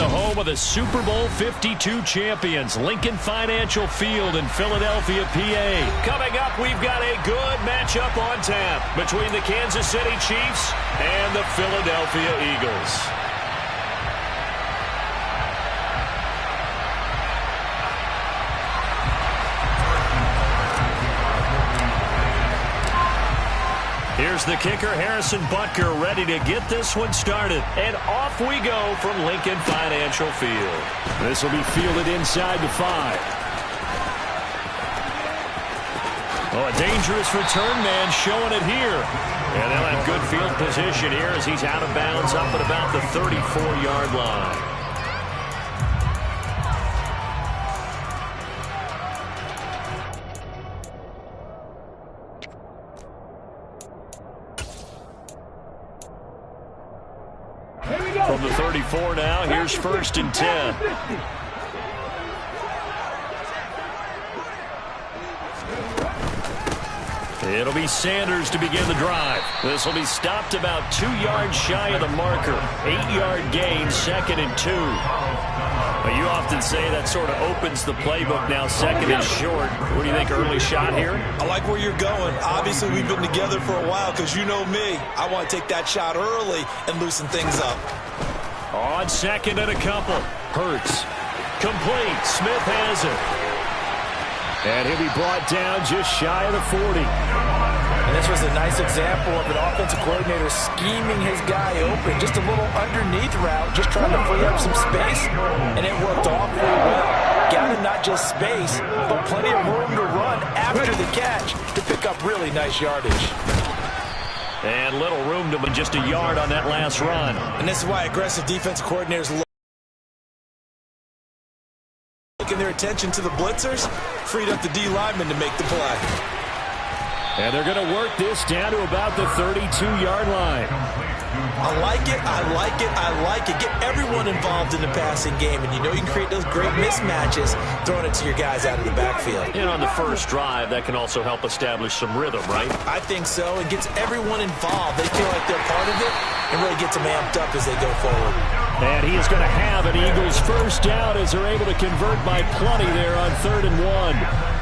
the home of the Super Bowl 52 champions, Lincoln Financial Field in Philadelphia, PA. Coming up, we've got a good matchup on tap between the Kansas City Chiefs and the Philadelphia Eagles. Here's the kicker, Harrison Butker, ready to get this one started. And off we go from Lincoln Financial Field. This will be fielded inside the 5. Oh, a dangerous return man showing it here. And they'll have good field position here as he's out of bounds up at about the 34-yard line. From the 34 now, here's 1st and 10. It'll be Sanders to begin the drive. This will be stopped about 2 yards shy of the marker. 8-yard gain, 2nd and 2. Well, you often say that sort of opens the playbook now, 2nd and short. What do you think, early shot here? I like where you're going. Obviously, we've been together for a while because you know me. I want to take that shot early and loosen things up. On 2nd and a couple. Hurts. Complete. Smith has it. And he'll be brought down just shy of the 40. And this was a nice example of an offensive coordinator scheming his guy open. Just a little underneath route, just trying to free up some space. And it worked awfully well. Got him not just space, but plenty of room to run after the catch to pick up really nice yardage. And little room to just a yard on that last run. And this is why aggressive defensive coordinators looking their attention to the blitzers, freed up the D lineman to make the play. And they're going to work this down to about the 32-yard line. I like it, I like it, I like it. Get everyone involved in the passing game, and you know you can create those great mismatches throwing it to your guys out of the backfield. And on the first drive, that can also help establish some rhythm, right? I think so. It gets everyone involved. They feel like they're part of it and really gets them amped up as they go forward. And he is going to have an Eagles first down as they're able to convert by plenty there on 3rd and 1.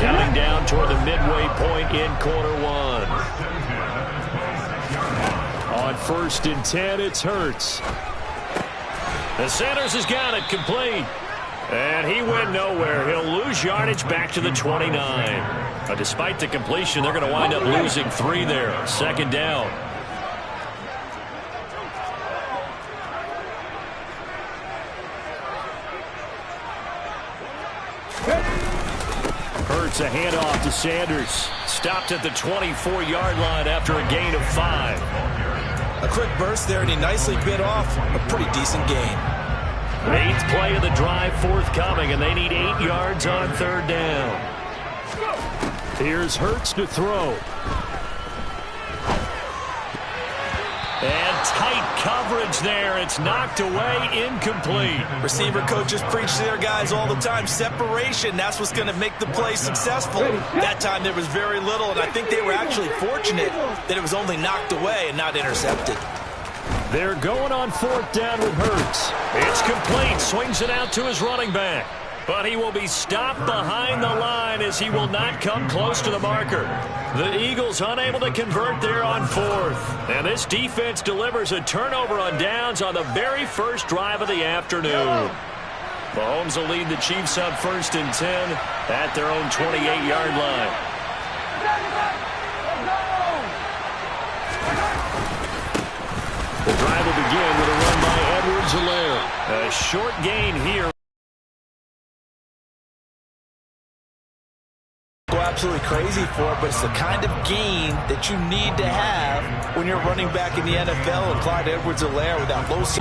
Counting down toward the midway point in quarter 1. On 1st and 10, it's Hurts. The Sanders has got it complete. And he went nowhere. He'll lose yardage back to the 29. But despite the completion, they're going to wind up losing 3 there. 2nd down. Hurts a handoff to Sanders. Stopped at the 24-yard line after a gain of 5. A quick burst there, and he nicely bit off a pretty decent gain. 8th play of the drive forthcoming, and they need 8 yards on 3rd down. Here's Hurts to throw. And tight coverage there. It's knocked away, incomplete. Receiver coaches preach to their guys all the time. Separation, that's what's going to make the play successful. That time there was very little, and I think they were actually fortunate that it was only knocked away and not intercepted. They're going on 4th down with Hurts. It's complete. Swings it out to his running back. But he will be stopped behind the line as he will not come close to the marker. The Eagles unable to convert there on 4th. And this defense delivers a turnover on downs on the very first drive of the afternoon. Mahomes will lead the Chiefs on 1st and 10 at their own 28-yard line. The drive will begin with a run by Edwards-Helaire. A short gain here. Absolutely crazy for it, but it's the kind of gain that you need to have when you're running back in the NFL, and Clyde Edwards-Helaire with that low 9.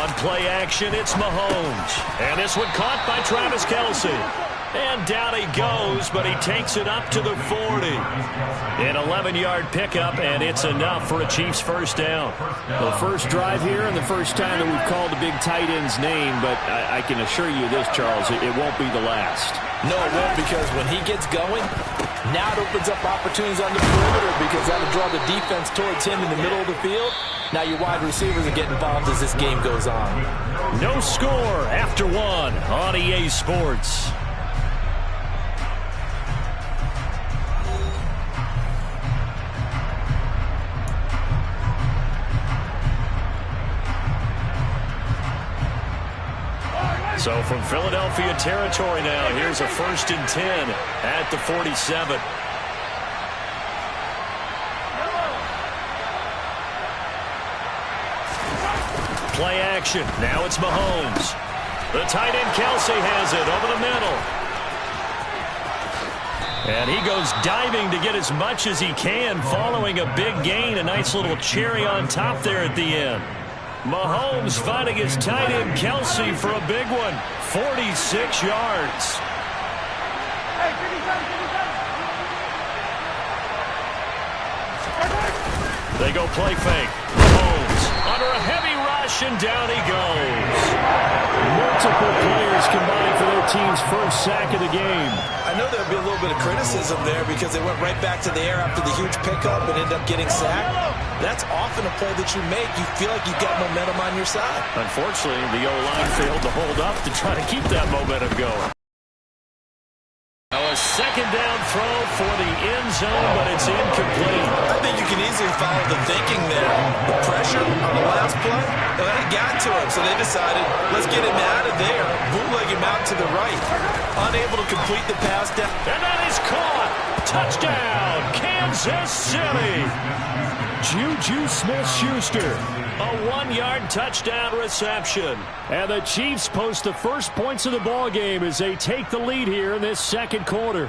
On play action, it's Mahomes. And this one caught by Travis Kelce. And down he goes, but he takes it up to the 40. An 11-yard pickup, and it's enough for a Chiefs first down. The first drive here and the first time that we've called the big tight end's name, but I can assure you this, Charles, it won't be the last. No, it won't, because when he gets going, Now it opens up opportunities on the perimeter because that'll draw the defense towards him in the middle of the field. Now your wide receivers are getting involved as this game goes on. No score after one on EA Sports. So from Philadelphia territory now, here's a 1st and 10 at the 47. Play action. Now it's Mahomes. The tight end Kelsey has it over the middle. And he goes diving to get as much as he can following a big gain. A nice little cherry on top there at the end. Mahomes finding his tight end Kelsey for a big one. 46 yards. They go play fake. Mahomes under a heavy rush, and down he goes. Multiple players combined for their team's first sack of the game. I know there'll be a little bit of criticism there because they went right back to the air after the huge pickup and ended up getting sacked. That's often a play that you make. You feel like you've got momentum on your side. Unfortunately, the O-line failed to hold up to try to keep that momentum going. Now a second down throw for the end zone, but it's incomplete. I think you can easily follow the thinking there. The pressure on the last play, it got to him, so they decided, let's get him out of there, bootleg him out to the right. Unable to complete the pass down. And that is caught. Touchdown, Kansas City. Juju Smith-Schuster. A 1-yard touchdown reception. And the Chiefs post the first points of the ball game as they take the lead here in this second quarter.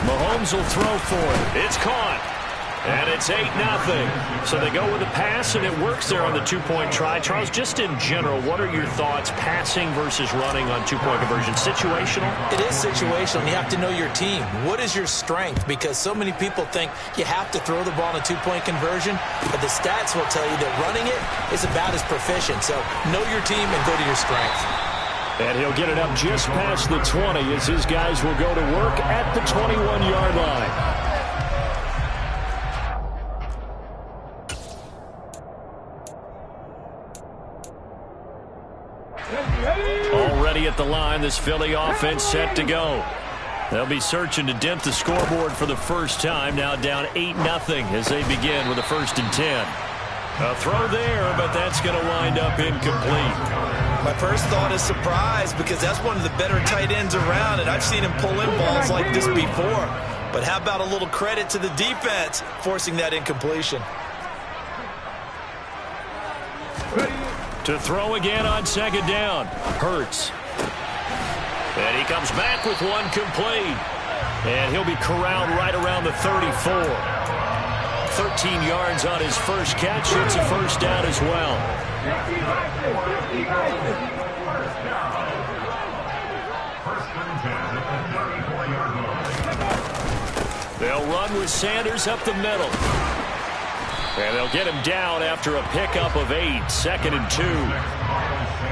Mahomes will throw for it. It's caught. And it's 8-0. So they go with a pass, and it works there on the two-point try. Charles, just in general, what are your thoughts passing versus running on two-point conversion? Situational? It is situational. You have to know your team. What is your strength? Because so many people think you have to throw the ball in a two-point conversion, but the stats will tell you that running it is about as proficient. So know your team and go to your strength. And he'll get it up just past the 20 as his guys will go to work at the 21-yard line. Already at the line, this Philly offense set to go. They'll be searching to dent the scoreboard for the first time. Now down 8-0 as they begin with a 1st and 10. A throw there, but that's going to wind up incomplete. My first thought is surprise because that's one of the better tight ends around, and I've seen him pull in balls like this before. But how about a little credit to the defense forcing that incompletion? To throw again on second down. Hurts. And he comes back with one complete. And he'll be corralled right around the 34. 13 yards on his first catch. It's a first down as well. They'll run with Sanders up the middle. And they'll get him down after a pickup of 8, 2nd and 2.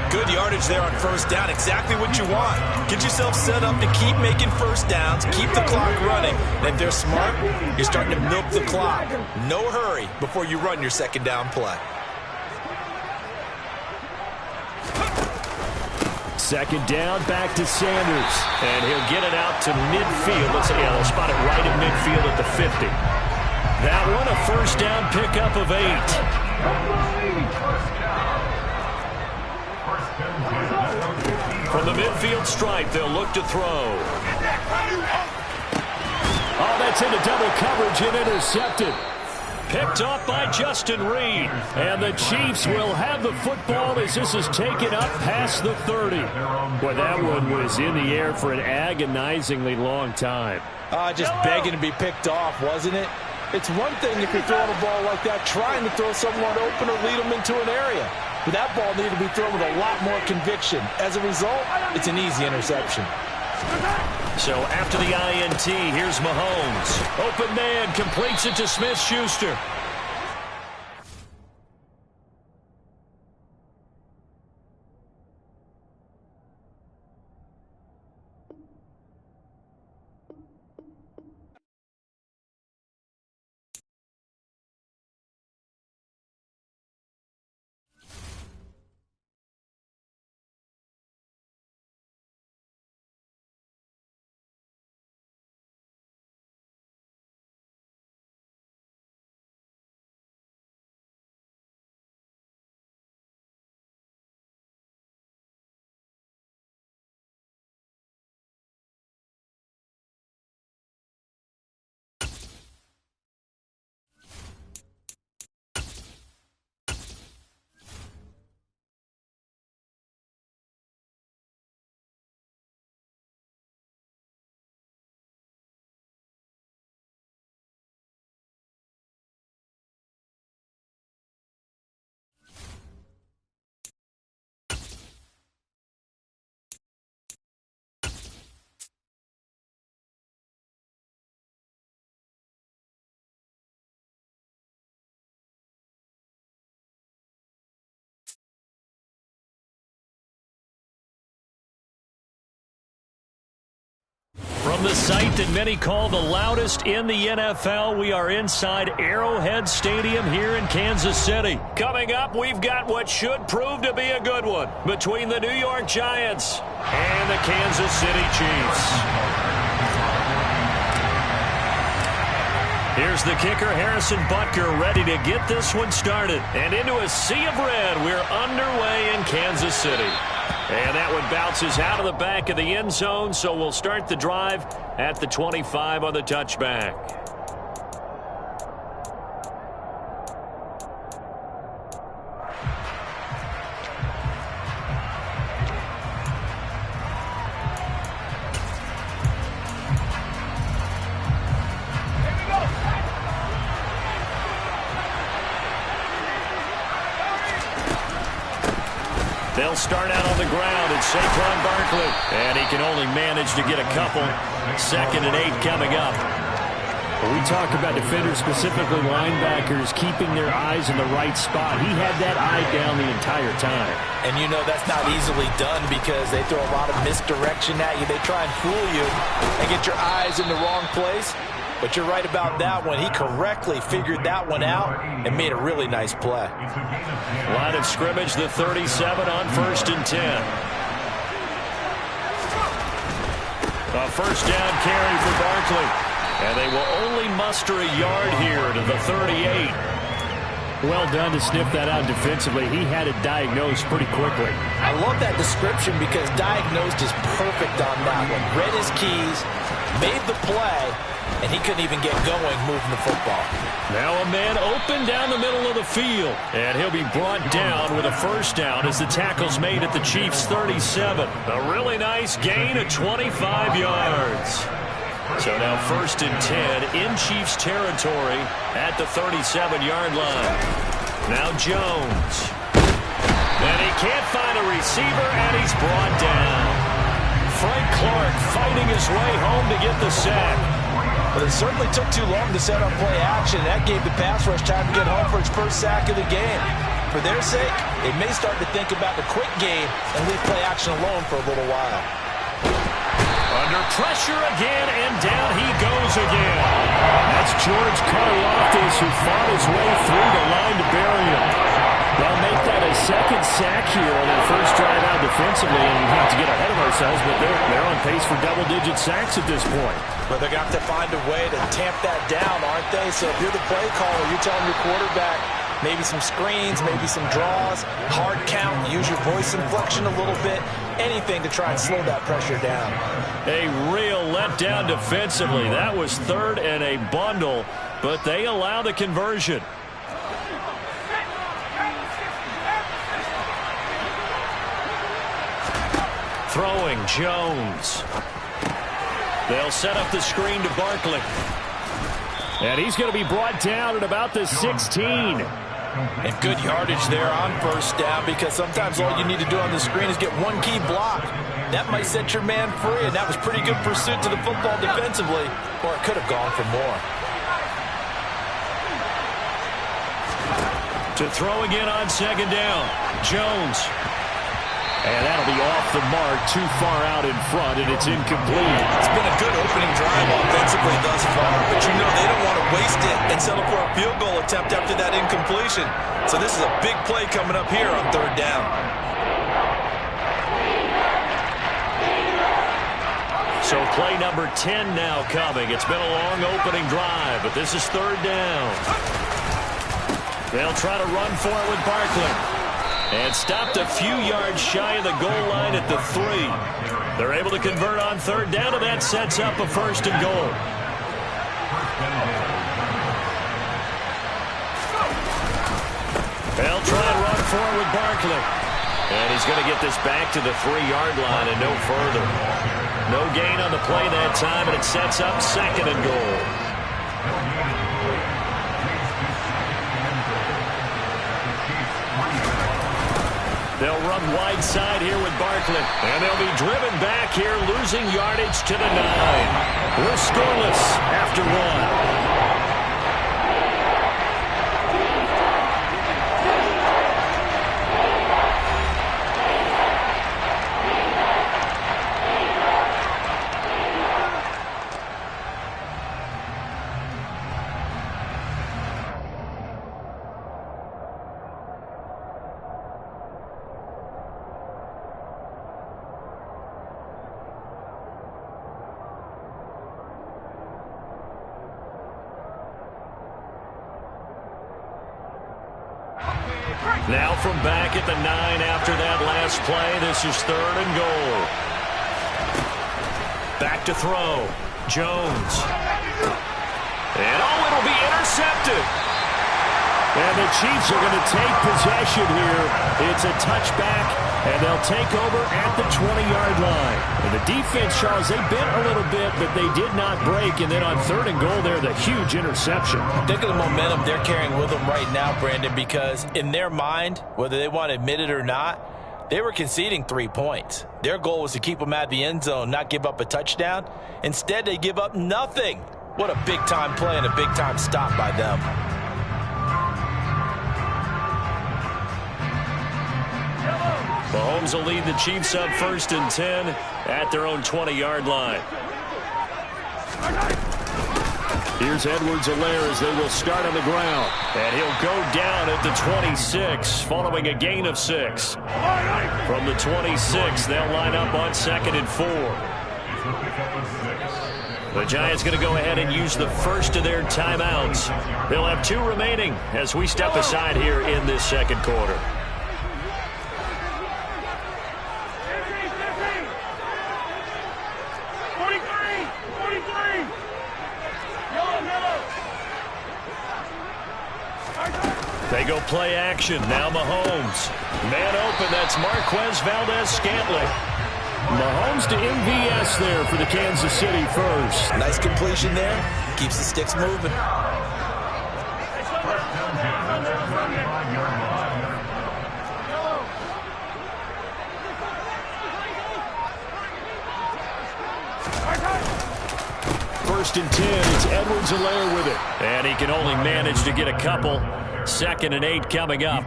Good yardage there on first down. Exactly what you want. Get yourself set up to keep making first downs, keep the clock running. And if they're smart, you're starting to milk the clock. No hurry before you run your second down play. Second down, back to Sanders. And he'll get it out to midfield. Let's see, they'll spot it right at midfield at the 50. That one, a first down pickup of 8. From the midfield stripe, they'll look to throw. Oh, that's into double coverage and intercepted. Picked off by Justin Reed. And the Chiefs will have the football as this is taken up past the 30. Boy, that one was in the air for an agonizingly long time. Just begging to be picked off, wasn't it? It's one thing if you're throwing a ball like that, trying to throw someone open or lead them into an area. But that ball needed to be thrown with a lot more conviction. As a result, it's an easy interception. So after the INT, here's Mahomes. Open man, completes it to Smith-Schuster. From the site that many call the loudest in the NFL, we are inside Arrowhead Stadium here in Kansas City. Coming up, we've got what should prove to be a good one between the New York Giants and the Kansas City Chiefs. Here's the kicker, Harrison Butker, ready to get this one started. And into a sea of red, we're underway in Kansas City. And that one bounces out of the back of the end zone, so we'll start the drive at the 25 on the touchback. They'll start out on the ground. It's Saquon Barkley. And he can only manage to get a couple. 2nd and 8 coming up. When we talk about defenders, specifically linebackers, keeping their eyes in the right spot. He had that eye down the entire time. And you know that's not easily done because they throw a lot of misdirection at you. They try and fool you and get your eyes in the wrong place. But you're right about that one. He correctly figured that one out and made a really nice play. Line of scrimmage, the 37 on 1st and 10. A first down carry for Barkley. And they will only muster a yard here to the 38. Well done to sniff that out defensively. He had it diagnosed pretty quickly. I love that description because diagnosed is perfect on that one. Read his keys, made the play, and he couldn't even get going moving the football. Now a man open down the middle of the field. And he'll be brought down with a first down as the tackle's made at the Chiefs' 37. A really nice gain of 25 yards. So now 1st and 10 in Chiefs territory at the 37-yard line. Now Jones. And he can't find a receiver, and he's brought down. Frank Clark fighting his way home to get the sack. But it certainly took too long to set up play action. That gave the pass rush time to get home for its first sack of the game. For their sake, they may start to think about the quick game and leave play action alone for a little while. Under pressure again, and down he goes again. That's George Karlaftis who fought his way through the line to bury him. They'll make that a second sack here on their first drive out defensively, and we have to get ahead of ourselves, but they're on pace for double-digit sacks at this point. But they're going to have to find a way to tamp that down, aren't they? So if you're the play caller, you're telling your quarterback maybe some screens, maybe some draws, hard count, use your voice inflection a little bit, anything to try and slow that pressure down. A real letdown defensively. That was 3rd and a bundle, but they allow the conversion. Throwing Jones. They'll set up the screen to Barkley. And he's going to be brought down at about the 16. And good yardage there on first down because sometimes all you need to do on the screen is get one key block. That might set your man free, and that was pretty good pursuit to the football defensively, or it could have gone for more. To throw again on 2nd down. Jones. And that'll be off the mark, too far out in front, and it's incomplete. It's been a good opening drive offensively thus far, but you know they don't want to waste it and settle for a field goal attempt after that incompletion. So this is a big play coming up here on 3rd down. So play number 10 now coming. It's been a long opening drive, but this is 3rd down. They'll try to run for it with Barkley. And stopped a few yards shy of the goal line at the 3. They're able to convert on 3rd down, and that sets up a 1st and goal. They'll try and run forward with Barkley. And he's going to get this back to the 3-yard line and no further. No gain on the play that time, and it sets up 2nd and goal. They'll run wide side here with Barkley. And they'll be driven back here, losing yardage to the 9. We're scoreless after 1. Now from back at the 9 after that last play, this is 3rd and goal. Back to throw. Jones. And it'll be intercepted. And the Chiefs are going to take possession here. It's a touchback, and they'll take over at the 20-yard line. And the defense, Charles, they bent a little bit, but they did not break. And then on 3rd and goal there, the huge interception. Think of the momentum they're carrying with them right now, Brandon, because in their mind, whether they want to admit it or not, they were conceding 3 points. Their goal was to keep them at the end zone, not give up a touchdown. Instead, they give up nothing. What a big-time play and a big-time stop by them. Mahomes will lead the Chiefs up 1st and 10 at their own 20-yard line. Here's Edwards-Helaire as they will start on the ground. And he'll go down at the 26 following a gain of 6. From the 26, they'll line up on 2nd and 4. The Giants going to go ahead and use the first of their timeouts. They'll have 2 remaining as we step aside here in this 2nd quarter. They go play action. Now Mahomes. Man open. That's Marquez Valdez-Scantling. Mahomes to MVS there for the Kansas City first. Nice completion there. Keeps the sticks moving. First and 10. It's Edwards-Helaire with it. And he can only manage to get a couple. 2nd and 8 coming up.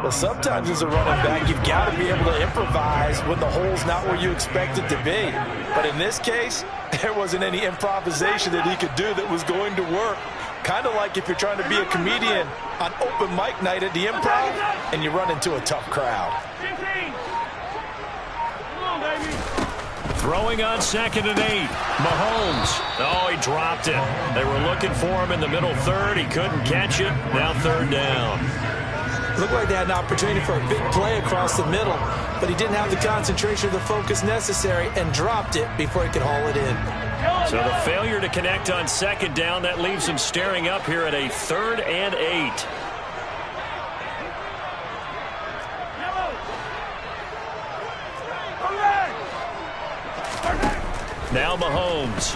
Well, sometimes as a running back, you've got to be able to improvise when the hole's not where you expect it to be. But in this case, there wasn't any improvisation that he could do that was going to work. Kind of like if you're trying to be a comedian on open mic night at the Improv and you run into a tough crowd. Throwing on 2nd and 8. Mahomes. Oh, he dropped it. They were looking for him in the middle 3rd. He couldn't catch it. Now 3rd down. Looked like they had an opportunity for a big play across the middle, but he didn't have the concentration or the focus necessary and dropped it before he could haul it in. So the failure to connect on 2nd down, that leaves him staring up here at a 3rd and 8. Now Mahomes.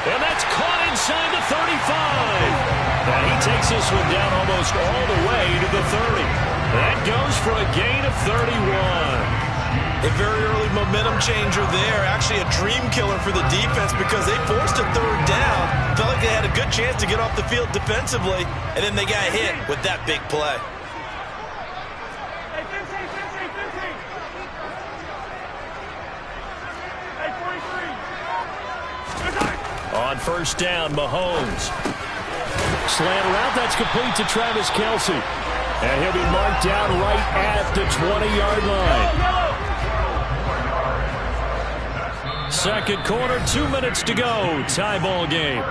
And that's caught inside the 35. And he takes this one down almost all the way to the 30. That goes for a gain of 31. A very early momentum changer there. Actually a dream killer for the defense because they forced a 3rd down. Felt like they had a good chance to get off the field defensively, and then they got hit with that big play. On 1st down, Mahomes. Slant route, that's complete to Travis Kelce. And he'll be marked down right at the 20-yard line. 2nd quarter, 2 minutes to go. Tie ball game.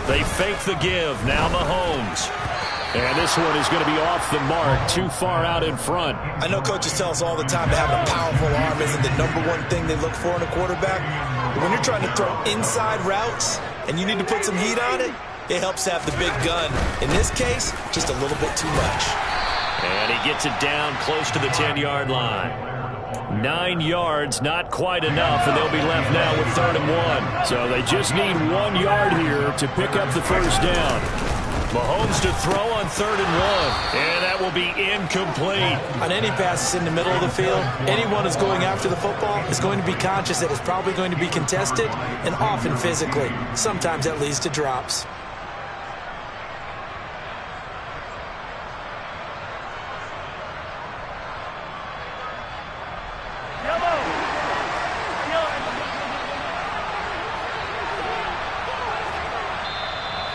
They fake the give. Now Mahomes. And this one is going to be off the mark, too far out in front. I know coaches tell us all the time that having a powerful arm isn't the #1 thing they look for in a quarterback. But when you're trying to throw inside routes and you need to put some heat on it, it helps to have the big gun. In this case, just a little bit too much. And he gets it down close to the 10-yard line. 9 yards, not quite enough, and they'll be left now with 3rd and 1. So they just need 1 yard here to pick up the 1st down. Mahomes to throw on 3rd and 1, and that will be incomplete. On any passes in the middle of the field, anyone who's going after the football is going to be conscious that it's probably going to be contested, and often physically. Sometimes that leads to drops.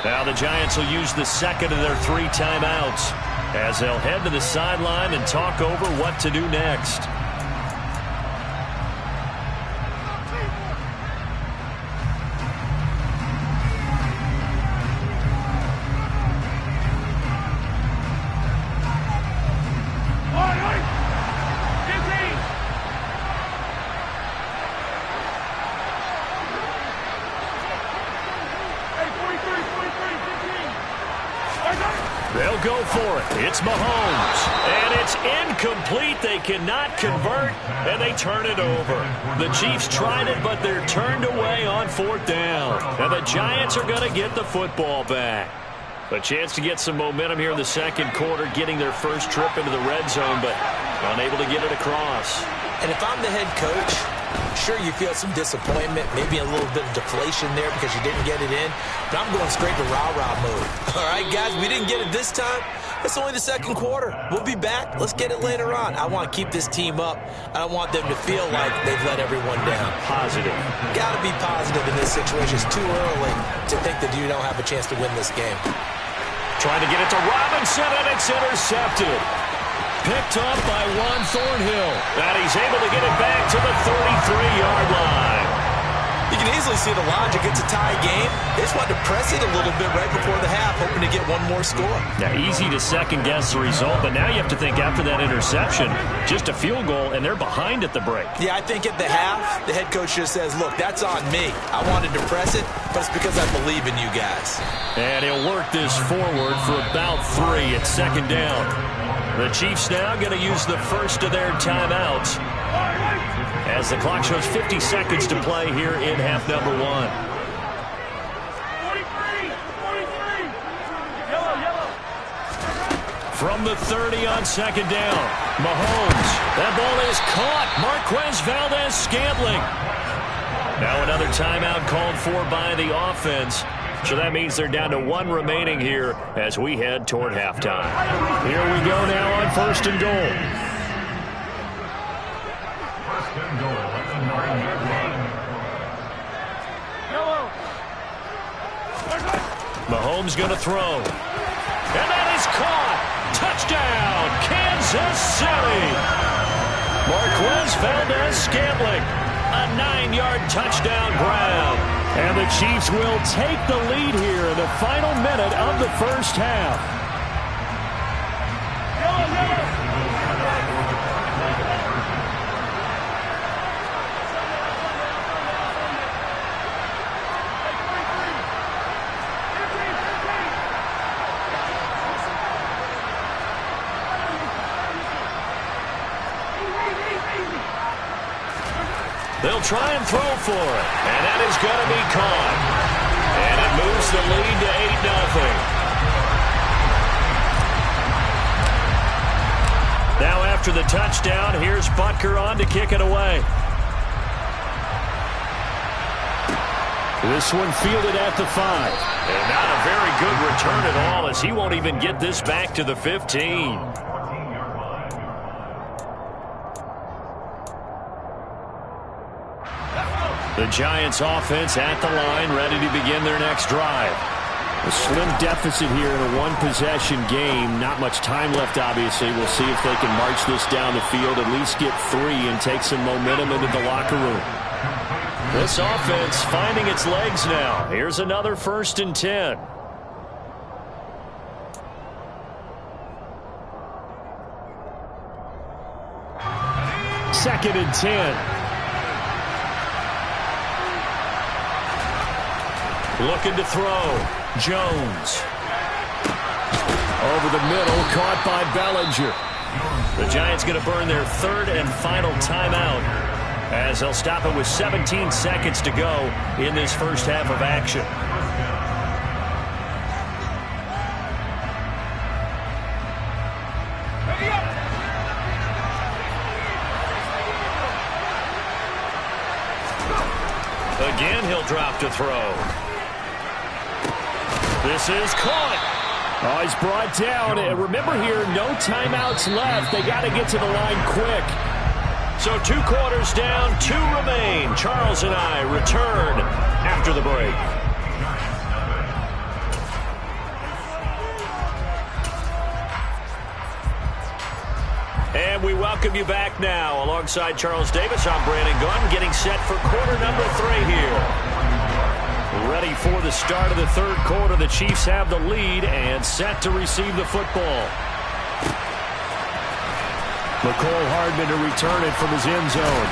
Now the Giants will use the second of their 3 timeouts as they'll head to the sideline and talk over what to do next. They'll go for it. It's Mahomes. And it's incomplete. They cannot convert, and they turn it over. The Chiefs tried it, but they're turned away on 4th down. And the Giants are going to get the football back. A chance to get some momentum here in the second quarter, getting their first trip into the red zone, but unable to get it across. And if I'm the head coach, sure you feel some disappointment, maybe a little bit of deflation there because you didn't get it in, but I'm going straight to rah-rah mode. All right, guys, we didn't get it this time. It's only the second quarter. We'll be back. Let's get it later on. I want to keep this team up. I don't want them to feel like they've let everyone down. Positive. Got to be positive in this situation. It's too early to think that you don't have a chance to win this game. Trying to get it to Robinson, and it's intercepted. Picked up by Juan Thornhill. And he's able to get it back to the 33-yard line. You can easily see the logic. It's a tie game. They just wanted to press it a little bit right before the half, hoping to get one more score. Now, easy to second-guess the result, but now you have to think after that interception, just a field goal, and they're behind at the break. Yeah, I think at the half, the head coach just says, look, that's on me. I wanted to press it, but it's because I believe in you guys. And he'll work this forward for about 3 at second down. The Chiefs now going to use the first of their timeouts as the clock shows 50 seconds to play here in half number 1. From the 30 on second down, Mahomes. That ball is caught. Marquez Valdez-Scantling. Now another timeout called for by the offense. So that means they're down to 1 remaining here as we head toward halftime. Here we go now on 1st and goal. Mahomes going to throw. And that is caught. Touchdown, Kansas City. Marquez Valdez-Scantling. A 9-yard touchdown grab. And the Chiefs will take the lead here in the final minute of the first half. They'll try and throw for it, and that is going to be caught. And it moves the lead to 8-0. Now after the touchdown, here's Butker on to kick it away. This one fielded at the 5. And not a very good return at all, as he won't even get this back to the 15. The Giants offense at the line, ready to begin their next drive. A slim deficit here in a one-possession game. Not much time left, obviously. We'll see if they can march this down the field, at least get 3 and take some momentum into the locker room. This offense finding its legs now. Here's another 1st and 10. Second and 10. Looking to throw. Jones. Over the middle, caught by Bellinger. The Giants going to burn their 3rd and final timeout as they'll stop it with 17 seconds to go in this first half of action. Again, he'll drop to throw. This is caught. Oh, he's brought down. And remember here, no timeouts left. They got to get to the line quick. So 2 quarters down, 2 remain. Charles and I return after the break. And we welcome you back now. Alongside Charles Davis, I'm Brandon Gunn, getting set for quarter number 3 here. Ready for the start of the third quarter. The Chiefs have the lead and set to receive the football. McCole Hardman to return it from his end zone.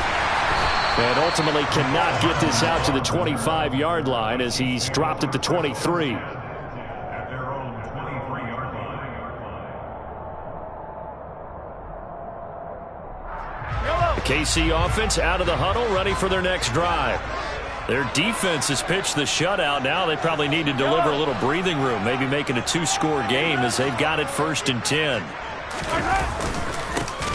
And ultimately cannot get this out to the 25-yard line as he's dropped at the 23. The KC offense out of the huddle, ready for their next drive. Their defense has pitched the shutout. Now they probably need to deliver a little breathing room, maybe making a 2-score game as they've got it 1st and 10.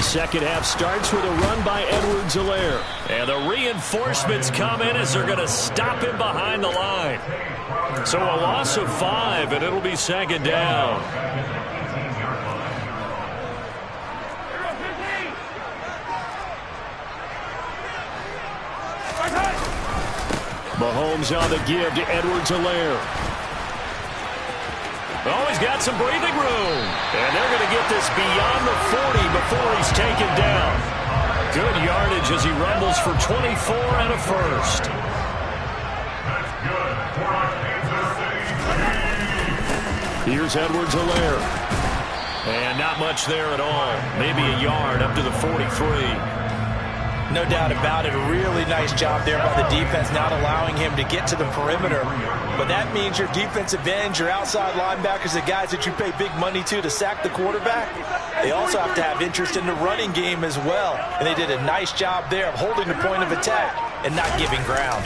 Second half starts with a run by Edwards-Helaire. And the reinforcements come in as they're going to stop him behind the line. So a loss of 5, and it'll be 2nd down. Mahomes on the give to Edwards-Helaire. Oh, he's got some breathing room. And they're going to get this beyond the 40 before he's taken down. Good yardage as he rumbles for 24 and a first. Here's Edwards-Helaire. And not much there at all. Maybe a yard up to the 43. No doubt about it. A really nice job there by the defense, not allowing him to get to the perimeter. But that means your defensive ends, your outside linebackers, the guys that you pay big money to sack the quarterback, they also have to have interest in the running game as well. And they did a nice job there of holding the point of attack and not giving ground.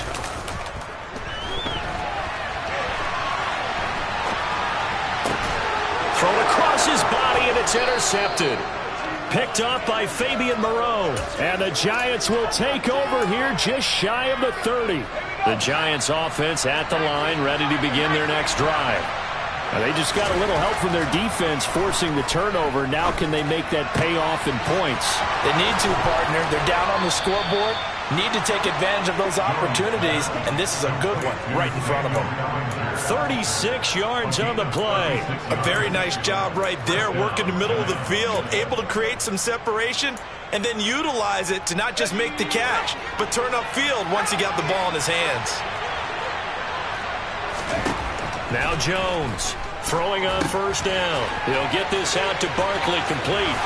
Thrown across his body, and it's intercepted. Picked off by Fabian Moreau. And the Giants will take over here just shy of the 30. The Giants offense at the line, ready to begin their next drive. Now they just got a little help from their defense forcing the turnover. Now can they make that pay off in points? They need to, partner. They're down on the scoreboard. Need to take advantage of those opportunities, and this is a good one right in front of them. 36 yards on the play. A very nice job right there, working the middle of the field, able to create some separation, and then utilize it to not just make the catch, but turn upfield once he got the ball in his hands. Now Jones throwing on 1st down. He'll get this out to Barkley, complete.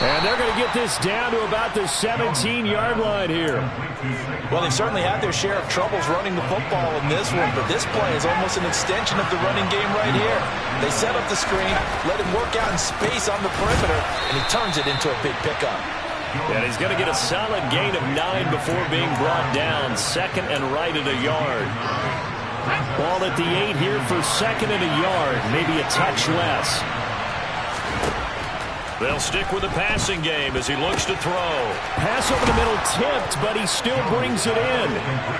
And they're going to get this down to about the 17-yard line here. Well, they've certainly had their share of troubles running the football in this one, but this play is almost an extension of the running game right here. They set up the screen, let him work out in space on the perimeter, and he turns it into a big pickup. And he's going to get a solid gain of 9 before being brought down. 2nd and right at a yard. Ball at the 8 here for 2nd and a yard, maybe a touch less. They'll stick with the passing game as he looks to throw. Pass over the middle tipped, but he still brings it in.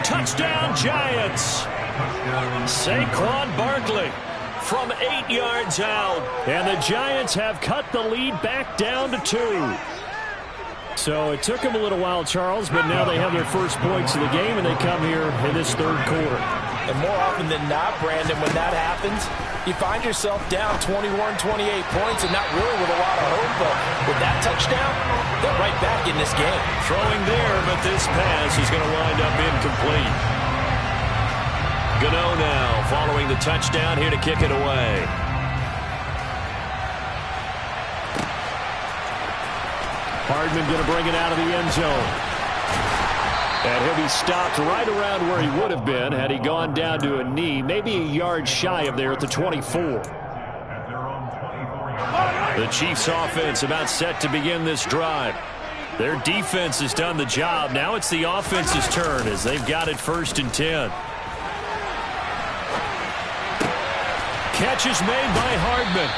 Touchdown, Giants. Saquon Barkley from 8 yards out. And the Giants have cut the lead back down to 2. So it took them a little while, Charles, but now they have their first points of the game, and they come here in this third quarter. And more often than not, Brandon, when that happens, you find yourself down 21, 28 points and not really with a lot of hope. But with that touchdown, they're right back in this game. Throwing there, but this pass is going to wind up incomplete. Gano now following the touchdown here to kick it away. Hardman going to bring it out of the end zone. And he'll be stopped right around where he would have been had he gone down to a knee, maybe a yard shy of there at the 24. The Chiefs offense about set to begin this drive. Their defense has done the job. Now it's the offense's turn as they've got it 1st and 10. Catch is made by Hardman.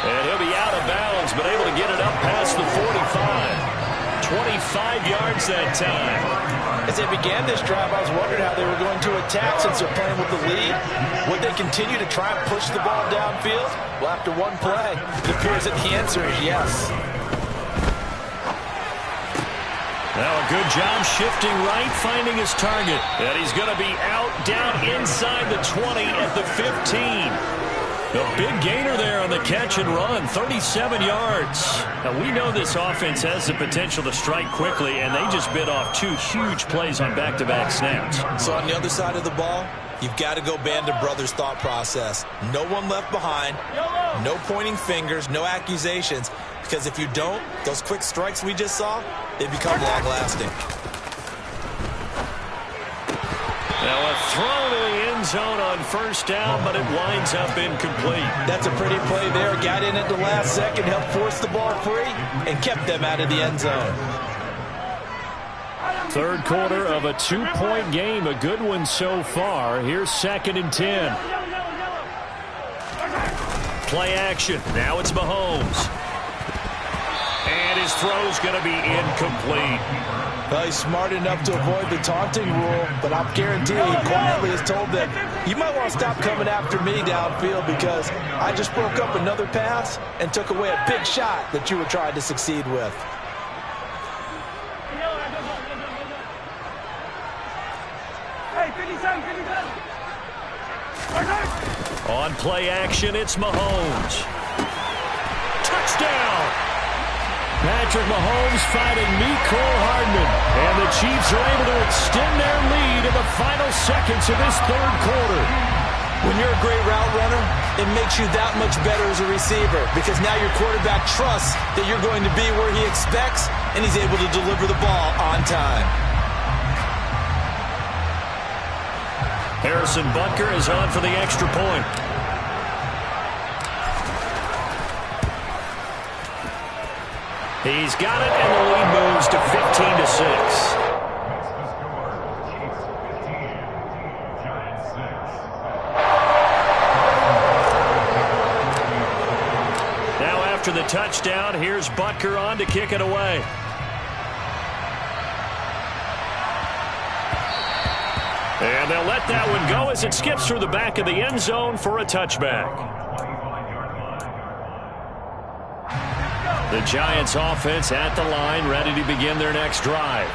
And he'll be out of bounds, but able to get it up past the 45. 25 yards that time. As they began this drive, I was wondering how they were going to attack since they're playing with the lead. Would they continue to try and push the ball downfield? Well, after one play, it appears that the answer is yes. Now a good job shifting right, finding his target. And he's going to be out down inside the 20 at the 15. A big gainer there on the catch and run, 37 yards. Now, we know this offense has the potential to strike quickly, and they just bit off 2 huge plays on back-to-back snaps. So on the other side of the ball, you've got to go Band of Brothers thought process. No one left behind, no pointing fingers, no accusations, because if you don't, those quick strikes we just saw, they become long-lasting. Now a throw to the end zone on first down, but it winds up incomplete. That's a pretty play there. Got in at the last second, helped force the ball free, and kept them out of the end zone. Third quarter of a 2-point game, a good one so far. Here's 2nd and 10. Play action. Now it's Mahomes. And his throw's going to be incomplete. Well, he's smart enough to avoid the taunting rule, but I'm guaranteeing he quietly has told them, you might want to stop coming after me downfield because I just broke up another pass and took away a big shot that you were trying to succeed with. On play action, it's Mahomes. Touchdown! Patrick Mahomes fighting Mecole Hardman. And the Chiefs are able to extend their lead in the final seconds of this third quarter. When you're a great route runner, it makes you that much better as a receiver because now your quarterback trusts that you're going to be where he expects and he's able to deliver the ball on time. Harrison Butker is on for the extra point. He's got it, and the lead moves to 15-6. Now after the touchdown, here's Butker on to kick it away. And they'll let that one go as it skips through the back of the end zone for a touchback. The Giants offense at the line, ready to begin their next drive.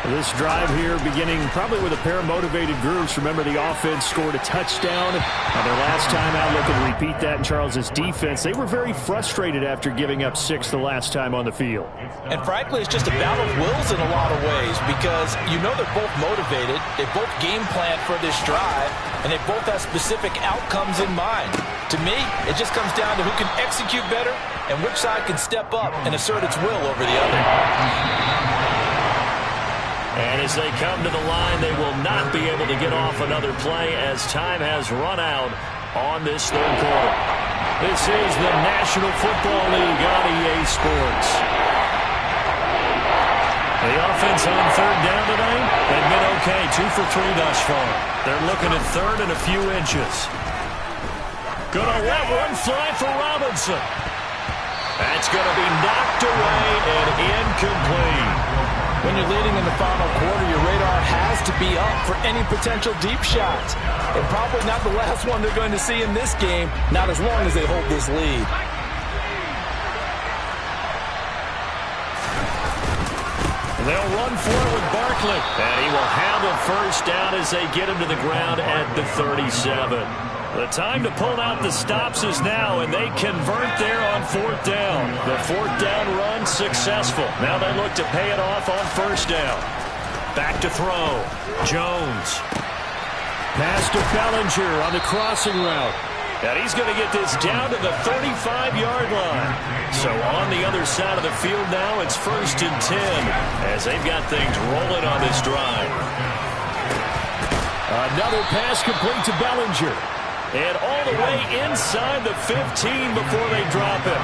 This drive here beginning probably with a pair of motivated groups. Remember, the offense scored a touchdown on their last time out. Looking to repeat that in Charles's defense. They were very frustrated after giving up 6 the last time on the field. And frankly, it's just a battle of wills in a lot of ways because you know they're both motivated. They both game plan for this drive, and they both have specific outcomes in mind. To me, it just comes down to who can execute better and which side can step up and assert its will over the other. And as they come to the line, they will not be able to get off another play as time has run out on this third quarter. This is the National Football League on EA Sports. The offense on third down today, they've been okay, 2 for 3 thus far. They're looking at third and a few inches. Gonna let one fly for Robinson. That's going to be knocked away and incomplete. When you're leading in the final quarter, your radar has to be up for any potential deep shots. And probably not the last one they're going to see in this game, not as long as they hold this lead. They'll run for it with Barkley. And he will have a first down as they get him to the ground at the 37. The time to pull out the stops is now, and they convert there on fourth down. The fourth down run successful. Now they look to pay it off on first down. Back to throw. Jones. Pass to Bellinger on the crossing route. And he's going to get this down to the 35-yard line. So on the other side of the field now, it's 1st and 10 as they've got things rolling on this drive. Another pass complete to Bellinger. And all the way inside the 15 before they drop him.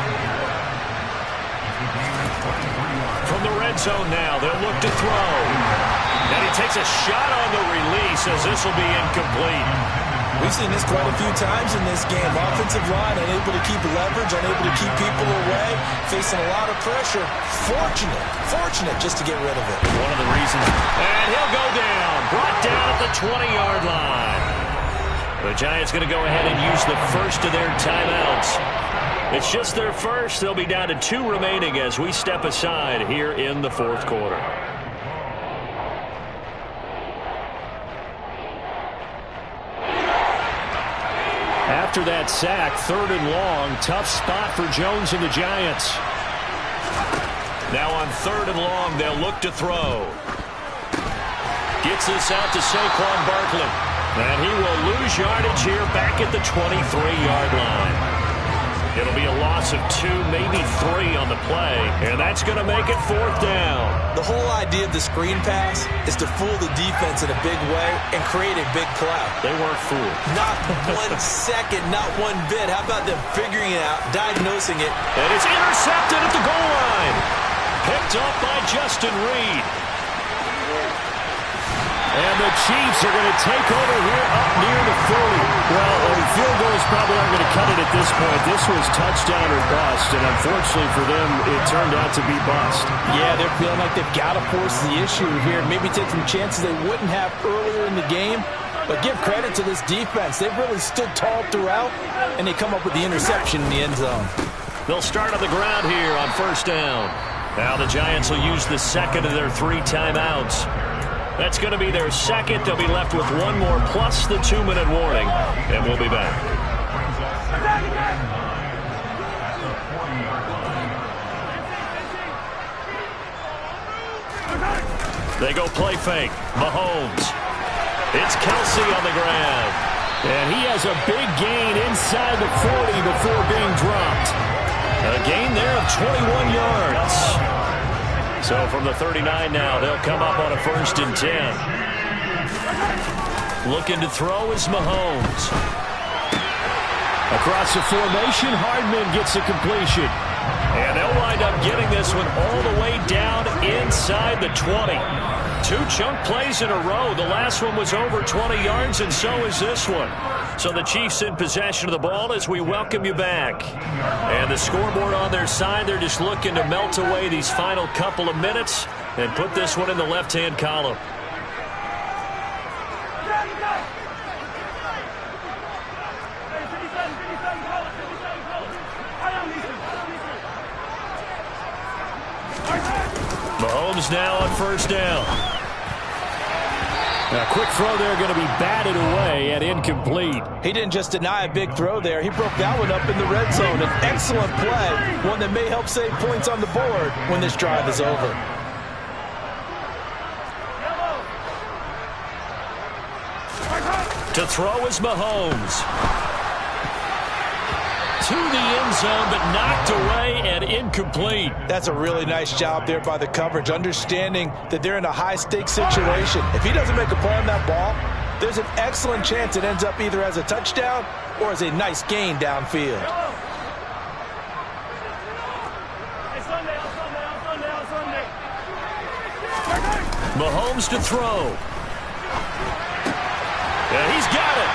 From the red zone now, they'll look to throw. And he takes a shot on the release as this will be incomplete. We've seen this quite a few times in this game. Offensive line unable to keep leverage, unable to keep people away, facing a lot of pressure. Fortunate just to get rid of it. One of the reasons. And he'll go down. Brought down at the 20-yard line. The Giants going to go ahead and use the first of their timeouts. It's just their first. They'll be down to 2 remaining as we step aside here in the fourth quarter. after that sack, 3rd and long. Tough spot for Jones and the Giants. Now on 3rd and long, they'll look to throw. Gets this out to Saquon Barkley. And he will lose yardage here back at the 23-yard line. It'll be a loss of 2, maybe 3 on the play. And that's going to make it 4th down. The whole idea of the screen pass is to fool the defense in a big way and create a big play. They weren't fooled. Not 1 second, not 1 bit. How about them figuring it out, diagnosing it? And it's intercepted at the goal line. Picked up by Justin Reed. And the Chiefs are going to take over here up near the 40. Well, field goals probably aren't going to cut it at this point. This was touchdown or bust, and unfortunately for them, it turned out to be bust. Yeah, they're feeling like they've got to force the issue here. Maybe take some chances they wouldn't have earlier in the game. But give credit to this defense. They've really stood tall throughout, and they come up with the interception in the end zone. They'll start on the ground here on 1st down. Now the Giants will use the 2nd of their 3 timeouts. That's going to be their 2nd. They'll be left with 1 more plus the 2-minute warning. And we'll be back. They go play fake. Mahomes. It's Kelsey on the ground. And he has a big gain inside the 40 before being dropped. A gain there of 21 yards. So from the 39 now, they'll come up on a 1st and 10. Looking to throw is Mahomes. Across the formation, Hardman gets a completion. And they'll wind up getting this one all the way down inside the 20. 2 chunk plays in a row. The last one was over 20 yards, and so is this one. So the Chiefs in possession of the ball as we welcome you back. And the scoreboard on their side, they're just looking to melt away these final couple of minutes and put this one in the left-hand column. Mahomes now on 1st down. A quick throw there, going to be batted away and incomplete. He didn't just deny a big throw there. He broke that one up in the red zone. An excellent play, one that may help save points on the board when this drive is over. To throw is Mahomes. To the end zone, but knocked away and incomplete. That's a really nice job there by the coverage, understanding that they're in a high-stakes situation. If he doesn't make a play on that ball, there's an excellent chance it ends up either as a touchdown or as a nice gain downfield. Mahomes to throw. And he's got it.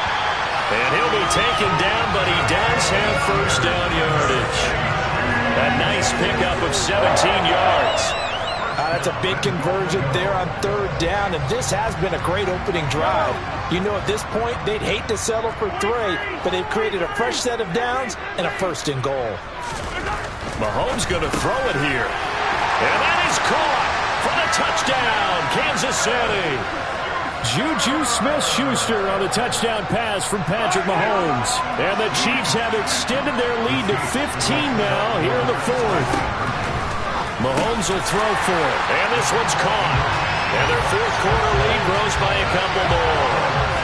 And he'll be taken down, but he does have 1st down yardage. A nice pickup of 17 yards. That's a big conversion there on 3rd down, and this has been a great opening drive. You know, at this point, they'd hate to settle for 3, but they've created a fresh set of downs and a 1st and goal. Mahomes going to throw it here. And that is caught for the touchdown, Kansas City. Juju Smith-Schuster on the touchdown pass from Patrick Mahomes. And the Chiefs have extended their lead to 15 now here in the 4th. Mahomes will throw for it. And this one's caught. And their 4th quarter lead grows by a couple more.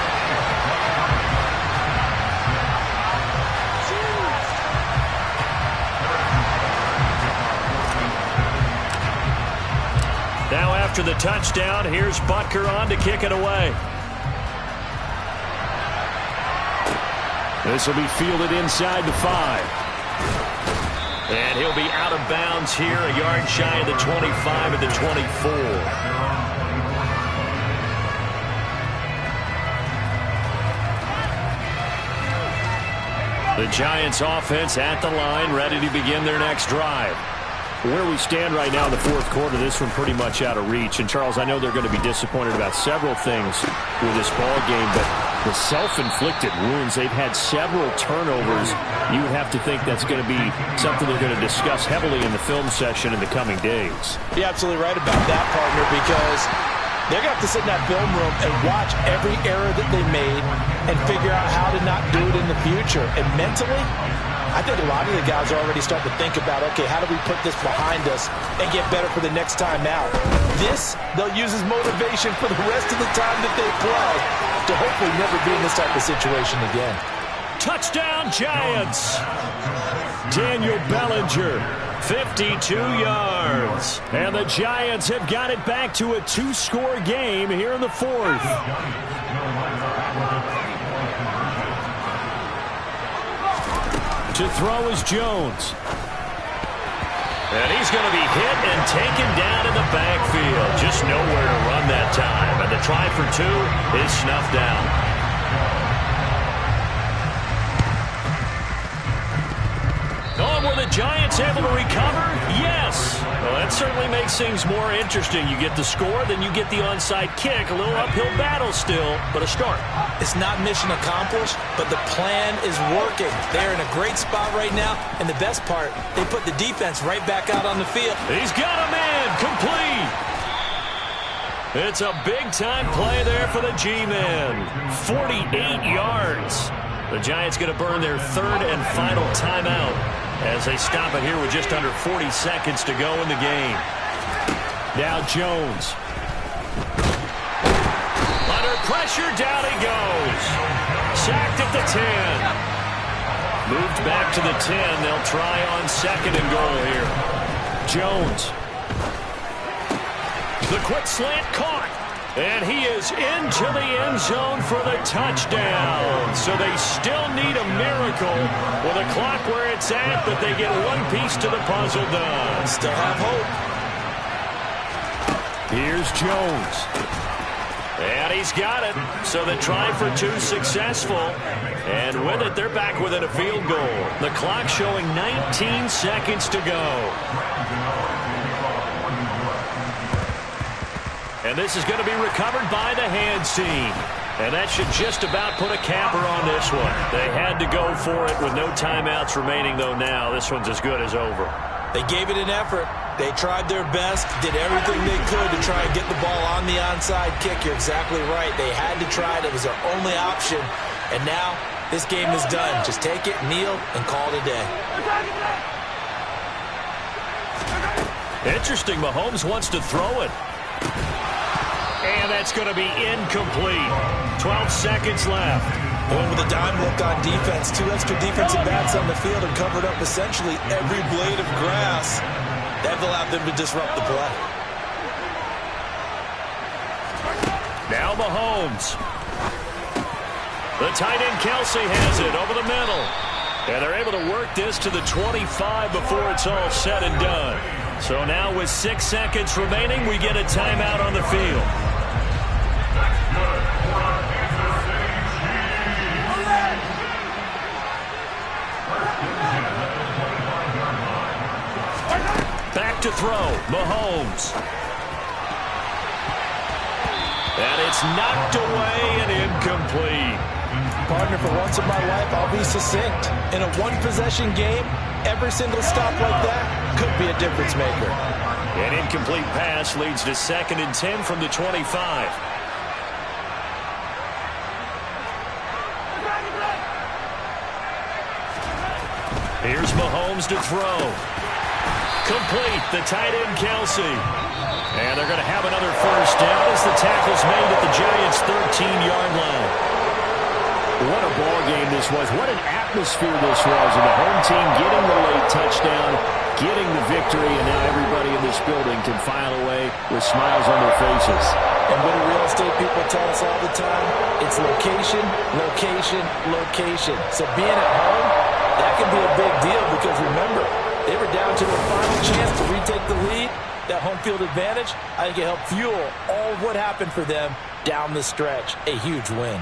Now after the touchdown, here's Butker on to kick it away. This will be fielded inside the 5. And he'll be out of bounds here, a yard shy of the 25 at the 24. The Giants offense at the line, ready to begin their next drive. Where we stand right now in the 4th quarter, this one pretty much out of reach. And, Charles, I know they're going to be disappointed about several things with this ball game, but the self-inflicted wounds, they've had several turnovers. You would have to think that's going to be something they're going to discuss heavily in the film session in the coming days. You're absolutely right about that, partner, because They're going to have to sit in that film room and watch every error that they made and figure out how to not do it in the future. And mentally, I think a lot of the guys are already starting to think about, okay, how do we put this behind us and get better for the next time out? This, they'll use as motivation for the rest of the time that they play to hopefully never be in this type of situation again. Touchdown, Giants! Daniel Bellinger, 52 yards. And the Giants have got it back to a 2-score game here in the fourth. To throw is Jones. And he's going to be hit and taken down in the backfield. Just nowhere to run that time. And the try for 2 is snuffed out. Were the Giants able to recover? Yes. Well, that certainly makes things more interesting. You get the score, then you get the onside kick. A little uphill battle still, but a start. It's not mission accomplished, but the plan is working. They're in a great spot right now, and the best part, they put the defense right back out on the field. He's got a man complete. It's a big-time play there for the G-men. 48 yards. The Giants going to burn their third and final timeout as they stop it here with just under 40 seconds to go in the game. Now Jones. Under pressure, down he goes. Sacked at the 10. Moved back to the 10. They'll try on second and goal here. Jones. The quick slant caught. And he is into the end zone for the touchdown. So they still need a miracle with a clock where it's at, but they get one piece to the puzzle done. Still have hope. Here's Jones. And he's got it. So the try for 2 successful. And with it, they're back within a field goal. The clock showing 19 seconds to go. And this is going to be recovered by the hands team. And that should just about put a capper on this one. They had to go for it with no timeouts remaining, though now this one's as good as over. They gave it an effort. They tried their best, did everything they could to try and get the ball on the onside kick. You're exactly right. They had to try it. It was their only option. And now this game is done. Just take it, kneel, and call it a day. Interesting. Mahomes wants to throw it. And that's going to be incomplete. 12 seconds left. Going with a dime look on defense. 2 extra defensive backs on the field and covered up essentially every blade of grass. That allowed them to disrupt the play. Now Mahomes. The tight end Kelsey has it over the middle. And they're able to work this to the 25 before it's all said and done. So now with 6 seconds remaining, we get a timeout on the field. Back to throw, Mahomes. And it's knocked away and incomplete. Partner, for once in my life, I'll be succinct. In a one-possession game, every single stop like that could be a difference maker. An incomplete pass leads to 2nd and 10 from the 25. Here's Mahomes to throw. Complete, the tight end Kelsey. And they're going to have another first down as the tackle's made at the Giants' 13-yard line. What a ball game this was. What an atmosphere this was. And the home team getting the late touchdown, getting the victory, and now everybody in this building can file away with smiles on their faces. And what do real estate people tell us all the time? It's location, location, location. So being at home, that can be a big deal because remember, they were down to their final chance to retake the lead. That home field advantage, I think it helped fuel all of what happened for them down the stretch. A huge win.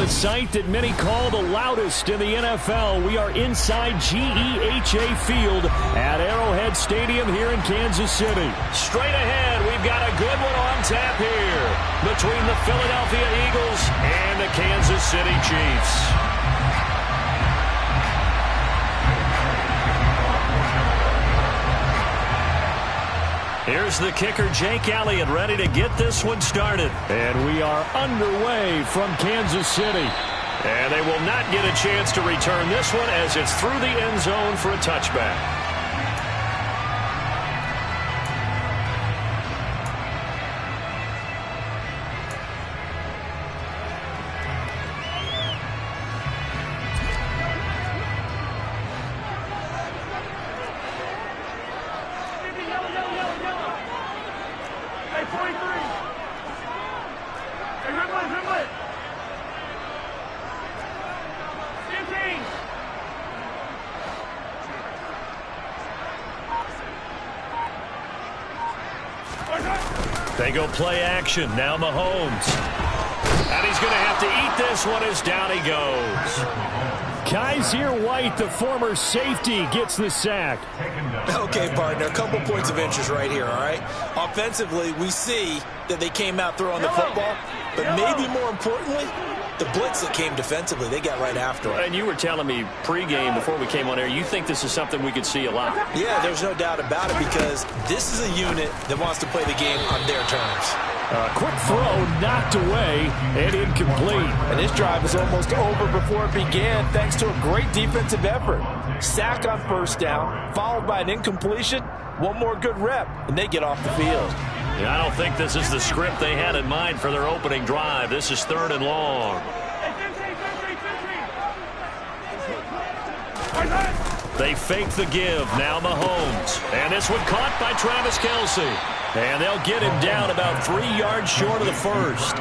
the site that many call the loudest in the NFL. We are inside GEHA Field at Arrowhead Stadium here in Kansas City. Straight ahead, we've got a good one on tap here between the Philadelphia Eagles and the Kansas City Chiefs. Here's the kicker, Jake Elliott, ready to get this one started. And we are underway from Kansas City. And they will not get a chance to return this one as it's through the end zone for a touchback. They go play action. Now Mahomes. And he's going to have to eat this one as down he goes. Kaiser White, the former safety, gets the sack. Okay, partner, a couple points of interest right here, all right? Offensively, we see that they came out throwing the football, but maybe more importantly, the blitz that came defensively, they got right after it. And you were telling me pregame before we came on air, you think this is something we could see a lot. Yeah, there's no doubt about it because this is a unit that wants to play the game on their terms. Quick throw knocked away and incomplete. And this drive is almost over before it began thanks to a great defensive effort. Sack on first down, followed by an incompletion. One more good rep, and they get off the field. Yeah, I don't think this is the script they had in mind for their opening drive. This is 3rd and long. They fake the give. Now Mahomes. And this one caught by Travis Kelce. And they'll get him down about 3 yards short of the first.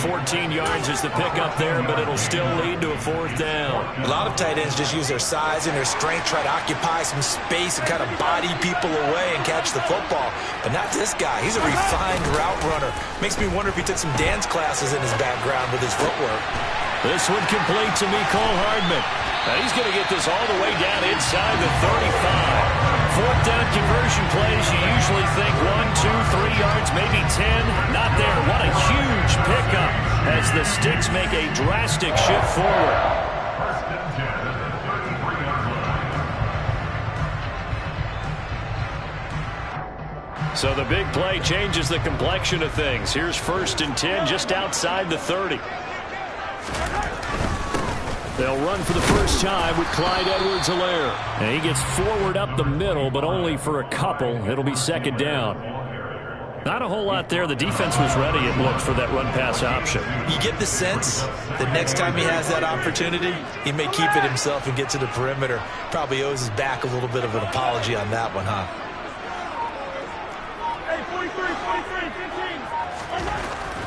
14 yards is the pickup there, but it'll still lead to a 4th down. A lot of tight ends just use their size and their strength, try to occupy some space and kind of body people away and catch the football. But not this guy. He's a refined route runner. Makes me wonder if he took some dance classes in his background with his footwork. This one complete to Mecole Hardman. And he's going to get this all the way down inside the 35. 4th down conversion plays, you usually think 1, 2, 3 yards, maybe 10. Not there. What a huge pickup as the Sticks make a drastic shift forward. So the big play changes the complexion of things. Here's 1st and 10 just outside the 30. They'll run for the first time with Clyde Edwards-Helaire. And he gets forward up the middle, but only for a couple. It'll be 2nd down. Not a whole lot there. The defense was ready, it looked, for that run-pass option. You get the sense that next time he has that opportunity, he may keep it himself and get to the perimeter. Probably owes his back a little bit of an apology on that one, huh?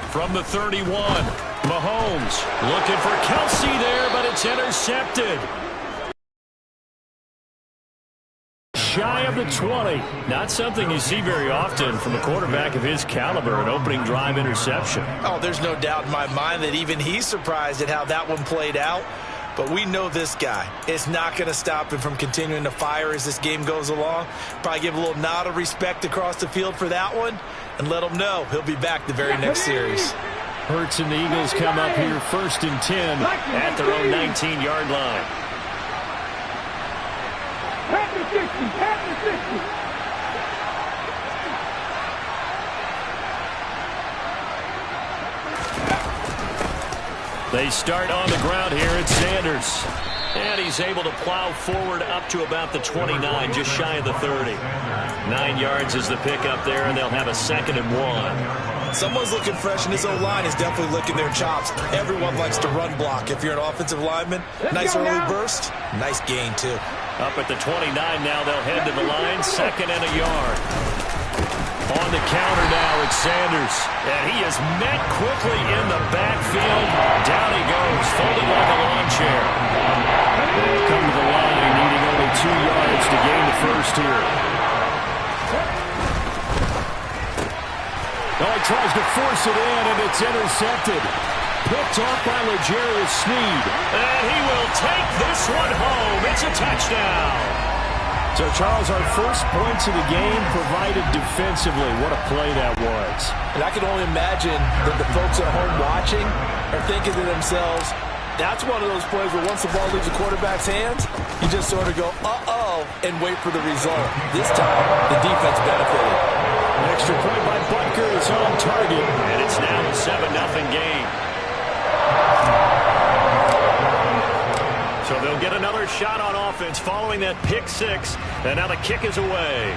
From the 31, Mahomes looking for Kelce there, but it's intercepted. Shy of the 20. Not something you see very often from a quarterback of his caliber, an opening drive interception. Oh, there's no doubt in my mind that even he's surprised at how that one played out. But we know this guy. It's not going to stop him from continuing to fire as this game goes along. Probably give a little nod of respect across the field for that one and let him know he'll be back the very next series. Hurts and the Eagles come up here 1st and 10 at their own 19-yard line. They start on the ground here. It's Sanders. And he's able to plow forward up to about the 29, just shy of the 30. 9 yards is the pickup there, and they'll have a 2nd and 1. Someone's looking fresh, and this O-line is definitely licking their chops. Everyone likes to run block. If you're an offensive lineman, nice early burst, nice gain, too. Up at the 29 now, they'll head to the line, 2nd and a yard. On the counter now, it's Sanders. And he is met quickly in the backfield. Down he goes, folded like a lawn chair. They'll come to the line, needing only 2 yards to gain the first here. Oh, he tries to force it in, and it's intercepted. Picked off by L'Jarius Sneed. And he will take this one home. It's a touchdown. So, Charles, our first points of the game provided defensively. What a play that was. And I can only imagine that the folks at home watching are thinking to themselves, that's one of those plays where once the ball leaves the quarterback's hands, you just sort of go, uh-oh, and wait for the result. This time, the defense benefited. An extra point by Butker is on target. And it's now a 7-0 game. So they'll get another shot on offense following that pick six. And now the kick is away.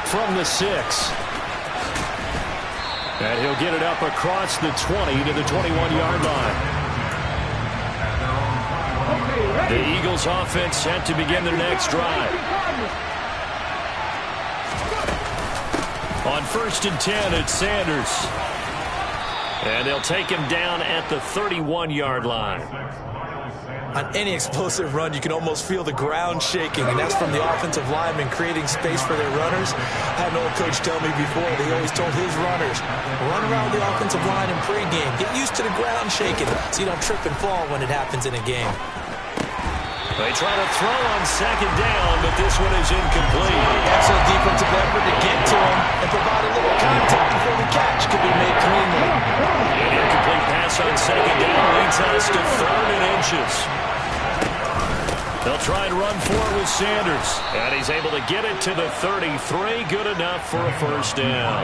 From the 6. And he'll get it up across the 20 to the 21-yard line. The Eagles offense set to begin their next drive. On 1st and 10, it's Sanders. And they'll take him down at the 31-yard line. On any explosive run, you can almost feel the ground shaking, and that's from the offensive linemen creating space for their runners. I had an old coach tell me before, they always told his runners, run around the offensive line in pregame. Get used to the ground shaking so you don't trip and fall when it happens in a game. They try to throw on 2nd down, but this one is incomplete. Excellent defensive effort to get to him and provide a little contact before the catch could be made cleanly. An incomplete pass on 2nd down leads us to 3rd and inches. They'll try and run for it with Sanders. And he's able to get it to the 33. Good enough for a 1st down.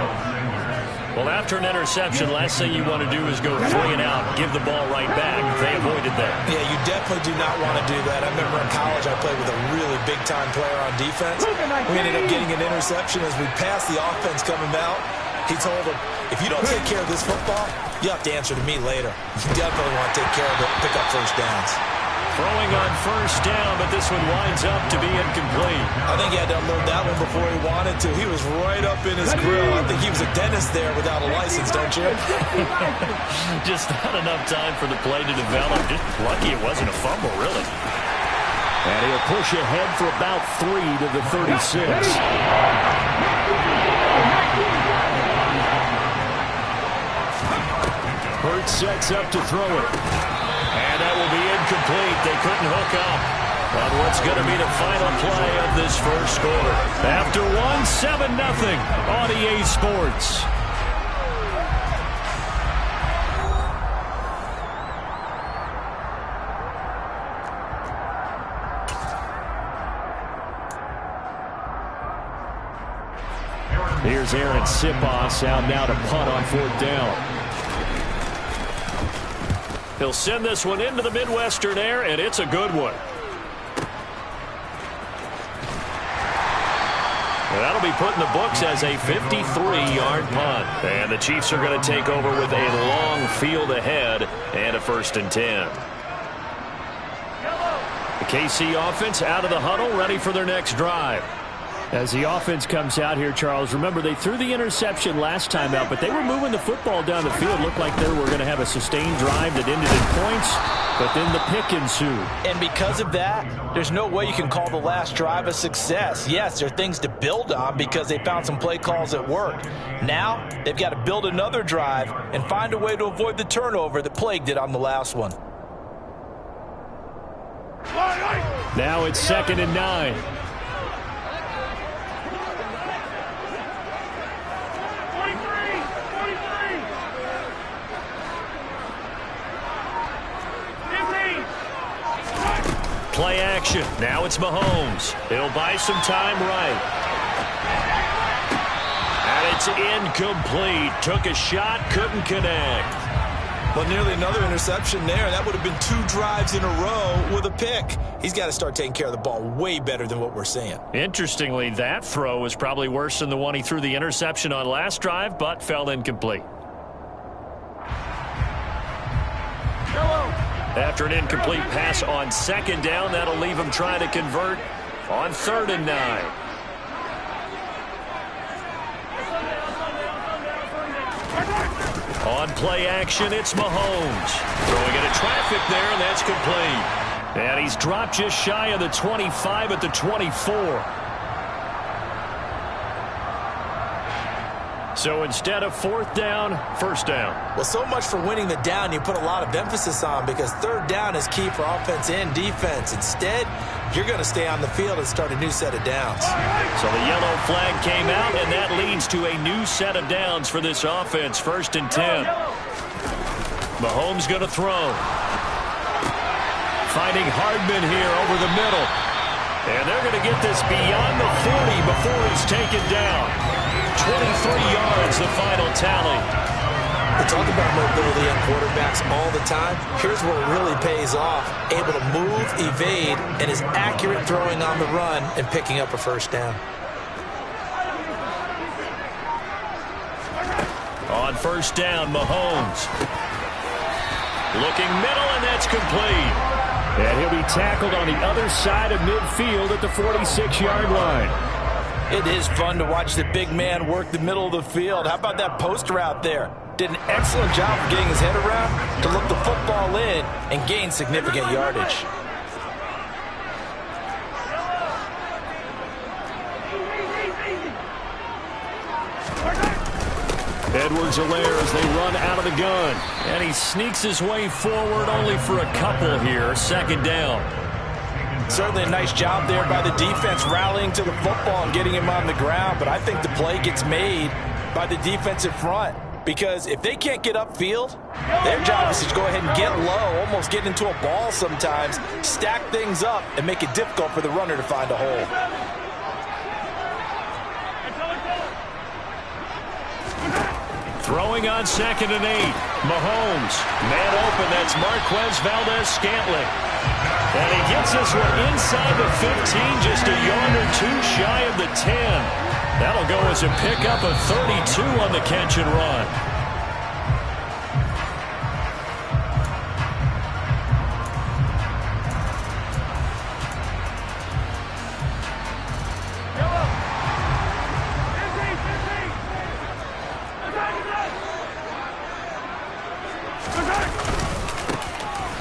Well, after an interception, last thing you want to do is go 3 and out, give the ball right back. They avoided that. Yeah, you definitely do not want to do that. I remember in college I played with a really big-time player on defense. We ended up getting an interception as we passed the offense coming out. He told him, if you don't take care of this football, you have to answer to me later. You definitely want to take care of it, pick up 1st downs. Throwing on 1st down, but this one winds up to be incomplete. I think he had to unload that one before he wanted to. He was right up in his grill. I think he was a dentist there without a license, don't you? Just not enough time for the play to develop. Just lucky it wasn't a fumble, really. And he'll push ahead for about 3 to the 36. Hurts sets up to throw it. And that will be incomplete. They couldn't hook up on what's going to be the final play of this 1st quarter. After 7-0 on EA Sports. Here's Aaron Sipos out now to punt on 4th down. He'll send this one into the Midwestern air, and it's a good one. That'll be put in the books as a 53-yard punt. And the Chiefs are going to take over with a long field ahead and a 1st and 10. The KC offense out of the huddle, ready for their next drive. As the offense comes out here, Charles, remember they threw the interception last time out, but they were moving the football down the field. Looked like they were going to have a sustained drive that ended in points, but then the pick ensued. And because of that, there's no way you can call the last drive a success. Yes, there are things to build on because they found some play calls that worked. Now, they've got to build another drive and find a way to avoid the turnover that plagued it on the last one. Now it's 2nd and 9. Play action. Now it's Mahomes. He'll buy some time right. And it's incomplete. Took a shot, couldn't connect. Well, nearly another interception there. That would have been 2 drives in a row with a pick. He's got to start taking care of the ball way better than what we're seeing. Interestingly, that throw was probably worse than the one he threw the interception on last drive, but fell incomplete. After an incomplete pass on 2nd down, that'll leave him trying to convert on 3rd and 9. On play action, it's Mahomes. Throwing into traffic there, and that's complete. And he's dropped just shy of the 25 at the 24. So instead of fourth down, first down. Well, so much for winning the down you put a lot of emphasis on, because third down is key for offense and defense. Instead, you're going to stay on the field and start a new set of downs. So the yellow flag came out, and that leads to a new set of downs for this offense. 1st and 10. Mahomes going to throw. Finding Hardman here over the middle. And they're going to get this beyond the 40 before he's taken down. 23 yards, the final tally. We talk about mobility on quarterbacks all the time. Here's where it really pays off. Able to move, evade, and is accurate throwing on the run and picking up a first down. On first down, Mahomes. Looking middle, and that's complete. And he'll be tackled on the other side of midfield at the 46-yard line. It is fun to watch the big man work the middle of the field. How about that post route there? Did an excellent job of getting his head around to look the football in and gain significant yardage. Edwards-Helaire as they run out of the gun. And he sneaks his way forward only for a couple here. 2nd down. Certainly a nice job there by the defense rallying to the football and getting him on the ground. But I think the play gets made by the defensive front. Because if they can't get upfield, their job is to go ahead and get low, almost get into a ball sometimes, stack things up, and make it difficult for the runner to find a hole. Throwing on 2nd and 8. Mahomes. Man open. That's Marquez Valdez-Scantling. And he gets this one inside the 15, just a yard or two shy of the 10. That'll go as a pickup of 32 on the catch and run.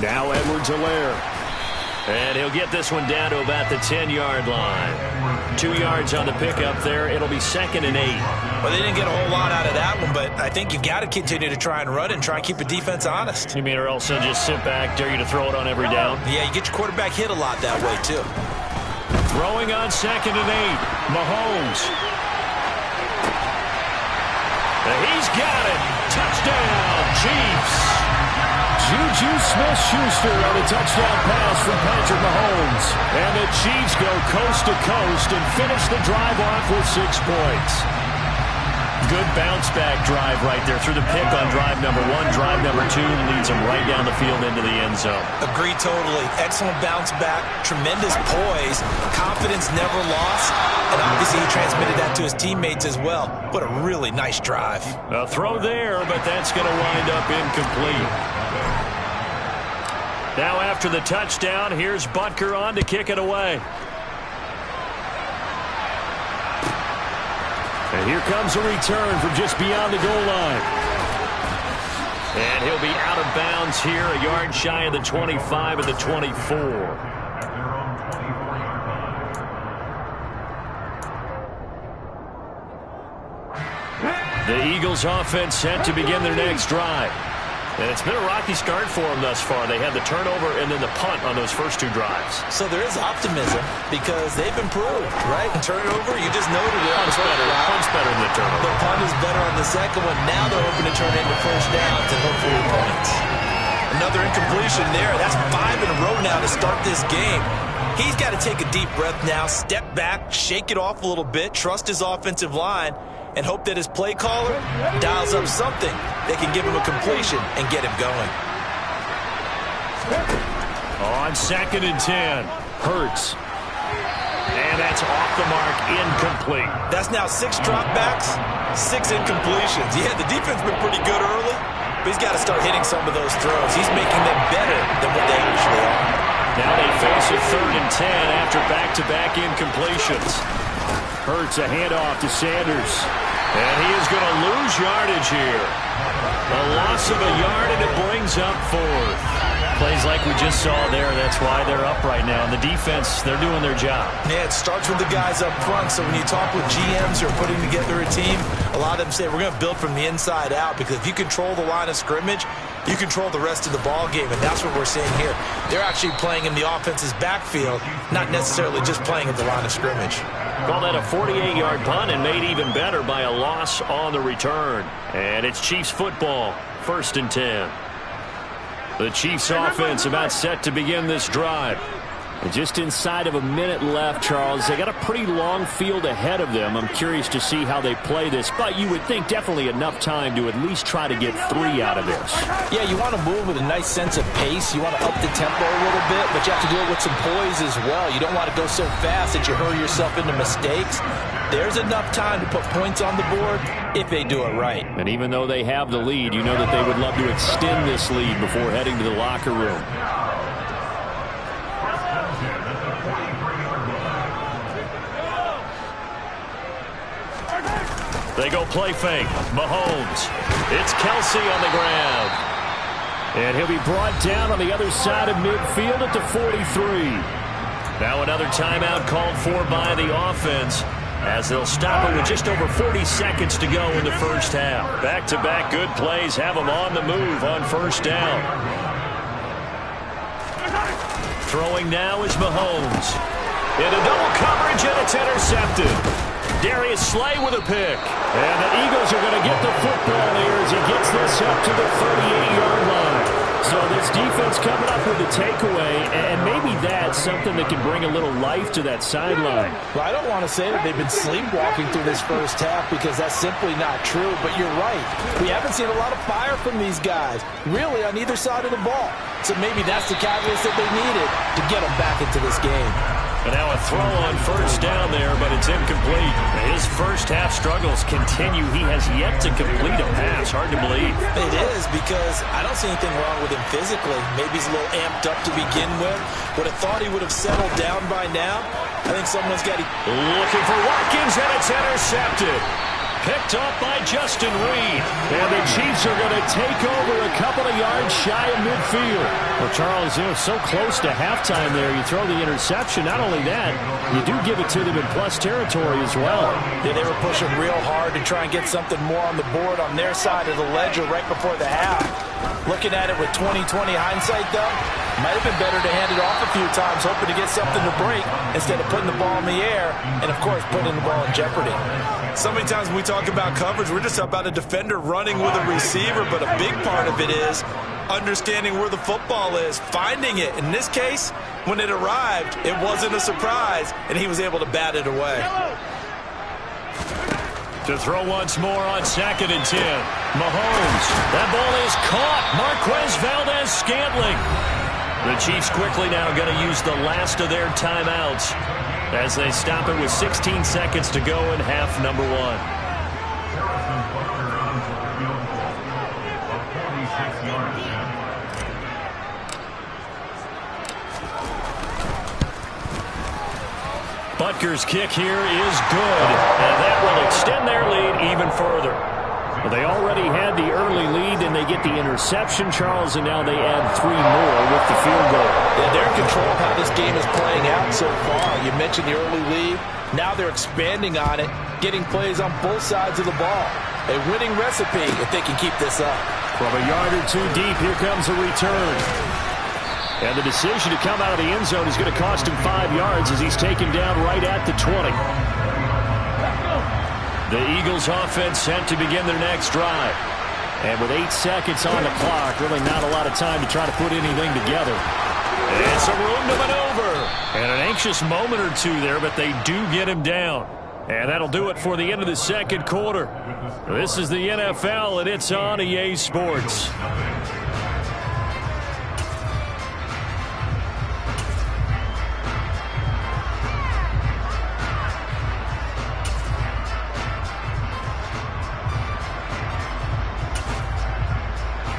Now Edwards-Helaire. And he'll get this one down to about the 10-yard line. 2 yards on the pickup there. It'll be 2nd and 8. Well, they didn't get a whole lot out of that one, but I think you've got to continue to try and run and try and keep the defense honest. You mean, or else they'll just sit back, dare you to throw it on every down? Yeah, you get your quarterback hit a lot that way, too. Throwing on 2nd and 8. Mahomes. And he's got it. Touchdown, Chiefs. Juju Smith-Schuster on a touchdown pass from Patrick Mahomes. And the Chiefs go coast to coast and finish the drive off with 6 points. Good bounce-back drive right there through the pick on drive number 1. Drive number 2 leads them right down the field into the end zone. Agree totally. Excellent bounce-back, tremendous poise, confidence never lost, and obviously he transmitted that to his teammates as well. What a really nice drive. A throw there, but that's going to wind up incomplete. Now after the touchdown, here's Butker on to kick it away. And here comes a return from just beyond the goal line. And he'll be out of bounds here, a yard shy of the 25 and the 24. The Eagles offense set to begin their next drive. And it's been a rocky start for them thus far. They had the turnover and then the punt on those first 2 drives. So there is optimism because they've improved, right? Turnover, you just noted it. Punt's better than the turnover. The punt is better on the second one. Now they're hoping to turn it into first downs and hopefully points. Another incompletion there. That's 5 in a row now to start this game. He's got to take a deep breath now, step back, shake it off a little bit, trust his offensive line, and hope that his play caller dials up something that can give him a completion and get him going. On 2nd and 10, Hurts. And that's off the mark, incomplete. That's now 6 dropbacks, 6 incompletions. Yeah, the defense has been pretty good early, but he's got to start hitting some of those throws. He's making them better than what they actually are. Now they face a 3rd and 10 after back-to-back incompletions. Hurts a handoff to Sanders. And he is going to lose yardage here. A loss of a yard, and it brings up 4th. Plays like we just saw there, that's why they're up right now. And the defense, they're doing their job. Yeah, it starts with the guys up front. So when you talk with GMs who are putting together a team, a lot of them say we're going to build from the inside out, because if you control the line of scrimmage, you control the rest of the ball game, and that's what we're seeing here. They're actually playing in the offense's backfield, not necessarily just playing at the line of scrimmage. Call that a 48-yard punt, and made even better by a loss on the return. And it's Chiefs football, 1st and 10. The Chiefs offense about set to begin this drive. And just inside of a minute left, Charles. They got a pretty long field ahead of them. I'm curious to see how they play this, but you would think definitely enough time to at least try to get 3 out of this. Yeah, you want to move with a nice sense of pace. You want to up the tempo a little bit, but you have to do it with some poise as well. You don't want to go so fast that you hurry yourself into mistakes. There's enough time to put points on the board if they do it right. And even though they have the lead, you know that they would love to extend this lead before heading to the locker room. They go play fake. Mahomes. It's Kelsey on the ground. And he'll be brought down on the other side of midfield at the 43. Now another timeout called for by the offense, as they'll stop it with just over 40 seconds to go in the first half. Back-to-back good plays have them on the move on 1st down. Throwing now is Mahomes. Into double coverage, and it's intercepted. Darius Slay with a pick. And the Eagles are going to get the football here as he gets this up to the 38-yard line. So this defense coming up with a takeaway, and maybe that's something that can bring a little life to that sideline. Well, I don't want to say that they've been sleepwalking through this first half, because that's simply not true, but you're right. We haven't seen a lot of fire from these guys, really, on either side of the ball. So maybe that's the catalyst that they needed to get them back into this game. And now a throw on 1st down there, but it's incomplete. His first half struggles continue. He has yet to complete a pass. Hard to believe. It is, because I don't see anything wrong with him physically. Maybe he's a little amped up to begin with. Would have thought he would have settled down by now. I think someone's got to... Looking for Watkins, and it's intercepted. Picked off by Justin Reed. And the Chiefs are going to take over a couple of yards shy of midfield. Well, Charles, so close to halftime there. You throw the interception. Not only that, you do give it to them in plus territory as well. Yeah, they were pushing real hard to try and get something more on the board on their side of the ledger right before the half. Looking at it with 20/20 hindsight, though, might have been better to hand it off a few times, hoping to get something to break instead of putting the ball in the air and, of course, putting the ball in jeopardy. So many times when we talk about coverage, we're just about a defender running with a receiver, but a big part of it is understanding where the football is, finding it. In this case, when it arrived, it wasn't a surprise, and he was able to bat it away. To throw once more on 2nd and 10. Mahomes. That ball is caught. Marquez Valdez-Scantling. The Chiefs quickly now going to use the last of their timeouts as they stop it with 16 seconds to go in half number 1. Butker's kick here is good, and that will extend their lead even further. Well, they already had the early lead, and they get the interception, Charles, and now they add 3 more with the field goal. Yeah, they're in control of how this game is playing out so far. You mentioned the early lead. Now they're expanding on it, getting plays on both sides of the ball. A winning recipe if they can keep this up. From a yard or 2 deep, here comes a return. And the decision to come out of the end zone is going to cost him 5 yards as he's taken down right at the 20. The Eagles offense set to begin their next drive. And with 8 seconds on the clock, really not a lot of time to try to put anything together. And some room to maneuver. And an anxious moment or 2 there, but they do get him down. And that'll do it for the end of the second quarter. This is the NFL, and it's on EA Sports.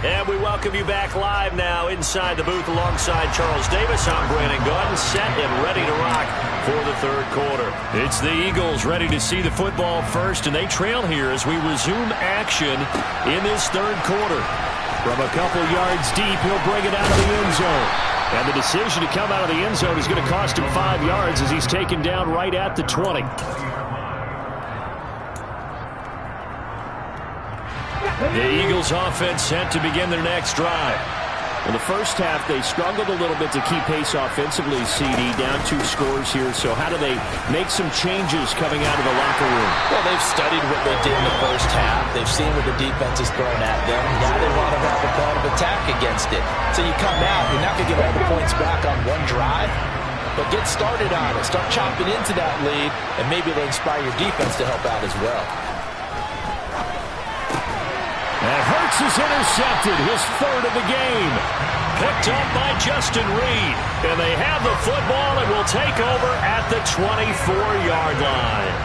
And we welcome you back live now inside the booth alongside Charles Davis. I'm Brandon Gunn, set and ready to rock for the third quarter. It's the Eagles ready to see the football first, and they trail here as we resume action in this third quarter. From a couple yards deep, he'll bring it out of the end zone. And the decision to come out of the end zone is going to cost him 5 yards as he's taken down right at the 20. The Eagles offense set to begin their next drive. In the first half, they struggled a little bit to keep pace offensively, CD, down 2 scores here. So how do they make some changes coming out of the locker room? Well, they've studied what they did in the first half. They've seen what the defense is throwing at them. Now they want to have a plan of attack against it. So you come out, you're not going to get all the points back on one drive, but get started on it. Start chopping into that lead, and maybe it'll inspire your defense to help out as well. And Hurts is intercepted, his 3rd of the game. Picked up by Justin Reed. And they have the football and will take over at the 24-yard line.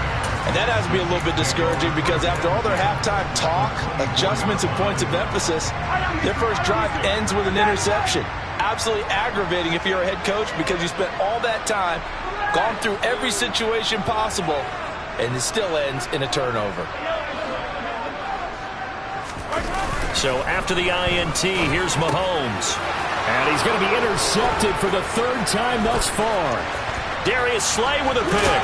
And that has to be a little bit discouraging because after all their halftime talk, adjustments and points of emphasis, their first drive ends with an interception. Absolutely aggravating if you're a head coach because you spent all that time, gone through every situation possible, and it still ends in a turnover. So after the INT, here's Mahomes. And he's going to be intercepted for the 3rd time thus far. Darius Slay with a pick.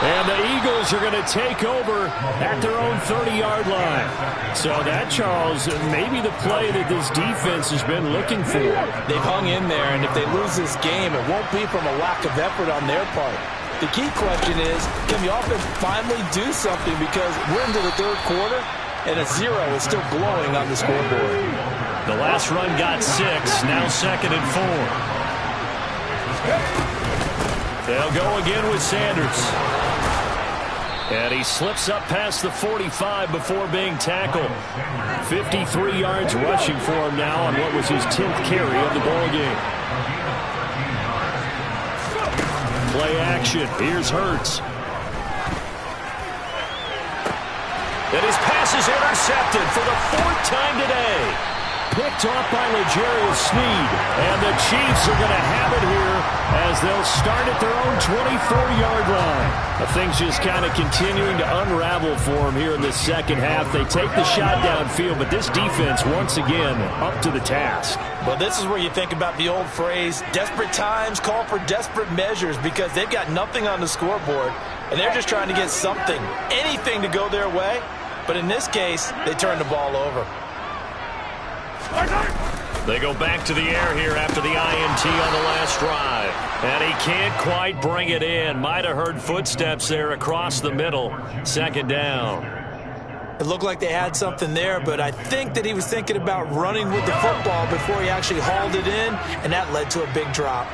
And the Eagles are going to take over at their own 30-yard line. So that, Charles, maybe the play that this defense has been looking for. They've hung in there, and if they lose this game, it won't be from a lack of effort on their part. The key question is, can the offense finally do something because we're into the 3rd quarter, and a 0 is still glowing on the scoreboard. The last run got 6, now 2nd and 4. They'll go again with Sanders. And he slips up past the 45 before being tackled. 53 yards rushing for him now on what was his 10th carry of the ball game. Play action. Here's Hurts. And his pass is intercepted for the 4th time today. Picked off by L'Jarius Sneed. And the Chiefs are going to have it here as they'll start at their own 24-yard line. Things just kind of continuing to unravel for them here in the second half. They take the shot downfield, but this defense, once again, up to the task. Well, this is where you think about the old phrase, desperate times call for desperate measures, because they've got nothing on the scoreboard, and they're just trying to get something, anything to go their way. But in this case, they turn the ball over. They go back to the air here after the INT on the last drive. And he can't quite bring it in. Might have heard footsteps there across the middle. 2nd down. It looked like they had something there, but I think that he was thinking about running with the football before he actually hauled it in, and that led to a big drop.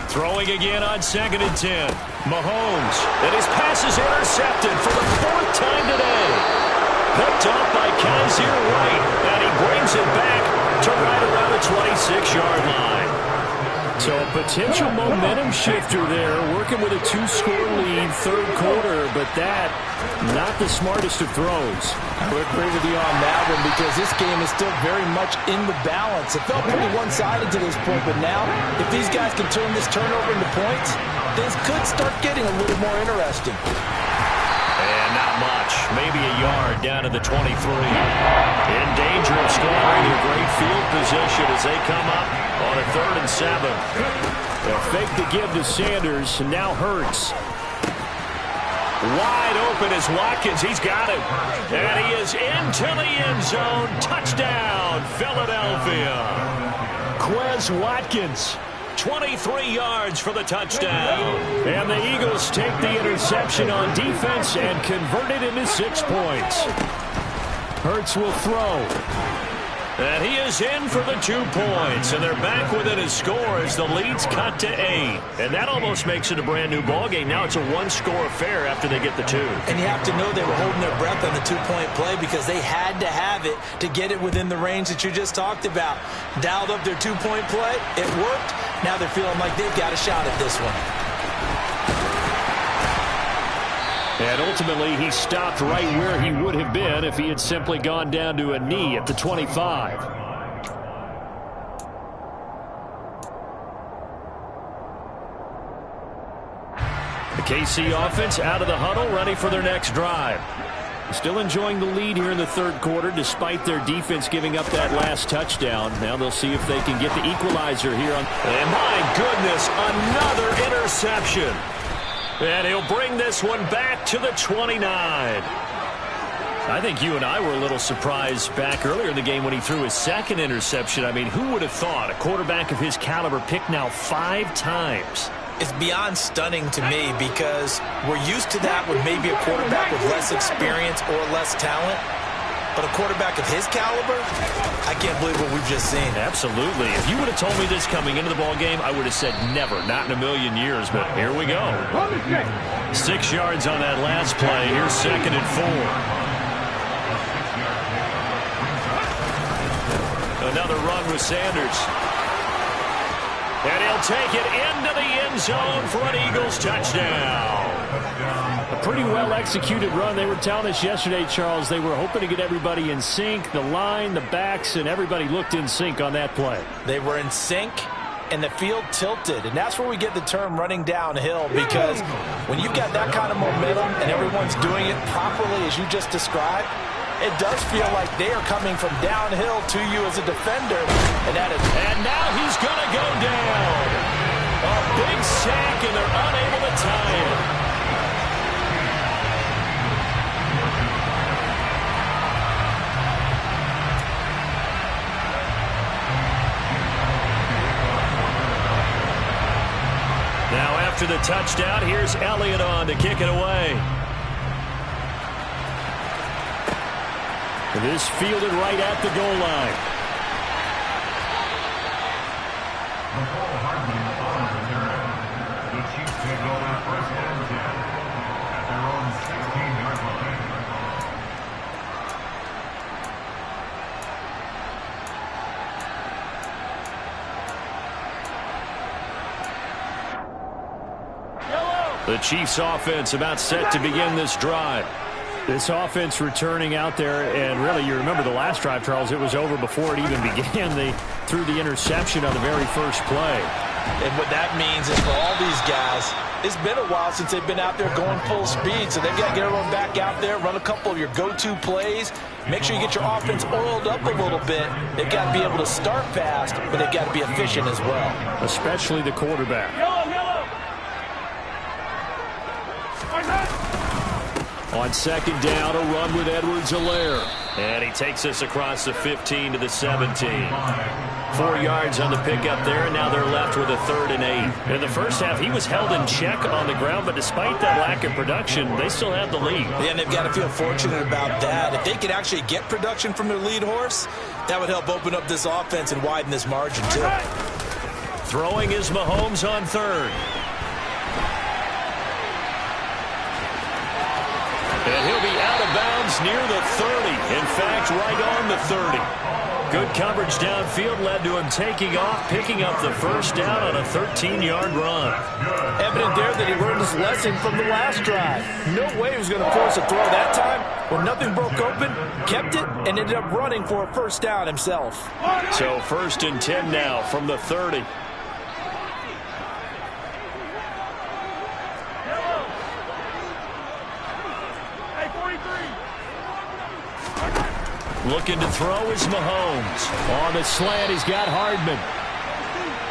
Throwing again on 2nd and 10. Mahomes. And his pass is intercepted for the 4th time today. Picked up by Kaiser White. And he brings it back to right around the 26-yard line. So a potential momentum shifter there, working with a 2-score lead, 3rd quarter, but that, not the smartest of throws. I would agree with you on that one because this game is still very much in the balance. It felt pretty one-sided to this point, but now, if these guys can turn this turnover into points, things could start getting a little more interesting. And not much. Maybe a yard down to the 23. In danger of scoring their great field position as they come up on a 3rd and 7. They'll fake the give to Sanders, and now Hurts. Wide open is Watkins. He's got him. And he is into the end zone. Touchdown, Philadelphia. Quez Watkins. 23 yards for the touchdown. And the Eagles take the interception on defense and convert it into 6 points. Hurts will throw. And he is in for the 2 points. And they're back within a score as the lead's cut to 8. And that almost makes it a brand new ballgame. Now it's a 1-score affair after they get the 2. And you have to know they were holding their breath on the 2-point play because they had to have it to get it within the range that you just talked about. Dialed up their 2-point play. It worked. Now they're feeling like they've got a shot at this one. And ultimately, he stopped right where he would have been if he had simply gone down to a knee at the 25. KC offense out of the huddle, ready for their next drive. Still enjoying the lead here in the third quarter, despite their defense giving up that last touchdown. Now they'll see if they can get the equalizer here. And my goodness, another interception. And he'll bring this one back to the 29. I think you and I were a little surprised back earlier in the game when he threw his second interception. I mean, who would have thought a quarterback of his caliber picked now 5 times? It's beyond stunning to me because we're used to that with maybe a quarterback with less experience or less talent. But a quarterback of his caliber, I can't believe what we've just seen. Absolutely. If you would have told me this coming into the ball game, I would have said never, not in a million years. But here we go. 6 yards on that last play. Here's 2nd and 4. Another run with Sanders. And he'll take it into the end zone for an Eagles touchdown. A pretty well-executed run. They were telling us yesterday, Charles, they were hoping to get everybody in sync. The line, the backs, and everybody looked in sync on that play. They were in sync, and the field tilted. And that's where we get the term running downhill, because when you've got that kind of momentum and everyone's doing it properly as you just described, it does feel like they are coming from downhill to you as a defender. And now he's going to go down. A big sack, and they're unable to tie it. Now after the touchdown, here's Elliott on to kick it away. It is fielded right at the goal line. The Chiefs take over 1st and 10 at their own 16-yard line. The Chiefs offense about set to begin this drive. This offense returning out there, and really, you remember the last drive, Charles, it was over before it even began. They threw the interception on the very first play. And what that means is for all these guys, it's been a while since they've been out there going full speed, so they've got to get everyone back out there, run a couple of your go-to plays, make sure you get your offense oiled up a little bit. They've got to be able to start fast, but they've got to be efficient as well. Especially the quarterback. On 2nd down, a run with Edwards-Helaire. And he takes us across the 15 to the 17. 4 yards on the pickup there, and now they're left with a 3rd and 8. In the first half, he was held in check on the ground, but despite that lack of production, they still have the lead. Yeah, and they've got to feel fortunate about that. If they could actually get production from their lead horse, that would help open up this offense and widen this margin, too. Throwing is Mahomes on 3rd. And he'll be out of bounds near the 30. In fact, right on the 30. Good coverage downfield led to him taking off, picking up the first down on a 13-yard run. Evident there that he learned his lesson from the last drive. No way he was going to force a throw that time. When nothing broke open, kept it, and ended up running for a first down himself. So 1st and 10 now from the 30. Looking to throw is Mahomes. On the slant, he's got Hardman.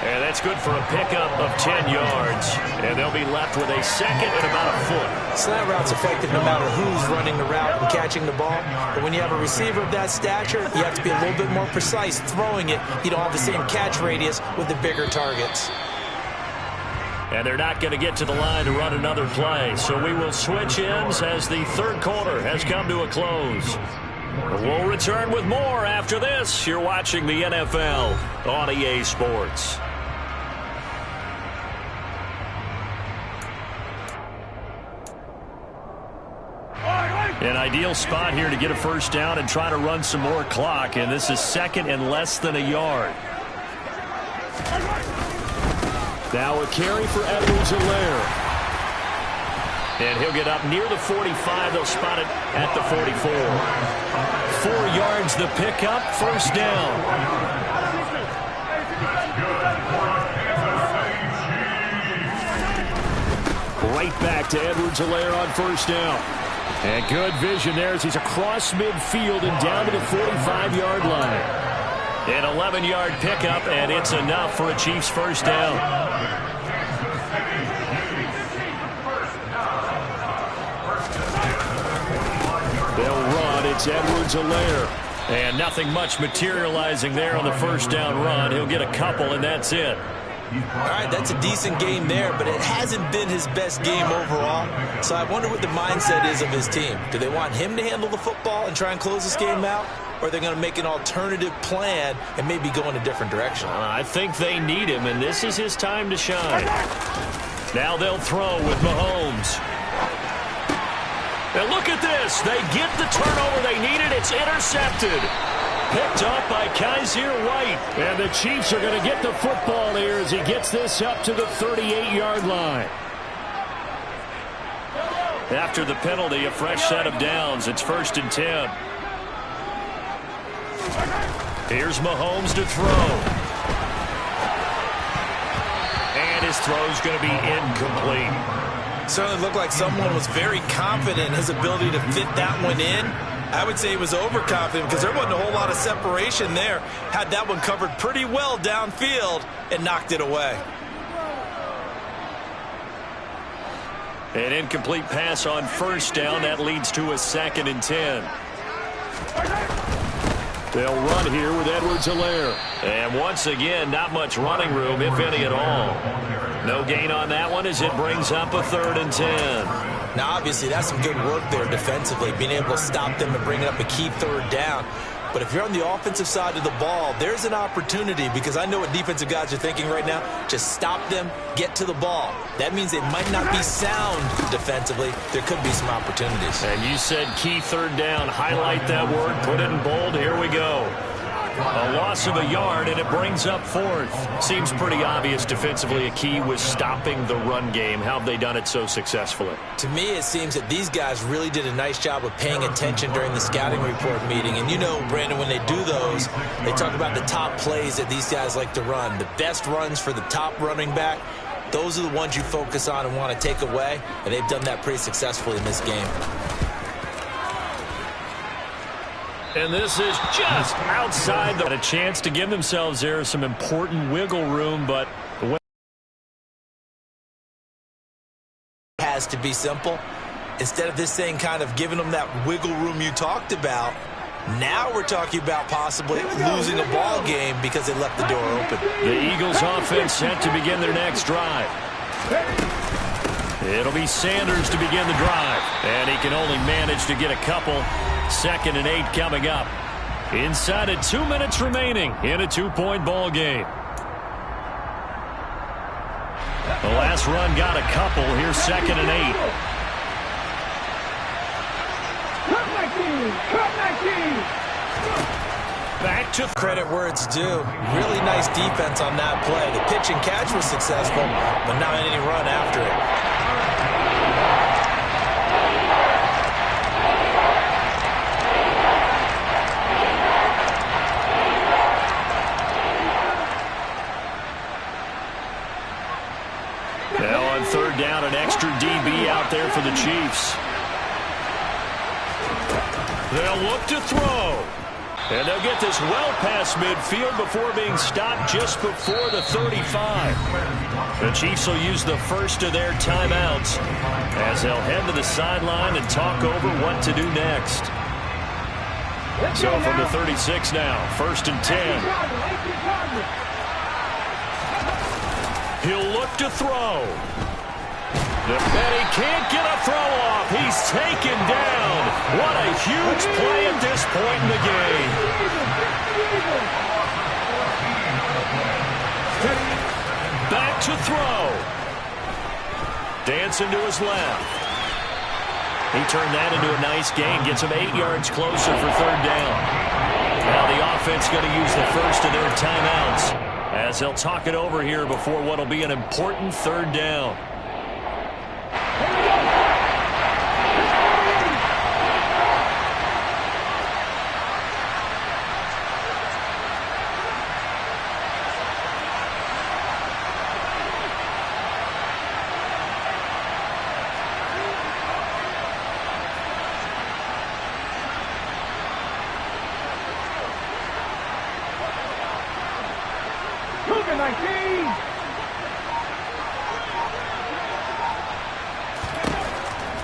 And that's good for a pickup of 10 yards. And they'll be left with a 2nd and about a foot. Slant route's effective no matter who's running the route and catching the ball. But when you have a receiver of that stature, you have to be a little bit more precise throwing it. You don't have the same catch radius with the bigger targets. And they're not going to get to the line to run another play. So we will switch ends as the third quarter has come to a close. We'll return with more after this. You're watching the NFL on EA Sports. An ideal spot here to get a first down and try to run some more clock. And this is 2nd and less than a yard. Now a carry for Edwards-Helaire. And he'll get up near the 45. They'll spot it at the 44. 4 yards the pickup, first down. right back to Edwards-Helaire on first down. And good vision there as he's across midfield and down to the 45-yard line. An 11-yard pickup, and it's enough for a Chiefs first down. They'll run. It's Edwards-Helaire. And nothing much materializing there on the first down run. He'll get a couple, and that's it. All right, that's a decent game there, but it hasn't been his best game overall. So I wonder what the mindset is of his team. Do they want him to handle the football and try and close this game out? Or are they going to make an alternative plan and maybe go in a different direction? I think they need him, and this is his time to shine. Now they'll throw with Mahomes. And look at this. They get the turnover they needed. It's intercepted. Picked up by Kaiser White. And the Chiefs are going to get the football here as he gets this up to the 38-yard line. After the penalty, a fresh set of downs. It's 1st and 10. Here's Mahomes to throw. And his throw's going to be incomplete. Certainly looked like someone was very confident in his ability to fit that one in. I would say he was overconfident because there wasn't a whole lot of separation there. Had that one covered pretty well downfield and knocked it away. An incomplete pass on first down. That leads to a 2nd and 10. They'll run here with Edwards-Helaire. And once again, not much running room, if any at all. No gain on that one as it brings up a 3rd and 10. Now, obviously, that's some good work there defensively, being able to stop them and bring up a key 3rd down. But if you're on the offensive side of the ball, there's an opportunity because I know what defensive guys are thinking right now. Just stop them, get to the ball. That means they might not be sound defensively. There could be some opportunities. And you said key 3rd down. Highlight that word. Put it in bold. Here we go. A loss of a yard, and it brings up 4th. Seems pretty obvious defensively a key was stopping the run game. How have they done it so successfully? To me, it seems that these guys really did a nice job of paying attention during the scouting report meeting. And you know, Brandon, when they do those, they talk about the top plays that these guys like to run. The best runs for the top running back, those are the ones you focus on and want to take away. And they've done that pretty successfully in this game. And this is just outside. Had a chance to give themselves there some important wiggle room, but the way has to be simple. Instead of this thing kind of giving them that wiggle room you talked about, now we're talking about possibly losing a ball game because they left the door open. The Eagles offense set to begin their next drive. It'll be Sanders to begin the drive, and he can only manage to get a couple. 2nd and 8 coming up. Inside of 2 minutes remaining in a 2-point ball game. The last run got a couple. Here's 2nd and 8. Back to credit where it's due. Really nice defense on that play. The pitch and catch was successful, but not any run after it. Now on 3rd down, an extra DB out there for the Chiefs. They'll look to throw. And they'll get this well past midfield before being stopped just before the 35. The Chiefs will use the first of their timeouts as they'll head to the sideline and talk over what to do next. So from the 36 now, 1st and 10. He'll look to throw. And he can't get a throw off. He's taken down. What a huge play at this point in the game. Back to throw. Dancing to his left. He turned that into a nice gain. Gets him 8 yards closer for 3rd down. Now the offense going to use the first of their timeouts as they'll talk it over here before what will be an important 3rd down.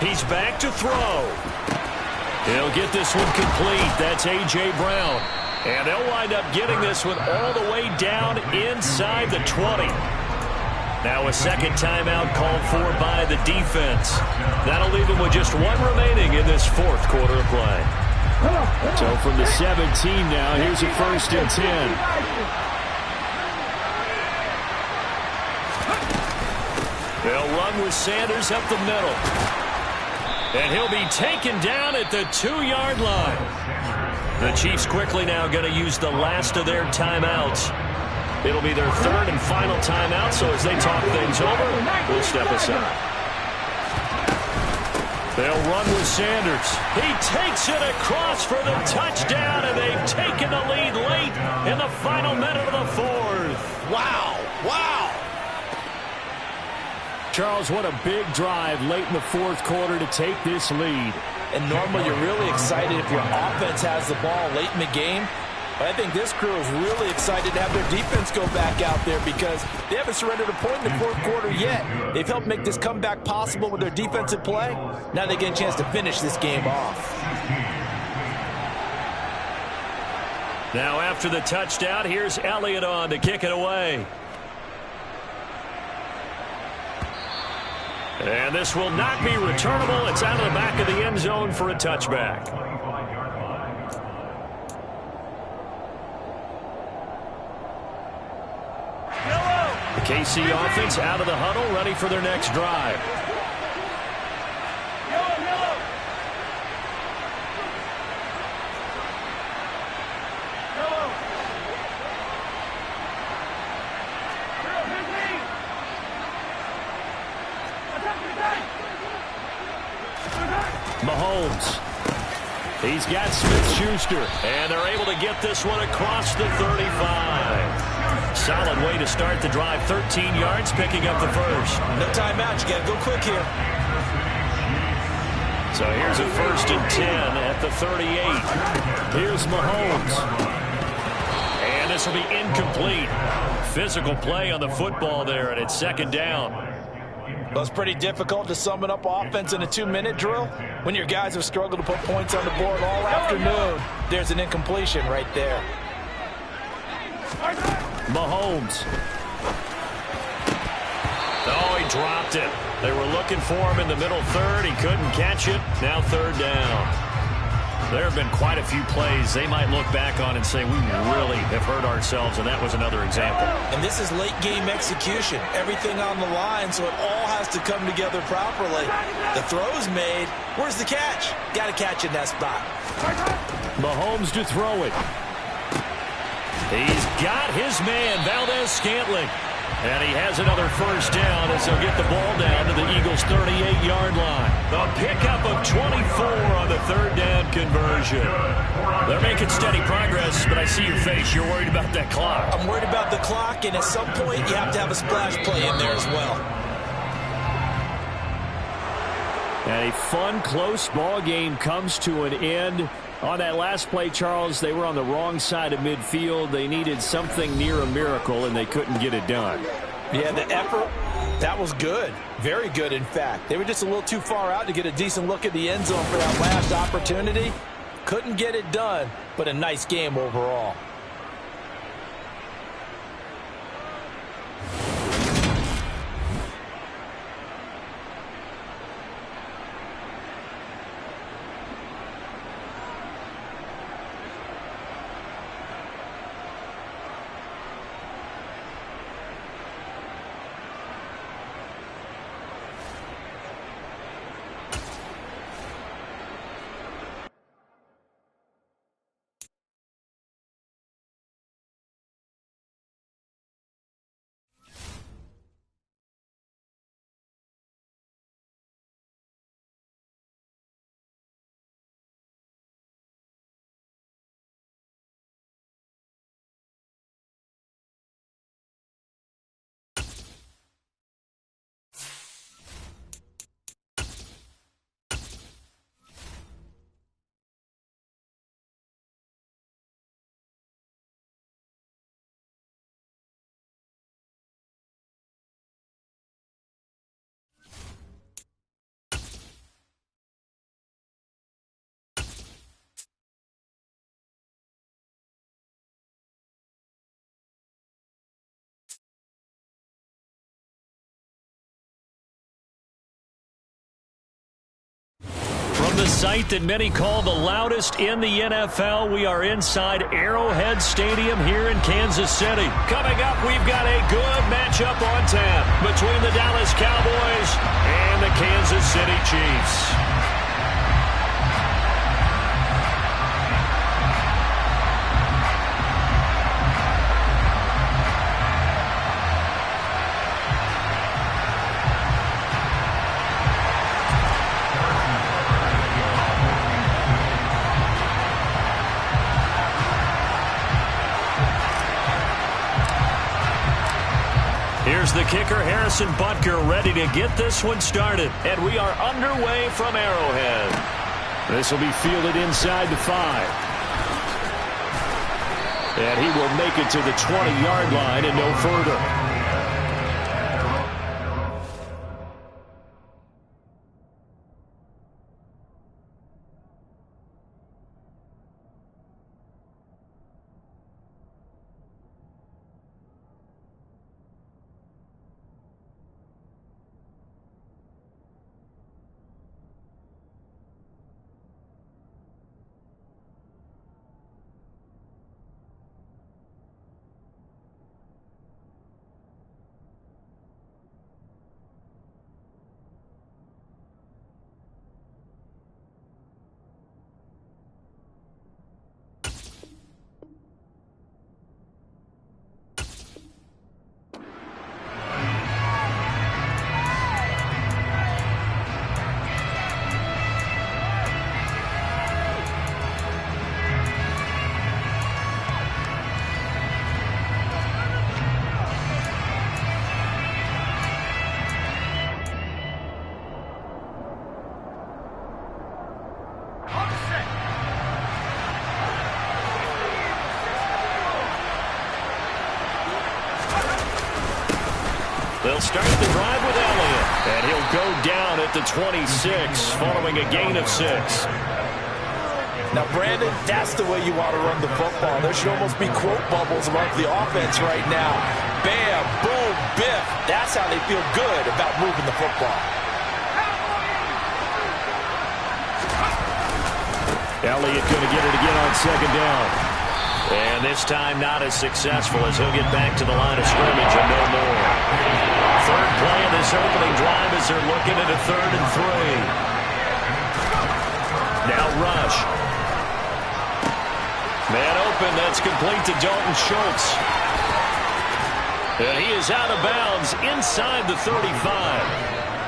He's back to throw. He'll get this one complete. That's A.J. Brown. And they'll wind up getting this one all the way down inside the 20. Now a second timeout called for by the defense. That'll leave them with just one remaining in this fourth quarter of play. So from the 17 now, here's a 1st and 10. They'll run with Sanders up the middle. And he'll be taken down at the 2-yard line. The Chiefs quickly now going to use the last of their timeouts. It'll be their 3rd and final timeout, so as they talk things over, we'll step aside. They'll run with Sanders. He takes it across for the touchdown, and they've taken the lead late in the final minute of the 4th. Wow. Wow. Charles, what a big drive late in the 4th quarter to take this lead. And normally you're really excited if your offense has the ball late in the game. But I think this crew is really excited to have their defense go back out there because they haven't surrendered a point in the 4th quarter yet. They've helped make this comeback possible with their defensive play. Now they get a chance to finish this game off. Now after the touchdown, here's Elliott on to kick it away. And this will not be returnable. It's out of the back of the end zone for a touchback. The KC offense out of the huddle, ready for their next drive. Mahomes. He's got Smith-Schuster, and they're able to get this one across the 35. Solid way to start the drive. 13 yards, picking up the first. No timeout. You got to go quick here. So here's a 1st and 10 at the 38. Here's Mahomes. And this will be incomplete. Physical play on the football there, and it's 2nd down. Well, it's pretty difficult to sum it up offense in a 2-minute drill. When your guys have struggled to put points on the board all afternoon, there's an incompletion right there. Mahomes. Oh, he dropped it. They were looking for him in the middle 3rd. He couldn't catch it. Now 3rd down. There have been quite a few plays they might look back on and say, we really have hurt ourselves, and that was another example. And this is late-game execution. Everything on the line, so it all has to come together properly. The throw's made. Where's the catch? Got to catch in that spot. Mahomes to throw it. He's got his man, Valdez-Scantling. And he has another 1st down as he'll get the ball down to the Eagles' 38-yard line. A pickup of 24 on the 3rd down conversion. They're making steady progress, but I see your face. You're worried about that clock. I'm worried about the clock, and at some point you have to have a splash play in there as well. And a fun, close ball game comes to an end. On that last play, Charles, they were on the wrong side of midfield. They needed something near a miracle, and they couldn't get it done. Yeah, the effort, that was good. Very good, in fact. They were just a little too far out to get a decent look at the end zone for that last opportunity. Couldn't get it done, but a nice game overall. the site that many call the loudest in the NFL. We are inside Arrowhead Stadium here in Kansas City. Coming up, we've got a good matchup on tap between the Dallas Cowboys and the Kansas City Chiefs. Here's the kicker, Harrison Butker, ready to get this one started. And we are underway from Arrowhead. This will be fielded inside the 5. And he will make it to the 20-yard line and no further. They'll start the drive with Elliott, and he'll go down at the 26 following a gain of 6. Now, Brandon, that's the way you want to run the football. There should almost be quote bubbles among the offense right now. Bam, boom, biff. That's how they feel good about moving the football. Elliott going to get it again on second down. And this time not as successful as he'll get back to the line of scrimmage and no more. Third play of this opening drive as they're looking at a 3rd and 3. Now Rush. Man open, that's complete to Dalton Schultz. And he is out of bounds inside the 35.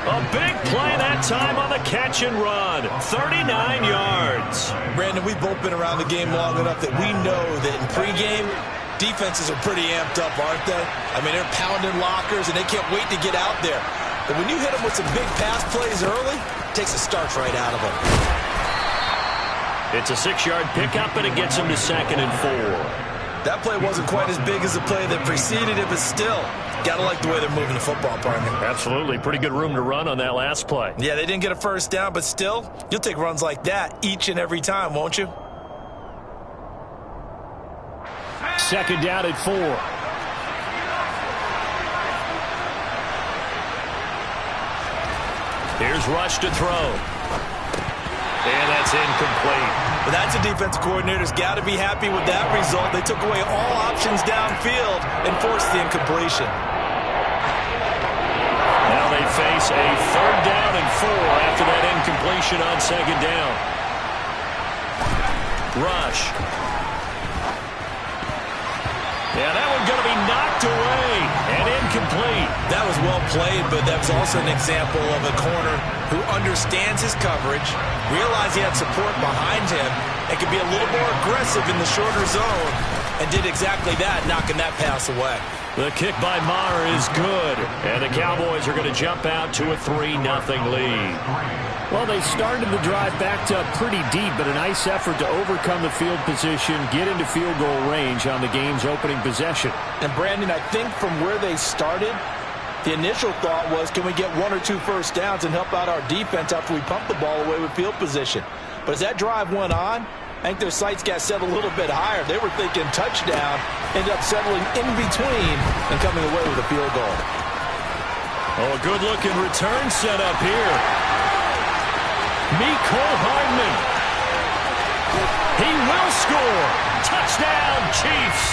A big play that time on the catch and run. 39 yards. Brandon, we've both been around the game long enough that we know that in pregame, defenses are pretty amped up, aren't they? I mean, they're pounding lockers, and they can't wait to get out there. But when you hit them with some big pass plays early, it takes a starch right out of them. It's a 6-yard pickup, and it gets him to 2nd and 4. That play wasn't quite as big as the play that preceded it, but still, gotta like the way they're moving the football, partner. Absolutely. Pretty good room to run on that last play. Yeah, they didn't get a first down, but still, you'll take runs like that each and every time, won't you? 2nd down at 4. Here's Rush to throw. And that's incomplete. But that's a defensive coordinator's got to be happy with that result. They took away all options downfield and forced the incompletion. Now they face a 3rd down and 4 after that incompletion on 2nd down. Rush. Yeah, that one's going to be knocked away and incomplete. That was well played, but that was also an example of a corner who understands his coverage, realized he had support behind him, and could be a little more aggressive in the shorter zone, and did exactly that, knocking that pass away. The kick by Maher is good, and the Cowboys are going to jump out to a 3-0 lead. Well, they started the drive backed up pretty deep, but a nice effort to overcome the field position, get into field goal range on the game's opening possession. And, Brandon, I think from where they started, the initial thought was, can we get 1 or 2 first downs and help out our defense after we pump the ball away with field position? But as that drive went on, I think their sights got set a little bit higher. They were thinking touchdown, ended up settling in between and coming away with a field goal. Oh, a good-looking return set up here. Mecole Hardman. He will score. Touchdown, Chiefs.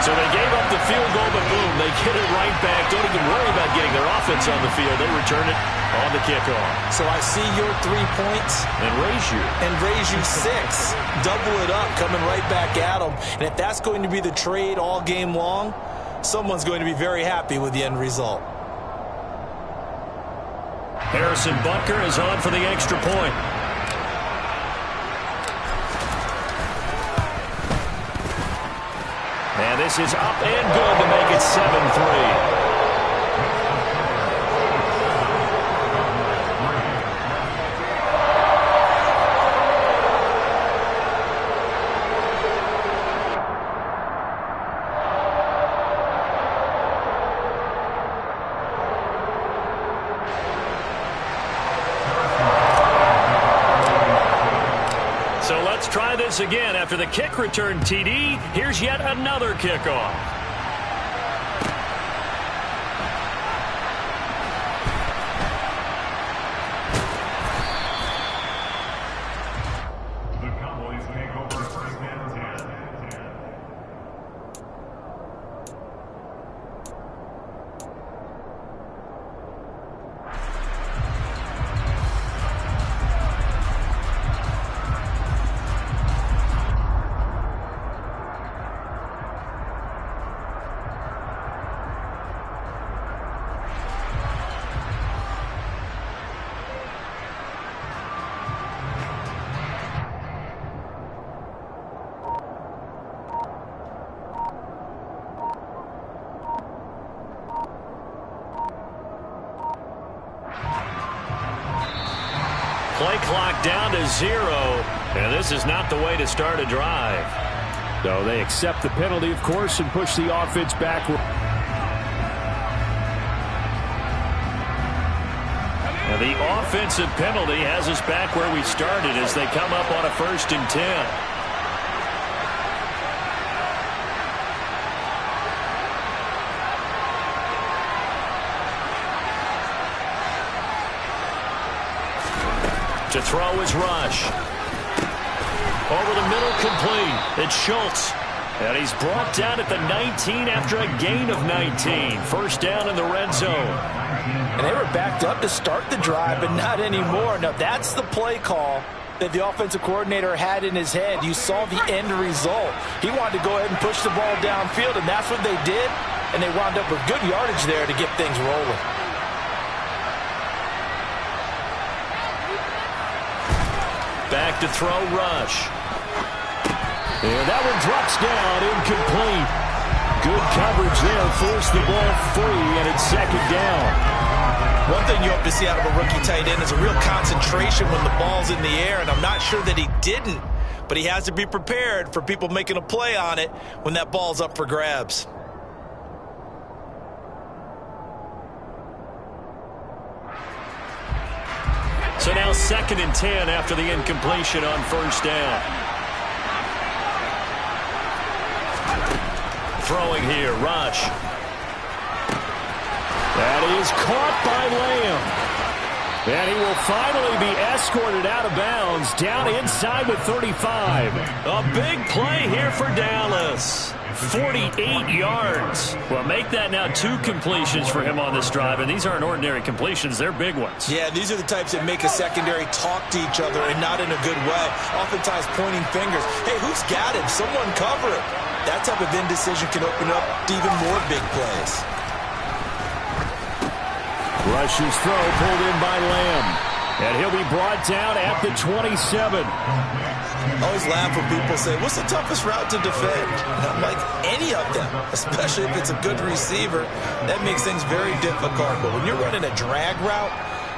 So they gave up the field goal, but boom, they get it right back. Don't even worry about getting their offense on the field. They return it on the kickoff. So I see your 3 points. And raise you 6. Double it up, coming right back at them. And if that's going to be the trade all game long, someone's going to be very happy with the end result. Harrison Butker is on for the extra point. And this is up and good to make it 7-3. So let's try this again. After the kick return TD, here's yet another kickoff. The Cowboys take over first and 10. Play clock down to 0, and this is not the way to start a drive. So they accept the penalty, of course, and push the offense backward. Now the offensive penalty has us back where we started as they come up on a 1st and 10. To throw is Rush. Over the middle, complete. It's Schultz. And he's brought down at the 19 after a gain of 19. First down in the red zone. And they were backed up to start the drive, but not anymore. Now, that's the play call that the offensive coordinator had in his head. You saw the end result. He wanted to go ahead and push the ball downfield, and that's what they did. And they wound up with good yardage there to get things rolling. Back to throw, Rush. And that one drops down, incomplete. Good coverage there, forced the ball free, and it's 2nd down. One thing you hope to see out of a rookie tight end is a real concentration when the ball's in the air, and I'm not sure that he didn't, but he has to be prepared for people making a play on it when that ball's up for grabs. So now 2nd and 10 after the incompletion on 1st down. Throwing here, Rush. That is caught by Lamb. And he will finally be escorted out of bounds down inside the 35. A big play here for Dallas. 48 yards. Well, make that now 2 completions for him on this drive, and these aren't ordinary completions. They're big ones. Yeah, these are the types that make a secondary talk to each other and not in a good way. Oftentimes pointing fingers. Hey, who's got him? Someone cover it. That type of indecision can open up to even more big plays. Rush's throw pulled in by Lamb. And he'll be brought down at the 27. Always laugh when people say, what's the toughest route to defend? And I'm like, any of them, especially if it's a good receiver. That makes things very difficult. But when you're running a drag route,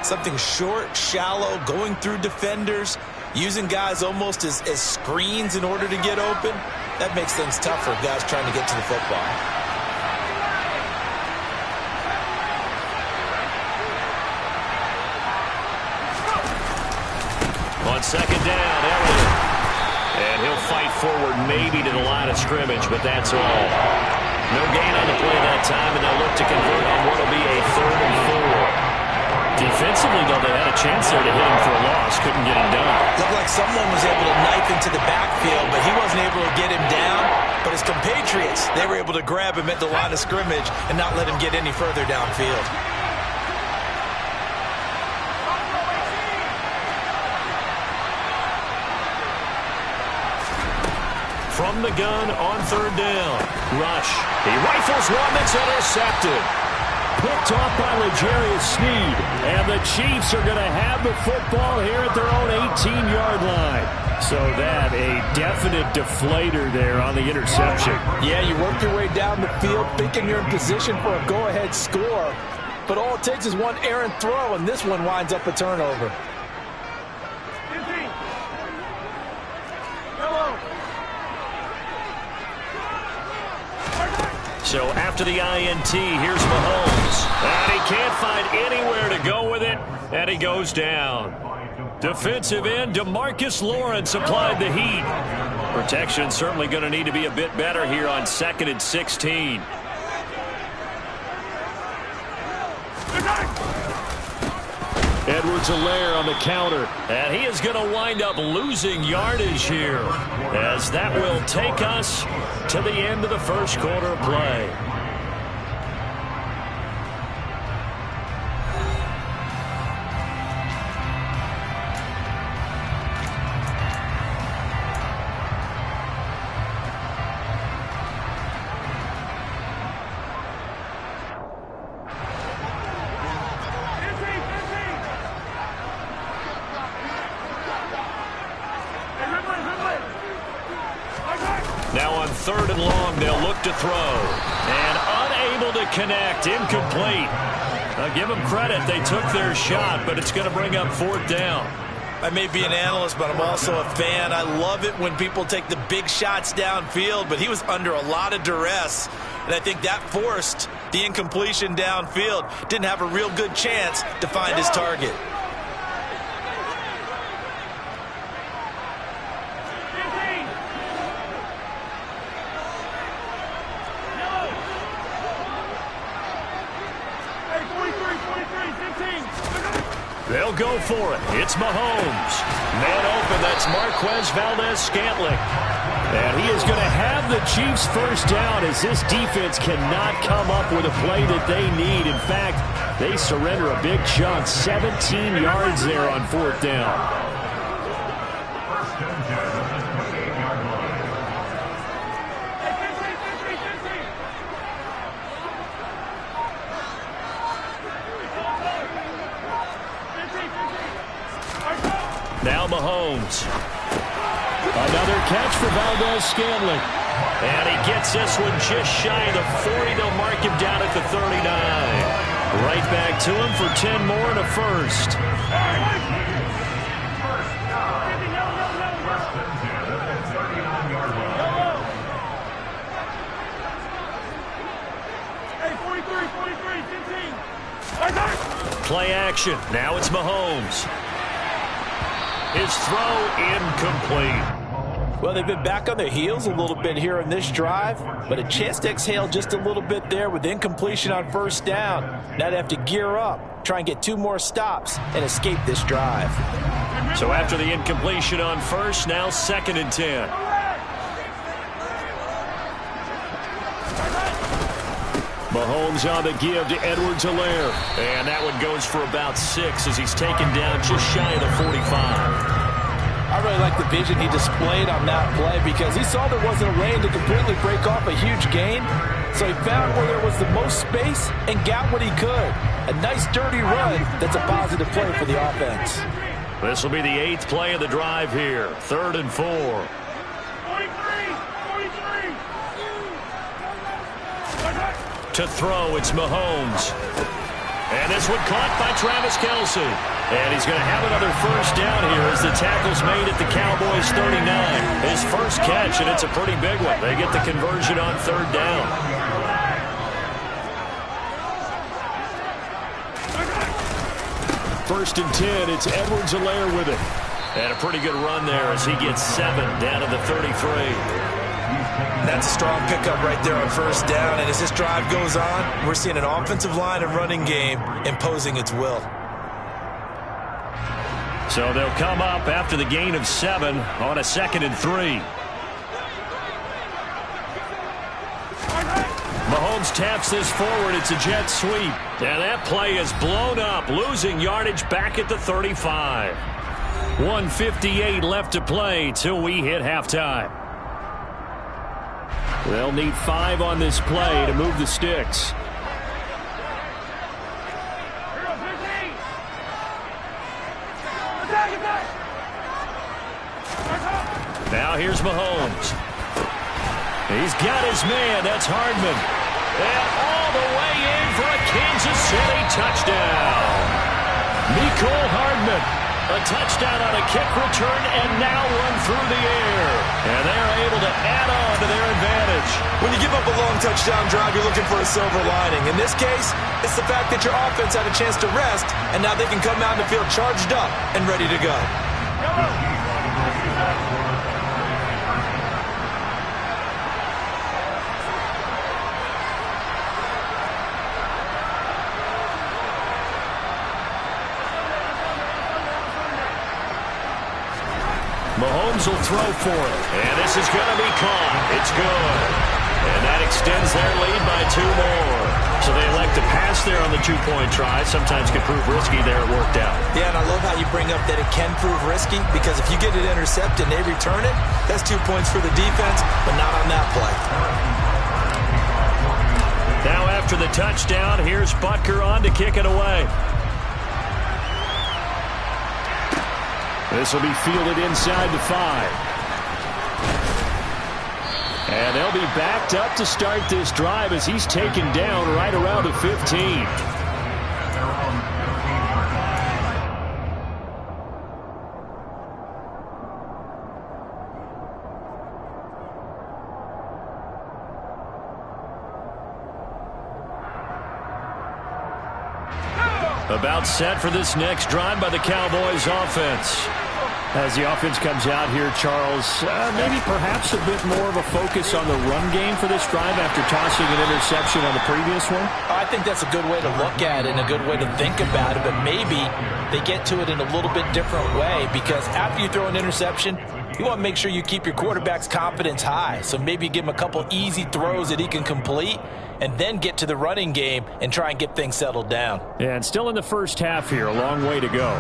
something short, shallow, going through defenders, using guys almost as screens in order to get open, that makes things tough for guys trying to get to the football. On 2nd down, Elliott. And he'll fight forward maybe to the line of scrimmage, but that's all. No gain on the play that time, and they'll look to convert on what will be a 3rd and 4. Defensively, though, they had a chance there to hit him for a loss. Couldn't get him done. Looked like someone was able to knife into the backfield, but he wasn't able to get him down. But his compatriots, they were able to grab him at the line of scrimmage and not let him get any further downfield. From the gun on third down. Rush. He rifles one that's intercepted. Picked off by L'Jarius Sneed. And the Chiefs are going to have the football here at their own 18-yard line. So that, a definite deflator there on the interception. Yeah, you work your way down the field thinking you're in position for a go-ahead score. But all it takes is one errant throw, and this one winds up a turnover. So after the INT, here's Mahomes. And he can't find anywhere to go with it, and he goes down. Defensive end DeMarcus Lawrence applied the heat. Protection certainly going to need to be a bit better here on 2nd and 16. Edwards-Helaire on the counter. And he is going to wind up losing yardage here, as that will take us to the end of the first quarter of play. Now on 3rd and long, they'll look to throw. And unable to connect, incomplete. I'll give them credit, they took their shot, but it's going to bring up 4th down. I may be an analyst, but I'm also a fan. I love it when people take the big shots downfield, but he was under a lot of duress, and I think that forced the incompletion downfield. Didn't have a real good chance to find his target. They'll go for it. It's Mahomes. Man open, that's Marquez Valdez-Scantling. And he is going to have the Chiefs first down, as this defense cannot come up with a play that they need. In fact, they surrender a big chunk. 17 yards there on 4th down. Now Mahomes. Another catch for Valdez-Scantling. And he gets this one just shy of the 40. They'll mark him down at the 39. Right back to him for 10 more and a first. Play action. Now it's Mahomes. His throw incomplete. Well, they've been back on their heels a little bit here in this drive, but a chance to exhale just a little bit there with incompletion on 1st down. Now they have to gear up, try and get 2 more stops, and escape this drive. So after the incompletion on 1st, now 2nd and 10. Mahomes on the give to Edwards-Helaire. And that one goes for about 6 as he's taken down just shy of the 45. I really like the vision he displayed on that play, because he saw there wasn't a lane to completely break off a huge gain. So he found where there was the most space and got what he could. A nice dirty run that's a positive play for the offense. This will be the 8th play of the drive here. 3rd and 4. To throw, it's Mahomes. And this one caught by Travis Kelce. And he's going to have another first down here as the tackle's made at the Cowboys' 39. His first catch, and it's a pretty big one. They get the conversion on 3rd down. First and 10, it's Edwards-Helaire with it. And a pretty good run there as he gets 7 down to the 33. That's a strong pickup right there on 1st down. And as this drive goes on, we're seeing an offensive line and running game imposing its will. So they'll come up after the gain of 7 on a 2nd and 3. Mahomes taps this forward. It's a jet sweep. And that play is blown up, losing yardage back at the 35. 1:58 left to play till we hit halftime. They'll need 5 on this play to move the sticks. Now here's Mahomes. He's got his man. That's Hardman. And all the way in for a Kansas City touchdown. Mecole Hardman. A touchdown on a kick return and now run through the air. And they're able to add on to their advantage. When you give up a long touchdown drive, you're looking for a silver lining. In this case, it's the fact that your offense had a chance to rest, and now they can come out and feel charged up and ready to go. Mahomes will throw for it. And this is going to be caught. It's good. And that extends their lead by 2 more. So they elect to pass there on the 2-point try. Sometimes can prove risky there. It worked out. Yeah, and I love how you bring up that it can prove risky, because if you get it intercepted and they return it, that's 2 points for the defense, but not on that play. Now after the touchdown, here's Butker on to kick it away. This will be fielded inside the 5. And they'll be backed up to start this drive as he's taken down right around the 15. About set for this next drive by the Cowboys offense. As the offense comes out here, Charles, maybe perhaps a bit more of a focus on the run game for this drive after tossing an interception on the previous one? I think that's a good way to look at it and a good way to think about it, but maybe they get to it in a little bit different way, because after you throw an interception, you want to make sure you keep your quarterback's confidence high. So maybe give him a couple easy throws that he can complete and then get to the running game and try and get things settled down. Yeah, and still in the first half here, a long way to go.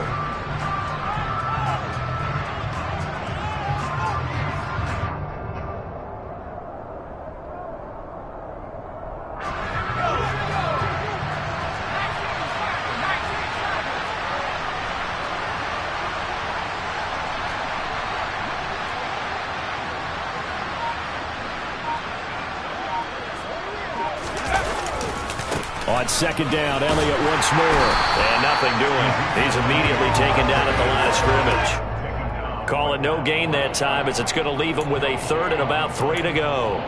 On 2nd down, Elliott once more. And nothing doing. He's immediately taken down at the line of scrimmage. Call it no gain that time, as it's going to leave him with a 3rd and about 3 to go.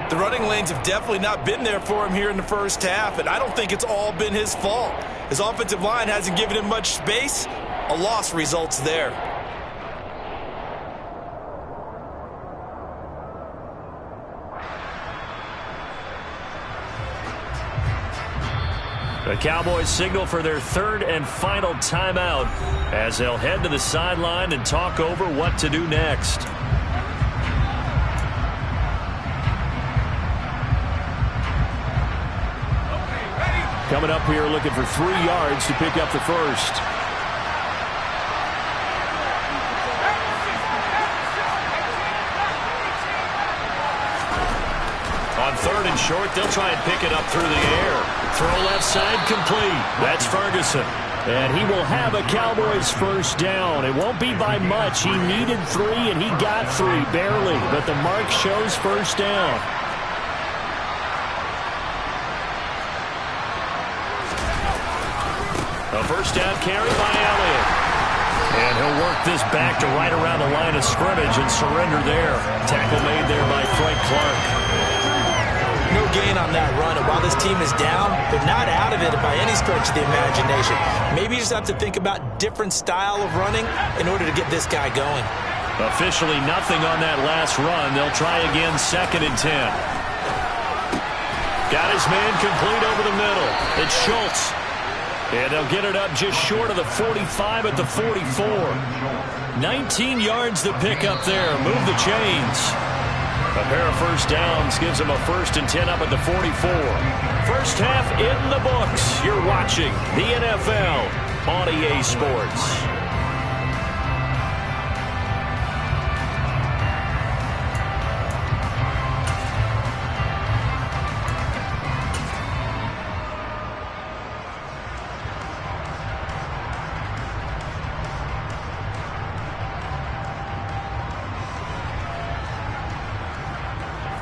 The running lanes have definitely not been there for him here in the first half, and I don't think it's all been his fault. His offensive line hasn't given him much space. A loss results there. The Cowboys signal for their 3rd and final timeout as they'll head to the sideline and talk over what to do next. Coming up here looking for 3 yards to pick up the first. On 3rd and short, they'll try and pick it up through the air. Throw left side complete. That's Ferguson. And he will have a Cowboys first down. It won't be by much. He needed 3, and he got 3, barely. But the mark shows first down. A first down carry by Elliott. And he'll work this back to right around the line of scrimmage and surrender there. Tackle made there by Frank Clark. No gain on that run, and while this team is down, they're not out of it by any stretch of the imagination. Maybe you just have to think about different style of running in order to get this guy going. Officially nothing on that last run. They'll try again, 2nd and 10. Got his man complete over the middle. It's Schultz. And they'll get it up just short of the 45 at the 44. 19 yards to pick up there. Move the chains. A pair of first downs gives them a 1st and 10 up at the 44. First half in the books. You're watching the NFL on EA Sports.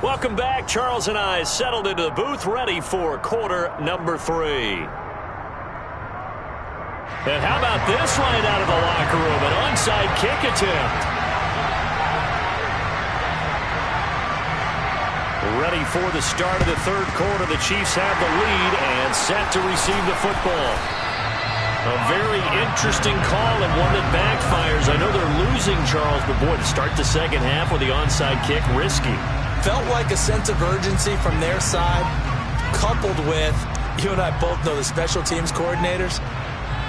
Welcome back. Charles and I settled into the booth, ready for quarter number 3. And how about this right out of the locker room? An onside kick attempt. Ready for the start of the third quarter. The Chiefs have the lead and set to receive the football. A very interesting call and one that backfires. I know they're losing, Charles, but boy, to start the second half with the onside kick, risky. Felt like a sense of urgency from their side, coupled with, you and I both know the special teams coordinators,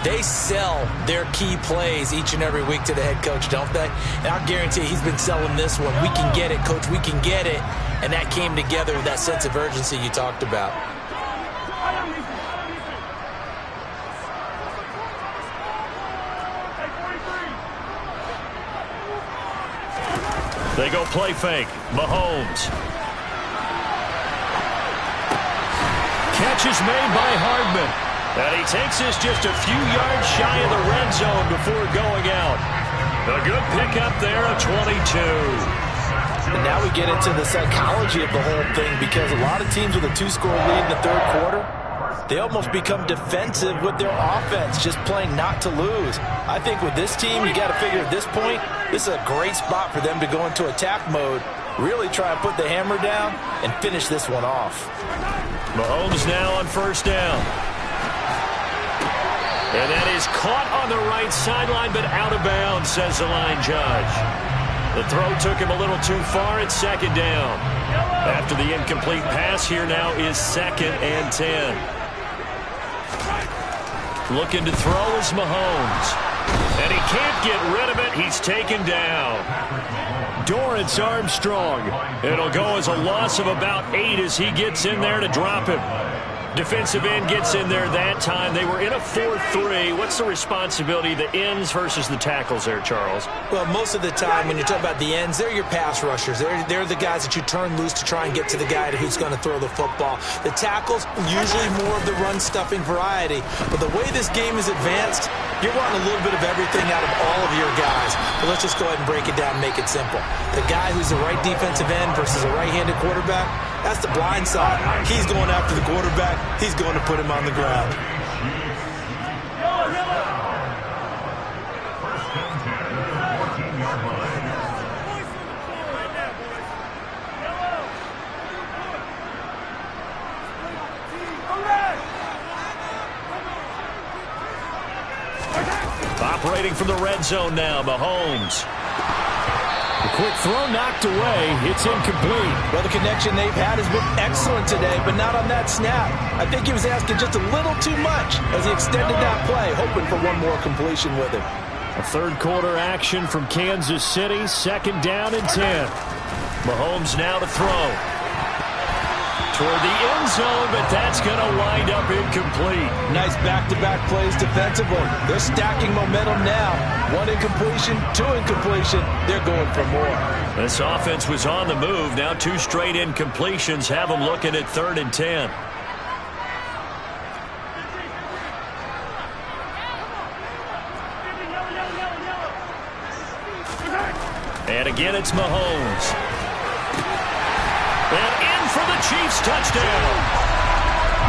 they sell their key plays each and every week to the head coach, don't they? And I'll guarantee he's been selling this one. We can get it, coach, we can get it. And that came together with that sense of urgency you talked about. They go play fake. Mahomes. Catch is made by Hardman. And he takes this just a few yards shy of the red zone before going out. A good pickup there, a 22. And now we get into the psychology of the whole thing, because a lot of teams with a 2-score lead in the third quarter, they almost become defensive with their offense, just playing not to lose. I think with this team, you got to figure at this point, this is a great spot for them to go into attack mode, really try and put the hammer down and finish this one off. Mahomes now on first down. And that is caught on the right sideline, but out of bounds, says the line judge. The throw took him a little too far. It's second down. After the incomplete pass, here now is 2nd and 10. Looking to throw is Mahomes. And he can't get rid of it. He's taken down. Dorrance Armstrong. It'll go as a loss of about 8 as he gets in there to drop him. Defensive end gets in there that time. They were in a 4-3. What's the responsibility, the ends versus the tackles there, Charles? Well, most of the time when you talk about the ends, they're your pass rushers. They're the guys that you turn loose to try and get to the guy who's going to throw the football. The tackles, usually more of the run-stuffing variety. But the way this game is advanced, you're wanting a little bit of everything out of all of your guys. But let's just go ahead and break it down and make it simple. The guy who's the right defensive end versus a right-handed quarterback, that's the blind side. He's going after the quarterback. He's going to put him on the ground. Operating from the red zone now, Mahomes. The quick throw knocked away. It's incomplete. Well, the connection they've had has been excellent today, but not on that snap. I think he was asking just a little too much as he extended that play, hoping for one more completion with him. A third quarter action from Kansas City. 2nd down and 10. Mahomes now to throw. Toward the end zone, but that's going to wind up incomplete. Nice back-to-back plays defensively. They're stacking momentum now. 1 incompletion, 2 incompletion. They're going for more. This offense was on the move. Now 2 straight incompletions have them looking at 3rd and 10. And again, it's Mahomes. And in for the Chiefs touchdown.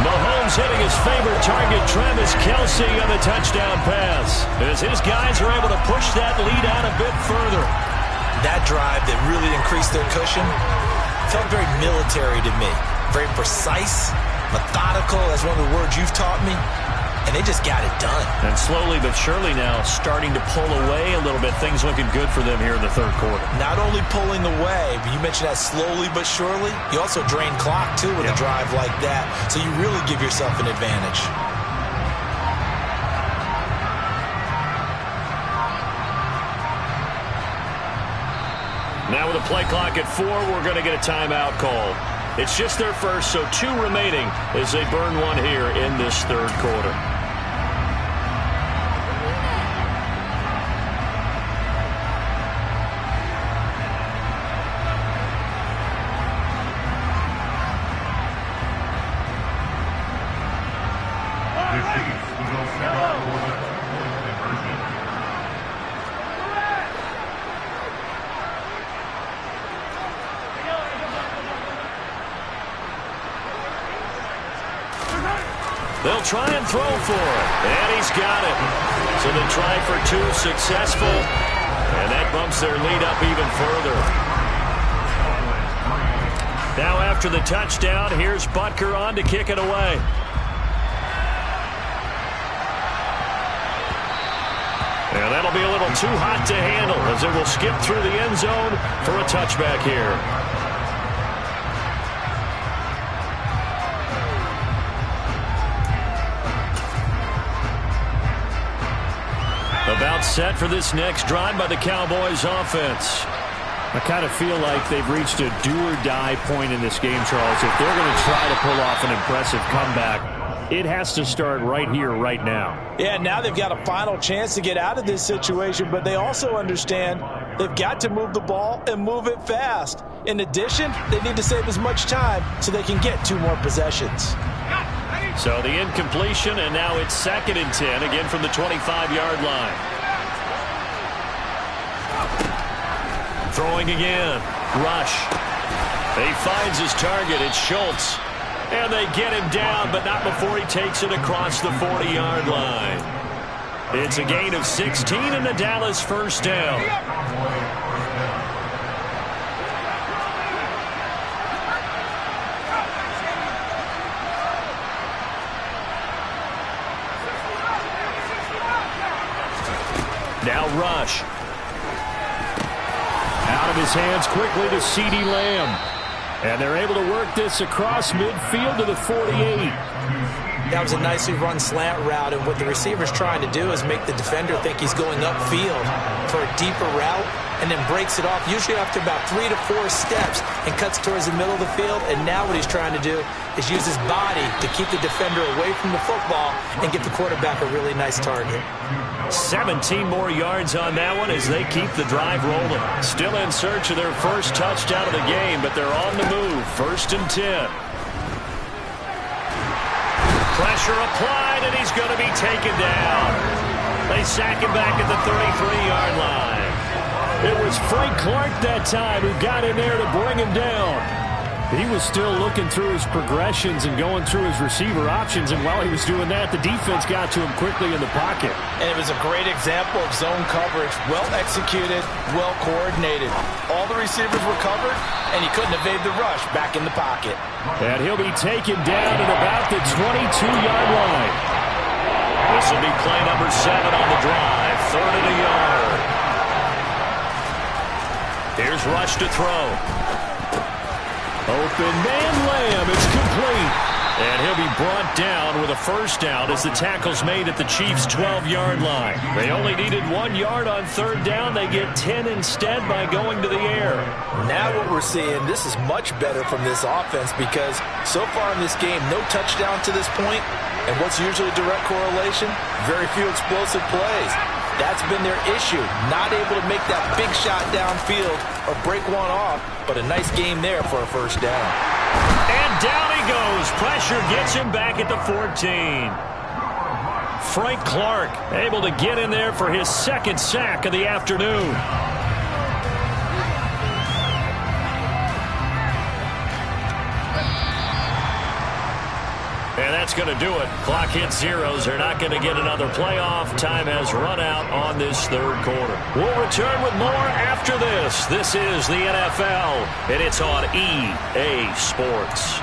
Mahomes hitting his favorite target, Travis Kelce, on the touchdown pass, as his guys are able to push that lead out a bit further. That drive that really increased their cushion felt very military to me. Very precise, methodical. That's one of the words you've taught me. And they just got it done. And slowly but surely now starting to pull away a little bit. Things looking good for them here in the third quarter. Not only pulling away, but you mentioned that slowly but surely. You also drain clock, too, with a drive like that. So you really give yourself an advantage. Now with a play clock at 4, we're going to get a timeout call. It's just their first, so 2 remaining as they burn one here in this third quarter. They'll try and throw for it, and he's got it. So they try for 2, successful, and that bumps their lead up even further. Now after the touchdown, here's Butker on to kick it away. And that'll be a little too hot to handle as it will skip through the end zone for a touchback here. About set for this next drive by the Cowboys offense. I kind of feel like they've reached a do-or-die point in this game, Charles. If they're going to try to pull off an impressive comeback, it has to start right here, right now. Yeah, now they've got a final chance to get out of this situation, but they also understand they've got to move the ball and move it fast. In addition, they need to save as much time so they can get 2 more possessions. So the incompletion, and now it's 2nd and 10, again from the 25-yard line. Throwing again. Rush. He finds his target. It's Schultz. And they get him down, but not before he takes it across the 40-yard line. It's a gain of 16 and the Dallas first down. Now Rush. Out of his hands quickly to CeeDee Lamb. And they're able to work this across midfield to the 48. That was a nicely run slant route, and what the receiver's trying to do is make the defender think he's going upfield for a deeper route, and then breaks it off, usually after about 3 to 4 steps, and cuts towards the middle of the field. And now what he's trying to do is use his body to keep the defender away from the football and get the quarterback a really nice target. 17 more yards on that one as they keep the drive rolling. Still in search of their first touchdown of the game, but they're on the move. 1st and 10. Pressure applied, and he's going to be taken down. They sack him back at the 33-yard line. It was Frank Clark that time who got in there to bring him down. He was still looking through his progressions and going through his receiver options, and while he was doing that, the defense got to him quickly in the pocket. And it was a great example of zone coverage. Well executed, well coordinated. All the receivers were covered, and he couldn't evade the rush back in the pocket. And he'll be taken down at about the 22-yard line. This will be play number 7 on the drive. 3rd and a yard. Here's Rush to throw. Open man Lamb. It's complete. And he'll be brought down with a first down as the tackle's made at the Chiefs' 12-yard line. They only needed 1 yard on 3rd down. They get 10 instead by going to the air. Now what we're seeing, this is much better from this offense because so far in this game, no touchdown to this point. And what's usually a direct correlation? Very few explosive plays. That's been their issue. Not able to make that big shot downfield or break one off, but a nice game there for a first down. And down he goes. Pressure gets him back at the 14. Frank Clark able to get in there for his 2nd sack of the afternoon. And that's going to do it. Clock hits zeros. They're not going to get another playoff. Time has run out on this 3rd quarter. We'll return with more after this. This is the NFL, and it's on EA Sports.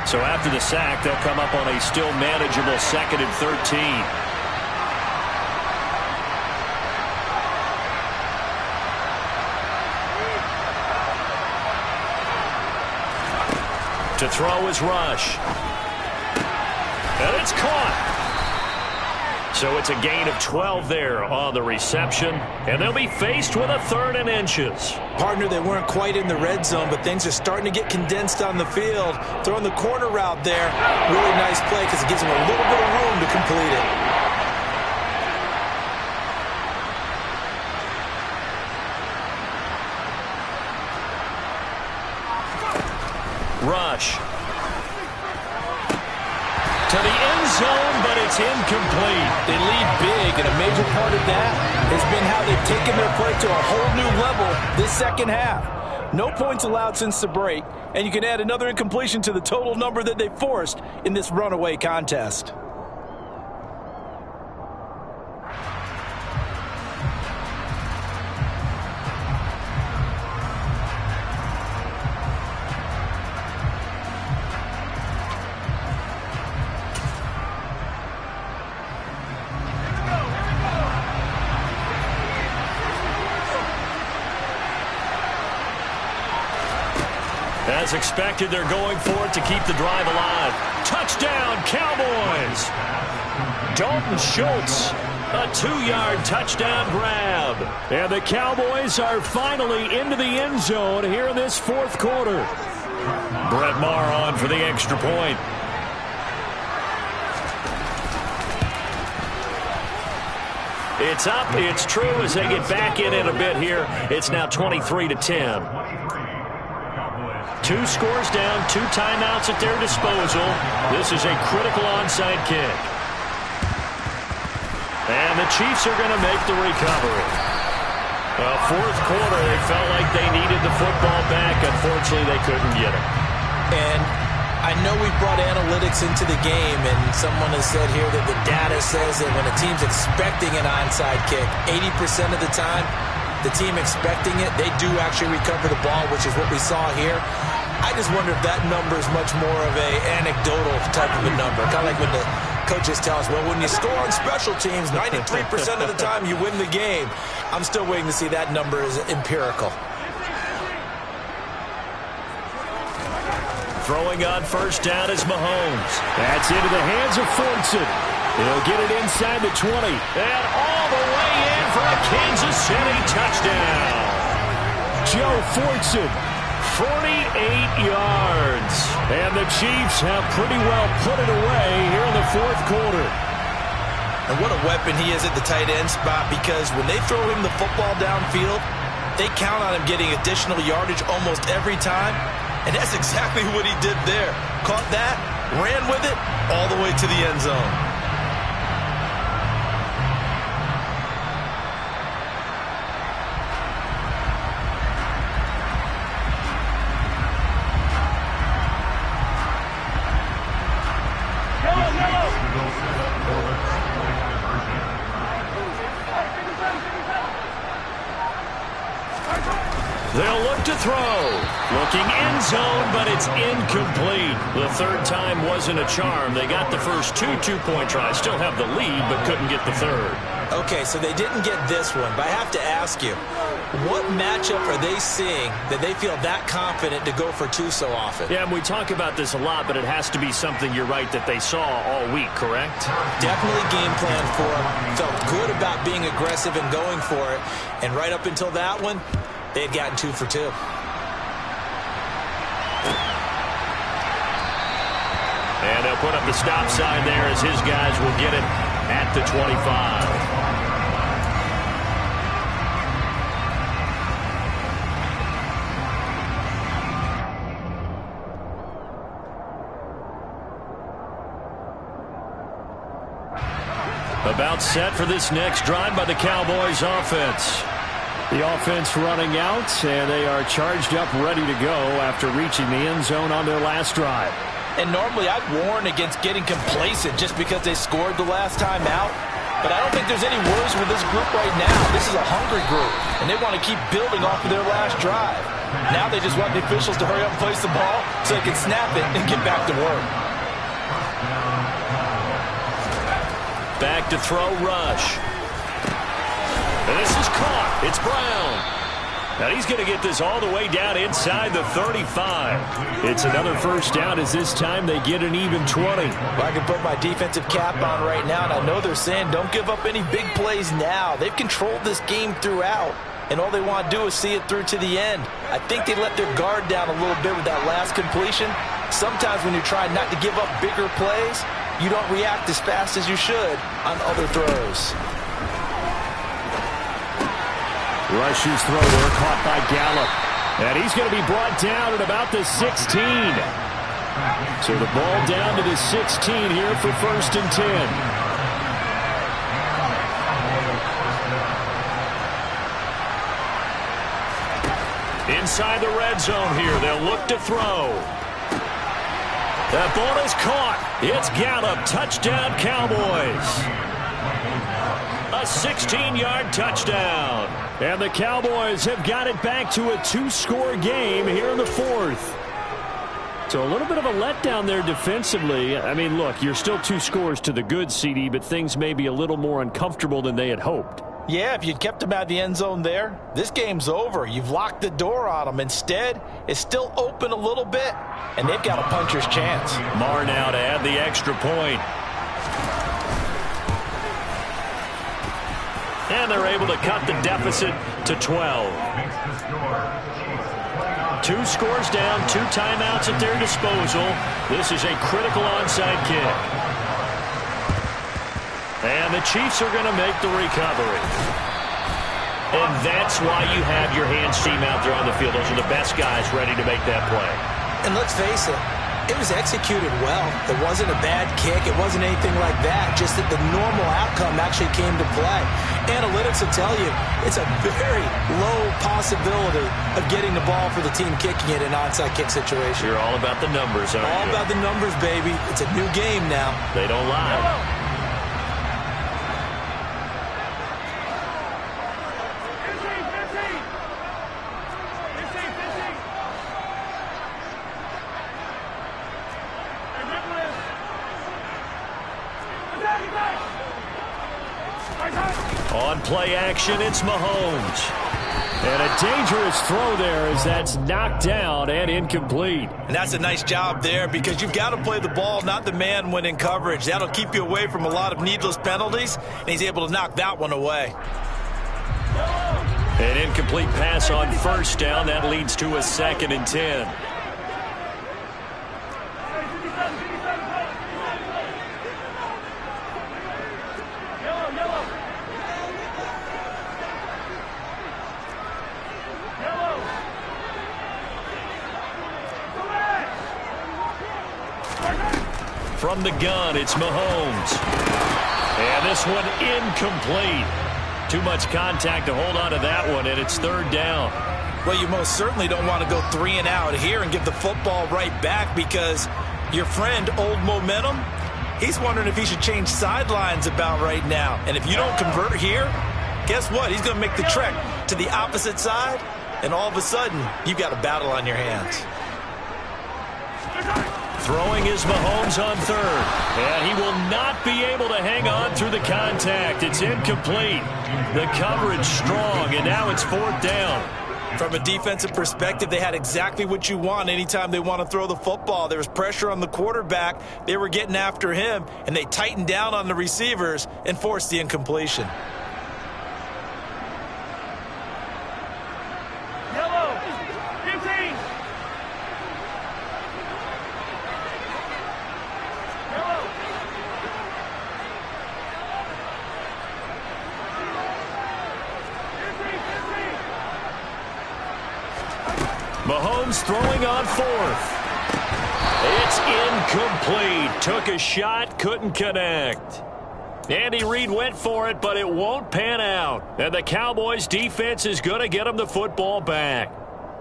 So after the sack, they'll come up on a still manageable 2nd and 13. To throw is Rush. And it's caught. So it's a gain of 12 there on the reception, and they'll be faced with a 3rd and inches. Partner, they weren't quite in the red zone, but things are starting to get condensed on the field. Throwing the corner route there, really nice play because it gives them a little bit of room to complete it. Rush. To the end zone, but it's incomplete. They lead big, and a major part of that has been how they've taken their play to a whole new level this second half. No points allowed since the break, and you can add another incompletion to the total number that they forced in this runaway contest. As expected, they're going for it to keep the drive alive. Touchdown, Cowboys! Dalton Schultz, a 2-yard touchdown grab. And the Cowboys are finally into the end zone here in this 4th quarter. Brett Maher on for the extra point. It's up, it's true as they get back in it a bit here. It's now 23-10. 2 scores down, 2 timeouts at their disposal. This is a critical onside kick. And the Chiefs are going to make the recovery. Well, 4th quarter, they felt like they needed the football back. Unfortunately, they couldn't get it. And I know we brought analytics into the game, and someone has said here that the data says that when a team's expecting an onside kick, 80% of the time, the team expecting it, they do actually recover the ball, which is what we saw here. I just wonder if that number is much more of a anecdotal type of a number. Kind of like when the coaches tell us, well, when you score on special teams, 93% of the time you win the game. I'm still waiting to see that number is empirical. Throwing on 1st down is Mahomes. That's into the hands of Fortson. He'll get it inside the 20. And all the way in for a Kansas City touchdown. Joe Fortson. 48 yards. And the Chiefs have pretty well put it away here in the 4th quarter. And what a weapon he is at the tight end spot, because when they throw him the football downfield, they count on him getting additional yardage almost every time. And that's exactly what he did there. Caught that, ran with it, all the way to the end zone. They'll look to throw. Looking end zone, but it's incomplete. The 3rd time wasn't a charm. They got the first 2 two-point tries. Still have the lead, but couldn't get the 3rd. Okay, so they didn't get this one, but I have to ask you, what matchup are they seeing that they feel that confident to go for 2 so often? Yeah, and we talk about this a lot, but it has to be something, you're right, that they saw all week, correct? Definitely game plan for them. Felt good about being aggressive and going for it. And right up until that one, they had gotten 2 for 2. And they'll put up the stop sign there as his guys will get it at the 25. About set for this next drive by the Cowboys offense. The offense running out, and they are charged up, ready to go after reaching the end zone on their last drive. And normally I'd warn against getting complacent just because they scored the last time out. But I don't think there's any worries with this group right now. This is a hungry group, and they want to keep building off of their last drive. Now they just want the officials to hurry up and place the ball so they can snap it and get back to work. Back to throw, Rush. And this is caught. It's Brown. Now he's going to get this all the way down inside the 35. It's another first down as this time they get an even 20. Well, I can put my defensive cap on right now, and I know they're saying don't give up any big plays now. They've controlled this game throughout, and all they want to do is see it through to the end. I think they let their guard down a little bit with that last completion. Sometimes when you're trying not to give up bigger plays, you don't react as fast as you should on other throws. Rush's throw there caught by Gallup. And he's going to be brought down at about the 16. So the ball down to the 16 here for 1st and 10. Inside the red zone here. They'll look to throw. That ball is caught. It's Gallup. Touchdown, Cowboys. A 16-yard touchdown. And the Cowboys have got it back to a 2-score game here in the 4th. So a little bit of a letdown there defensively. I mean, look, you're still 2 scores to the good, CD, but things may be a little more uncomfortable than they had hoped. Yeah, if you'd kept them out of the end zone there, this game's over. You've locked the door on them. Instead, it's still open a little bit, and they've got a puncher's chance. Marr now to add the extra point. And they're able to cut the deficit to 12. 2 scores down, 2 timeouts at their disposal. This is a critical onside kick. And the Chiefs are going to make the recovery. And that's why you have your hands team out there on the field. Those are the best guys ready to make that play. And let's face it, it was executed well. It wasn't a bad kick. It wasn't anything like that. Just that the normal outcome actually came to play. Analytics will tell you it's a very low possibility of getting the ball for the team kicking it in an onside kick situation. You're all about the numbers, aren't you? All about the numbers, baby. It's a new game now. They don't lie. On play action, it's Mahomes. And a dangerous throw there as that's knocked down and incomplete. And that's a nice job there because you've got to play the ball, not the man when in coverage. That'll keep you away from a lot of needless penalties, and he's able to knock that one away. An incomplete pass on 1st down. That leads to a 2nd and 10. From the gun, it's Mahomes. And this one incomplete. Too much contact to hold on to that one, and it's 3rd down. Well, you most certainly don't want to go 3 and out here and give the football right back because your friend, Old Momentum, he's wondering if he should change sidelines about right now. And if you don't convert here, guess what? He's going to make the trek to the opposite side, and all of a sudden, you've got a battle on your hands. Throwing is Mahomes on 3rd. And he will not be able to hang on through the contact. It's incomplete. The coverage strong, and now it's 4th down. From a defensive perspective, they had exactly what you want anytime they want to throw the football. There was pressure on the quarterback. They were getting after him, and they tightened down on the receivers and forced the incompletion. Mahomes throwing on 4th. It's incomplete. Took a shot, couldn't connect. Andy Reid went for it, but it won't pan out. And the Cowboys defense is going to get him the football back.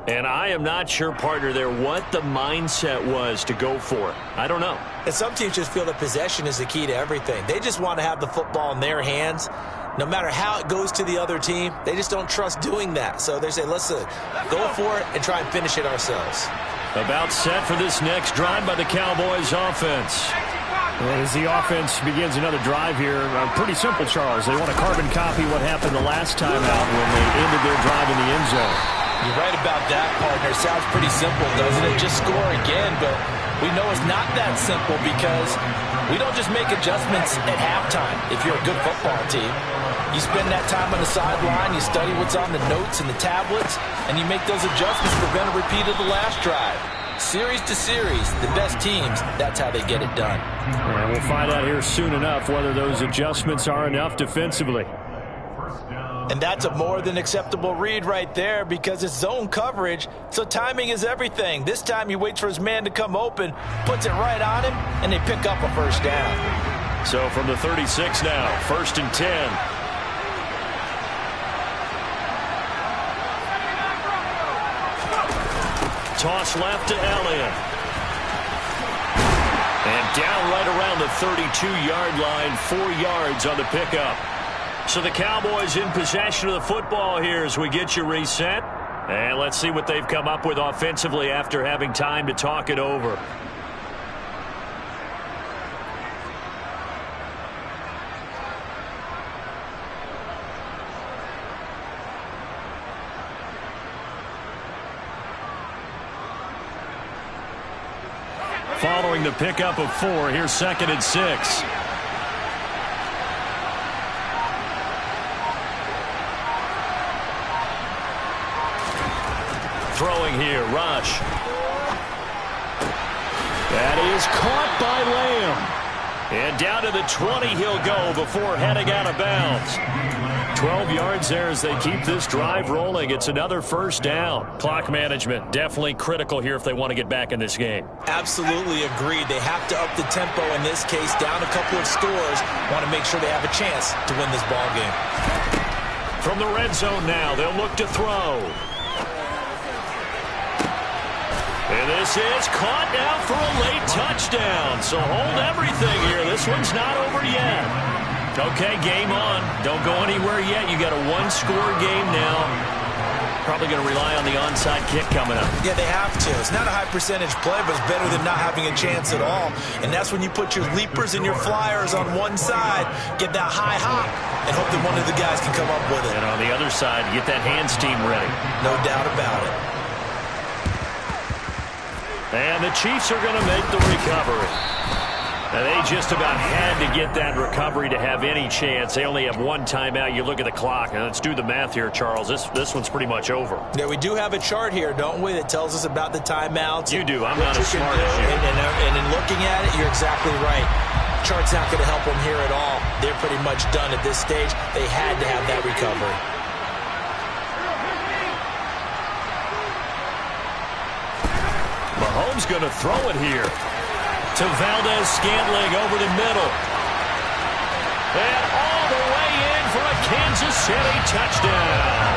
And I am not sure, partner, there what the mindset was to go for it. I don't know. And some teams just feel that possession is the key to everything. They just want to have the football in their hands. No matter how it goes to the other team, they just don't trust doing that. So they say, let's go for it and try and finish it ourselves. About set for this next drive by the Cowboys offense. And as the offense begins another drive here, pretty simple, Charles. They want to carbon copy what happened the last time out when they ended their drive in the end zone. You're right about that, partner. Sounds pretty simple, doesn't it? Just score again, but we know it's not that simple because we don't just make adjustments at halftime if you're a good football team. You spend that time on the sideline, you study what's on the notes and the tablets, and you make those adjustments to prevent a repeat of the last drive. Series to series, the best teams, that's how they get it done. And we'll find out here soon enough whether those adjustments are enough defensively. And that's a more than acceptable read right there because it's zone coverage, so timing is everything. This time he waits for his man to come open, puts it right on him, and they pick up a first down. So from the 36 now, 1st and 10. Toss left to Elliott. And down right around the 32-yard line, 4 yards on the pickup. So the Cowboys in possession of the football here as we get you reset. And let's see what they've come up with offensively after having time to talk it over. Following the pickup of 4, here's 2nd and 6. Throwing here, Rush. That is caught by Lamb. And down to the 20 he'll go before heading out of bounds. 12 yards there as they keep this drive rolling. It's another first down. Clock management definitely critical here if they want to get back in this game. Absolutely agreed. They have to up the tempo in this case, down a couple of scores. Want to make sure they have a chance to win this ball game. From the red zone now, they'll look to throw. And this is caught now for a late touchdown. So hold everything here. This one's not over yet. Okay, game on. Don't go anywhere yet. You got a one-score game now. Probably going to rely on the onside kick coming up. Yeah, they have to. It's not a high-percentage play, but it's better than not having a chance at all. And that's when you put your leapers and your flyers on one side, get that high hop, and hope that one of the guys can come up with it. And on the other side, get that hands team ready. No doubt about it. And the Chiefs are going to make the recovery. And they just about had to get that recovery to have any chance. They only have one timeout. You look at the clock, and let's do the math here, Charles. This one's pretty much over. Yeah, we do have a chart here, don't we, that tells us about the timeouts. You do. I'm not as smart as you. And in looking at it, you're exactly right. Chart's not going to help them here at all. They're pretty much done at this stage. They had to have that recovery. Mahomes going to throw it here to Valdez-Scantling over the middle. And all the way in for a Kansas City touchdown.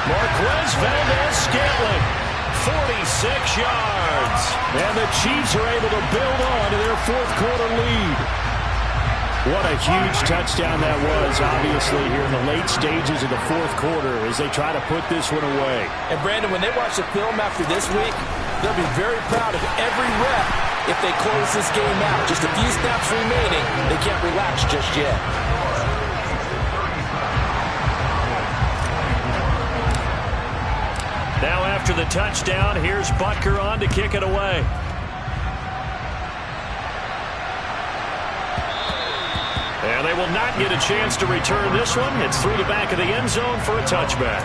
Marquez Valdez-Scantling, 46 yards. And the Chiefs are able to build on to their fourth-quarter lead. What a huge touchdown that was, obviously, here in the late stages of the fourth quarter as they try to put this one away. And, Brandon, when they watch the film after this week, they'll be very proud of every rep if they close this game out. Just a few snaps remaining. They can't relax just yet. Now after the touchdown, here's Butker on to kick it away. And they will not get a chance to return this one. It's through the back of the end zone for a touchback.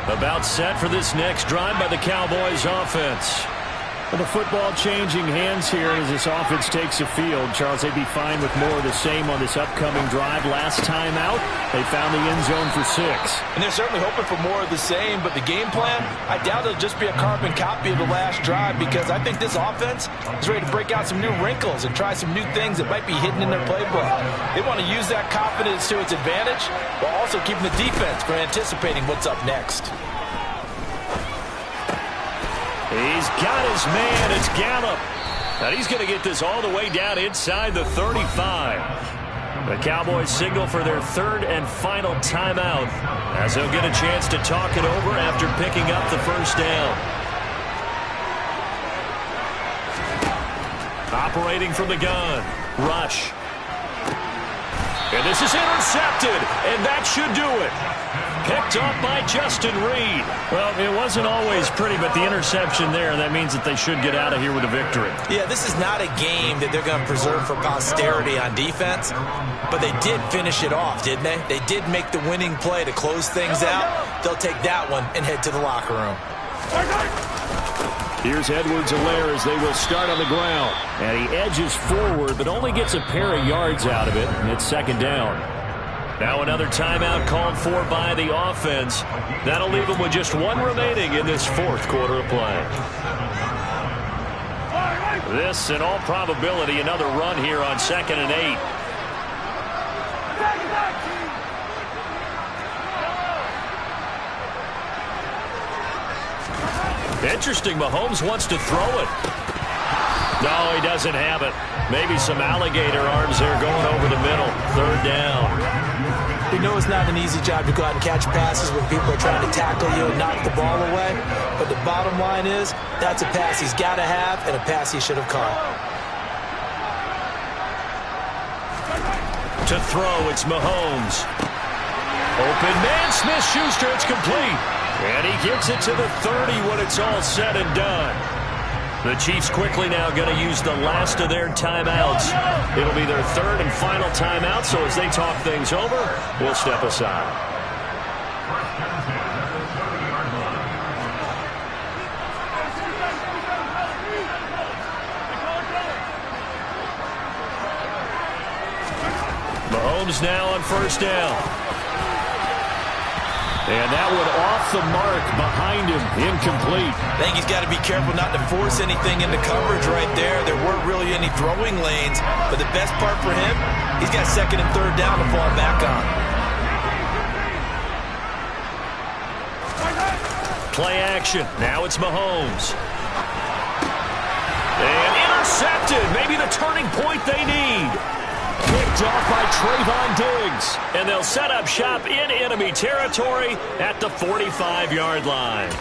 About set for this next drive by the Cowboys offense. Well, the football changing hands here as this offense takes the field. Charles, they'd be fine with more of the same on this upcoming drive. Last time out, they found the end zone for 6. And they're certainly hoping for more of the same, but the game plan, I doubt it'll just be a carbon copy of the last drive because I think this offense is ready to break out some new wrinkles and try some new things that might be hidden in their playbook. They want to use that confidence to its advantage while also keeping the defense from anticipating what's up next. He's got his man. It's Gallup. And he's going to get this all the way down inside the 35. The Cowboys signal for their third and final timeout as they'll get a chance to talk it over after picking up the first down. Operating from the gun, Rush. And this is intercepted, and that should do it. Picked up by Justin Reed. Well, it wasn't always pretty, but the interception there, that means that they should get out of here with a victory. Yeah, this is not a game that they're going to preserve for posterity on defense, but they did finish it off, didn't they? They did make the winning play to close things out. They'll take that one and head to the locker room. Here's Edwards-Helaire as they will start on the ground. And he edges forward, but only gets a pair of yards out of it, and it's second down. Now another timeout called for by the offense. That'll leave them with just one remaining in this fourth quarter of play. This, in all probability, another run here on 2nd and 8. Interesting, Mahomes wants to throw it. No, he doesn't have it. Maybe some alligator arms there going over the middle. 3rd down. We know it's not an easy job to go out and catch passes when people are trying to tackle you and knock the ball away. But the bottom line is, that's a pass he's got to have and a pass he should have caught. To throw, it's Mahomes. Open man, Smith-Schuster, it's complete. And he gets it to the 30 when it's all said and done. The Chiefs quickly now going to use the last of their timeouts. It'll be their 3rd and final timeout, so as they talk things over, we'll step aside. Mahomes now on 1st down. And that one off the mark behind him, incomplete. I think he's got to be careful not to force anything into coverage right there. There weren't really any throwing lanes, but the best part for him, he's got 2nd and 3rd down to fall back on. Play action. Now it's Mahomes. And intercepted. Maybe the turning point they need. Picked off by Trayvon Diggs. And they'll set up shop in enemy territory at the 45-yard line.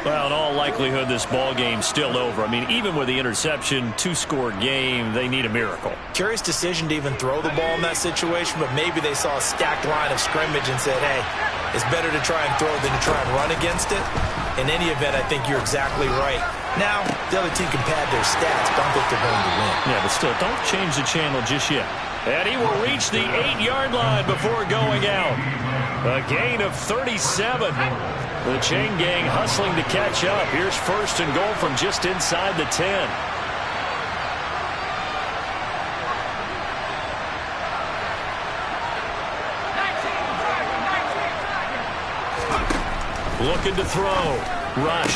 Well, in all likelihood, this ball game's still over. I mean, even with the interception, 2-score game, they need a miracle. Curious decision to even throw the ball in that situation, but maybe they saw a stacked line of scrimmage and said, hey, it's better to try and throw than to try and run against it. In any event, I think you're exactly right. Now, the other team can pad their stats, but I don't think they're going to win. Yeah, but still, don't change the channel just yet. And he will reach the 8-yard line before going out. A gain of 37. The chain gang hustling to catch up. Here's 1st and goal from just inside the 10. Looking to throw. Rush.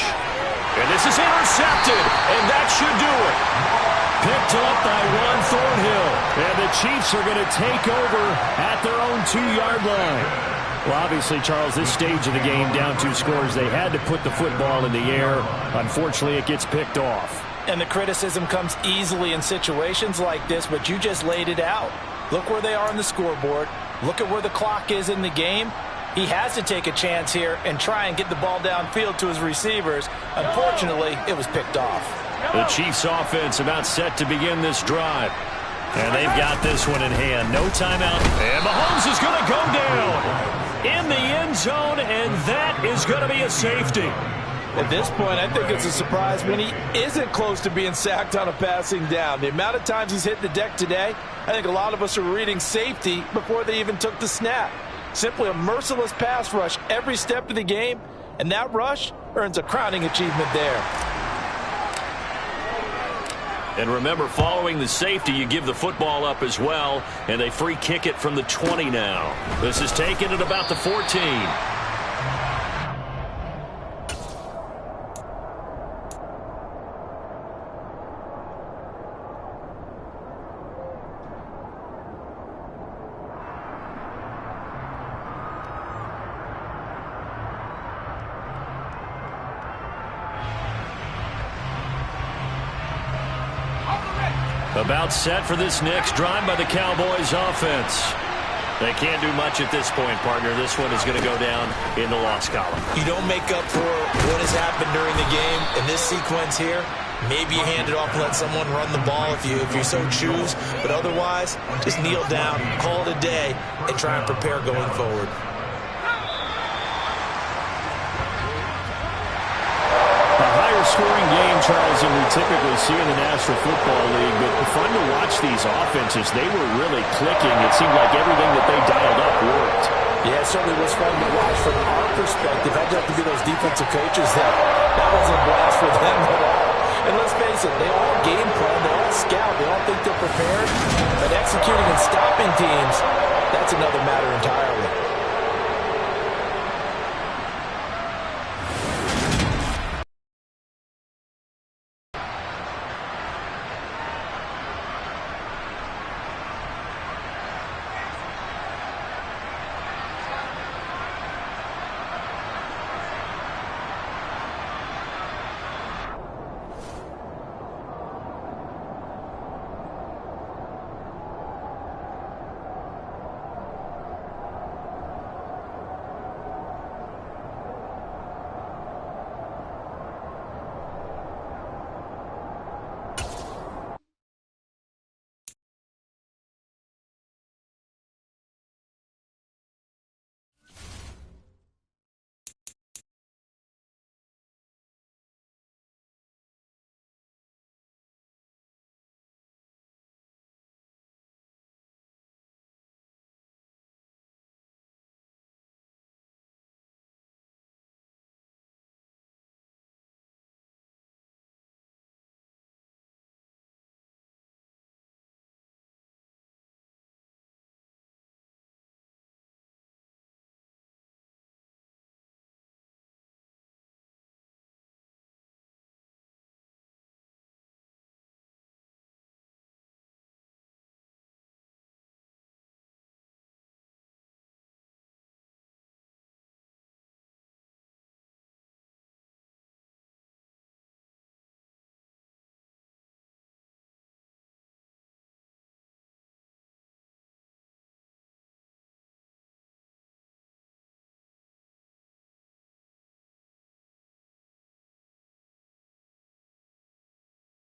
And this is intercepted. And that should do it. Picked up by Juan Thornhill. And the Chiefs are going to take over at their own 2-yard line. Well, obviously, Charles, this stage of the game, down 2 scores, they had to put the football in the air. Unfortunately, it gets picked off. And the criticism comes easily in situations like this, but you just laid it out. Look where they are on the scoreboard. Look at where the clock is in the game. He has to take a chance here and try and get the ball downfield to his receivers. Unfortunately, it was picked off. The Chiefs offense about set to begin this drive. And they've got this one in hand. No timeout. And Mahomes is going to go down in the end zone, and that is going to be a safety. At this point, I think it's a surprise when he isn't close to being sacked on a passing down. The amount of times he's hit the deck today, I think a lot of us are reading safety before they even took the snap. Simply a merciless pass rush every step of the game, and that rush earns a crowning achievement there. And remember, following the safety, you give the football up as well, and they free kick it from the 20 now. This is taken at about the 14. About set for this next drive by the Cowboys offense. They can't do much at this point, partner. This one is going to go down in the loss column. You don't make up for what has happened during the game in this sequence here. Maybe you hand it off and let someone run the ball if you so choose. But otherwise, just kneel down, call it a day, and try and prepare going forward. Scoring game, Charles, than we typically see in the National Football League, but fun to watch these offenses. They were really clicking. It seemed like everything that they dialed up worked. Yeah, it certainly was fun to watch from our perspective. I'd have to be those defensive coaches that wasn't a blast for them at all. And let's face it, they all game plan, they all scout, they all think they're prepared, but executing and stopping teams, that's another matter entirely.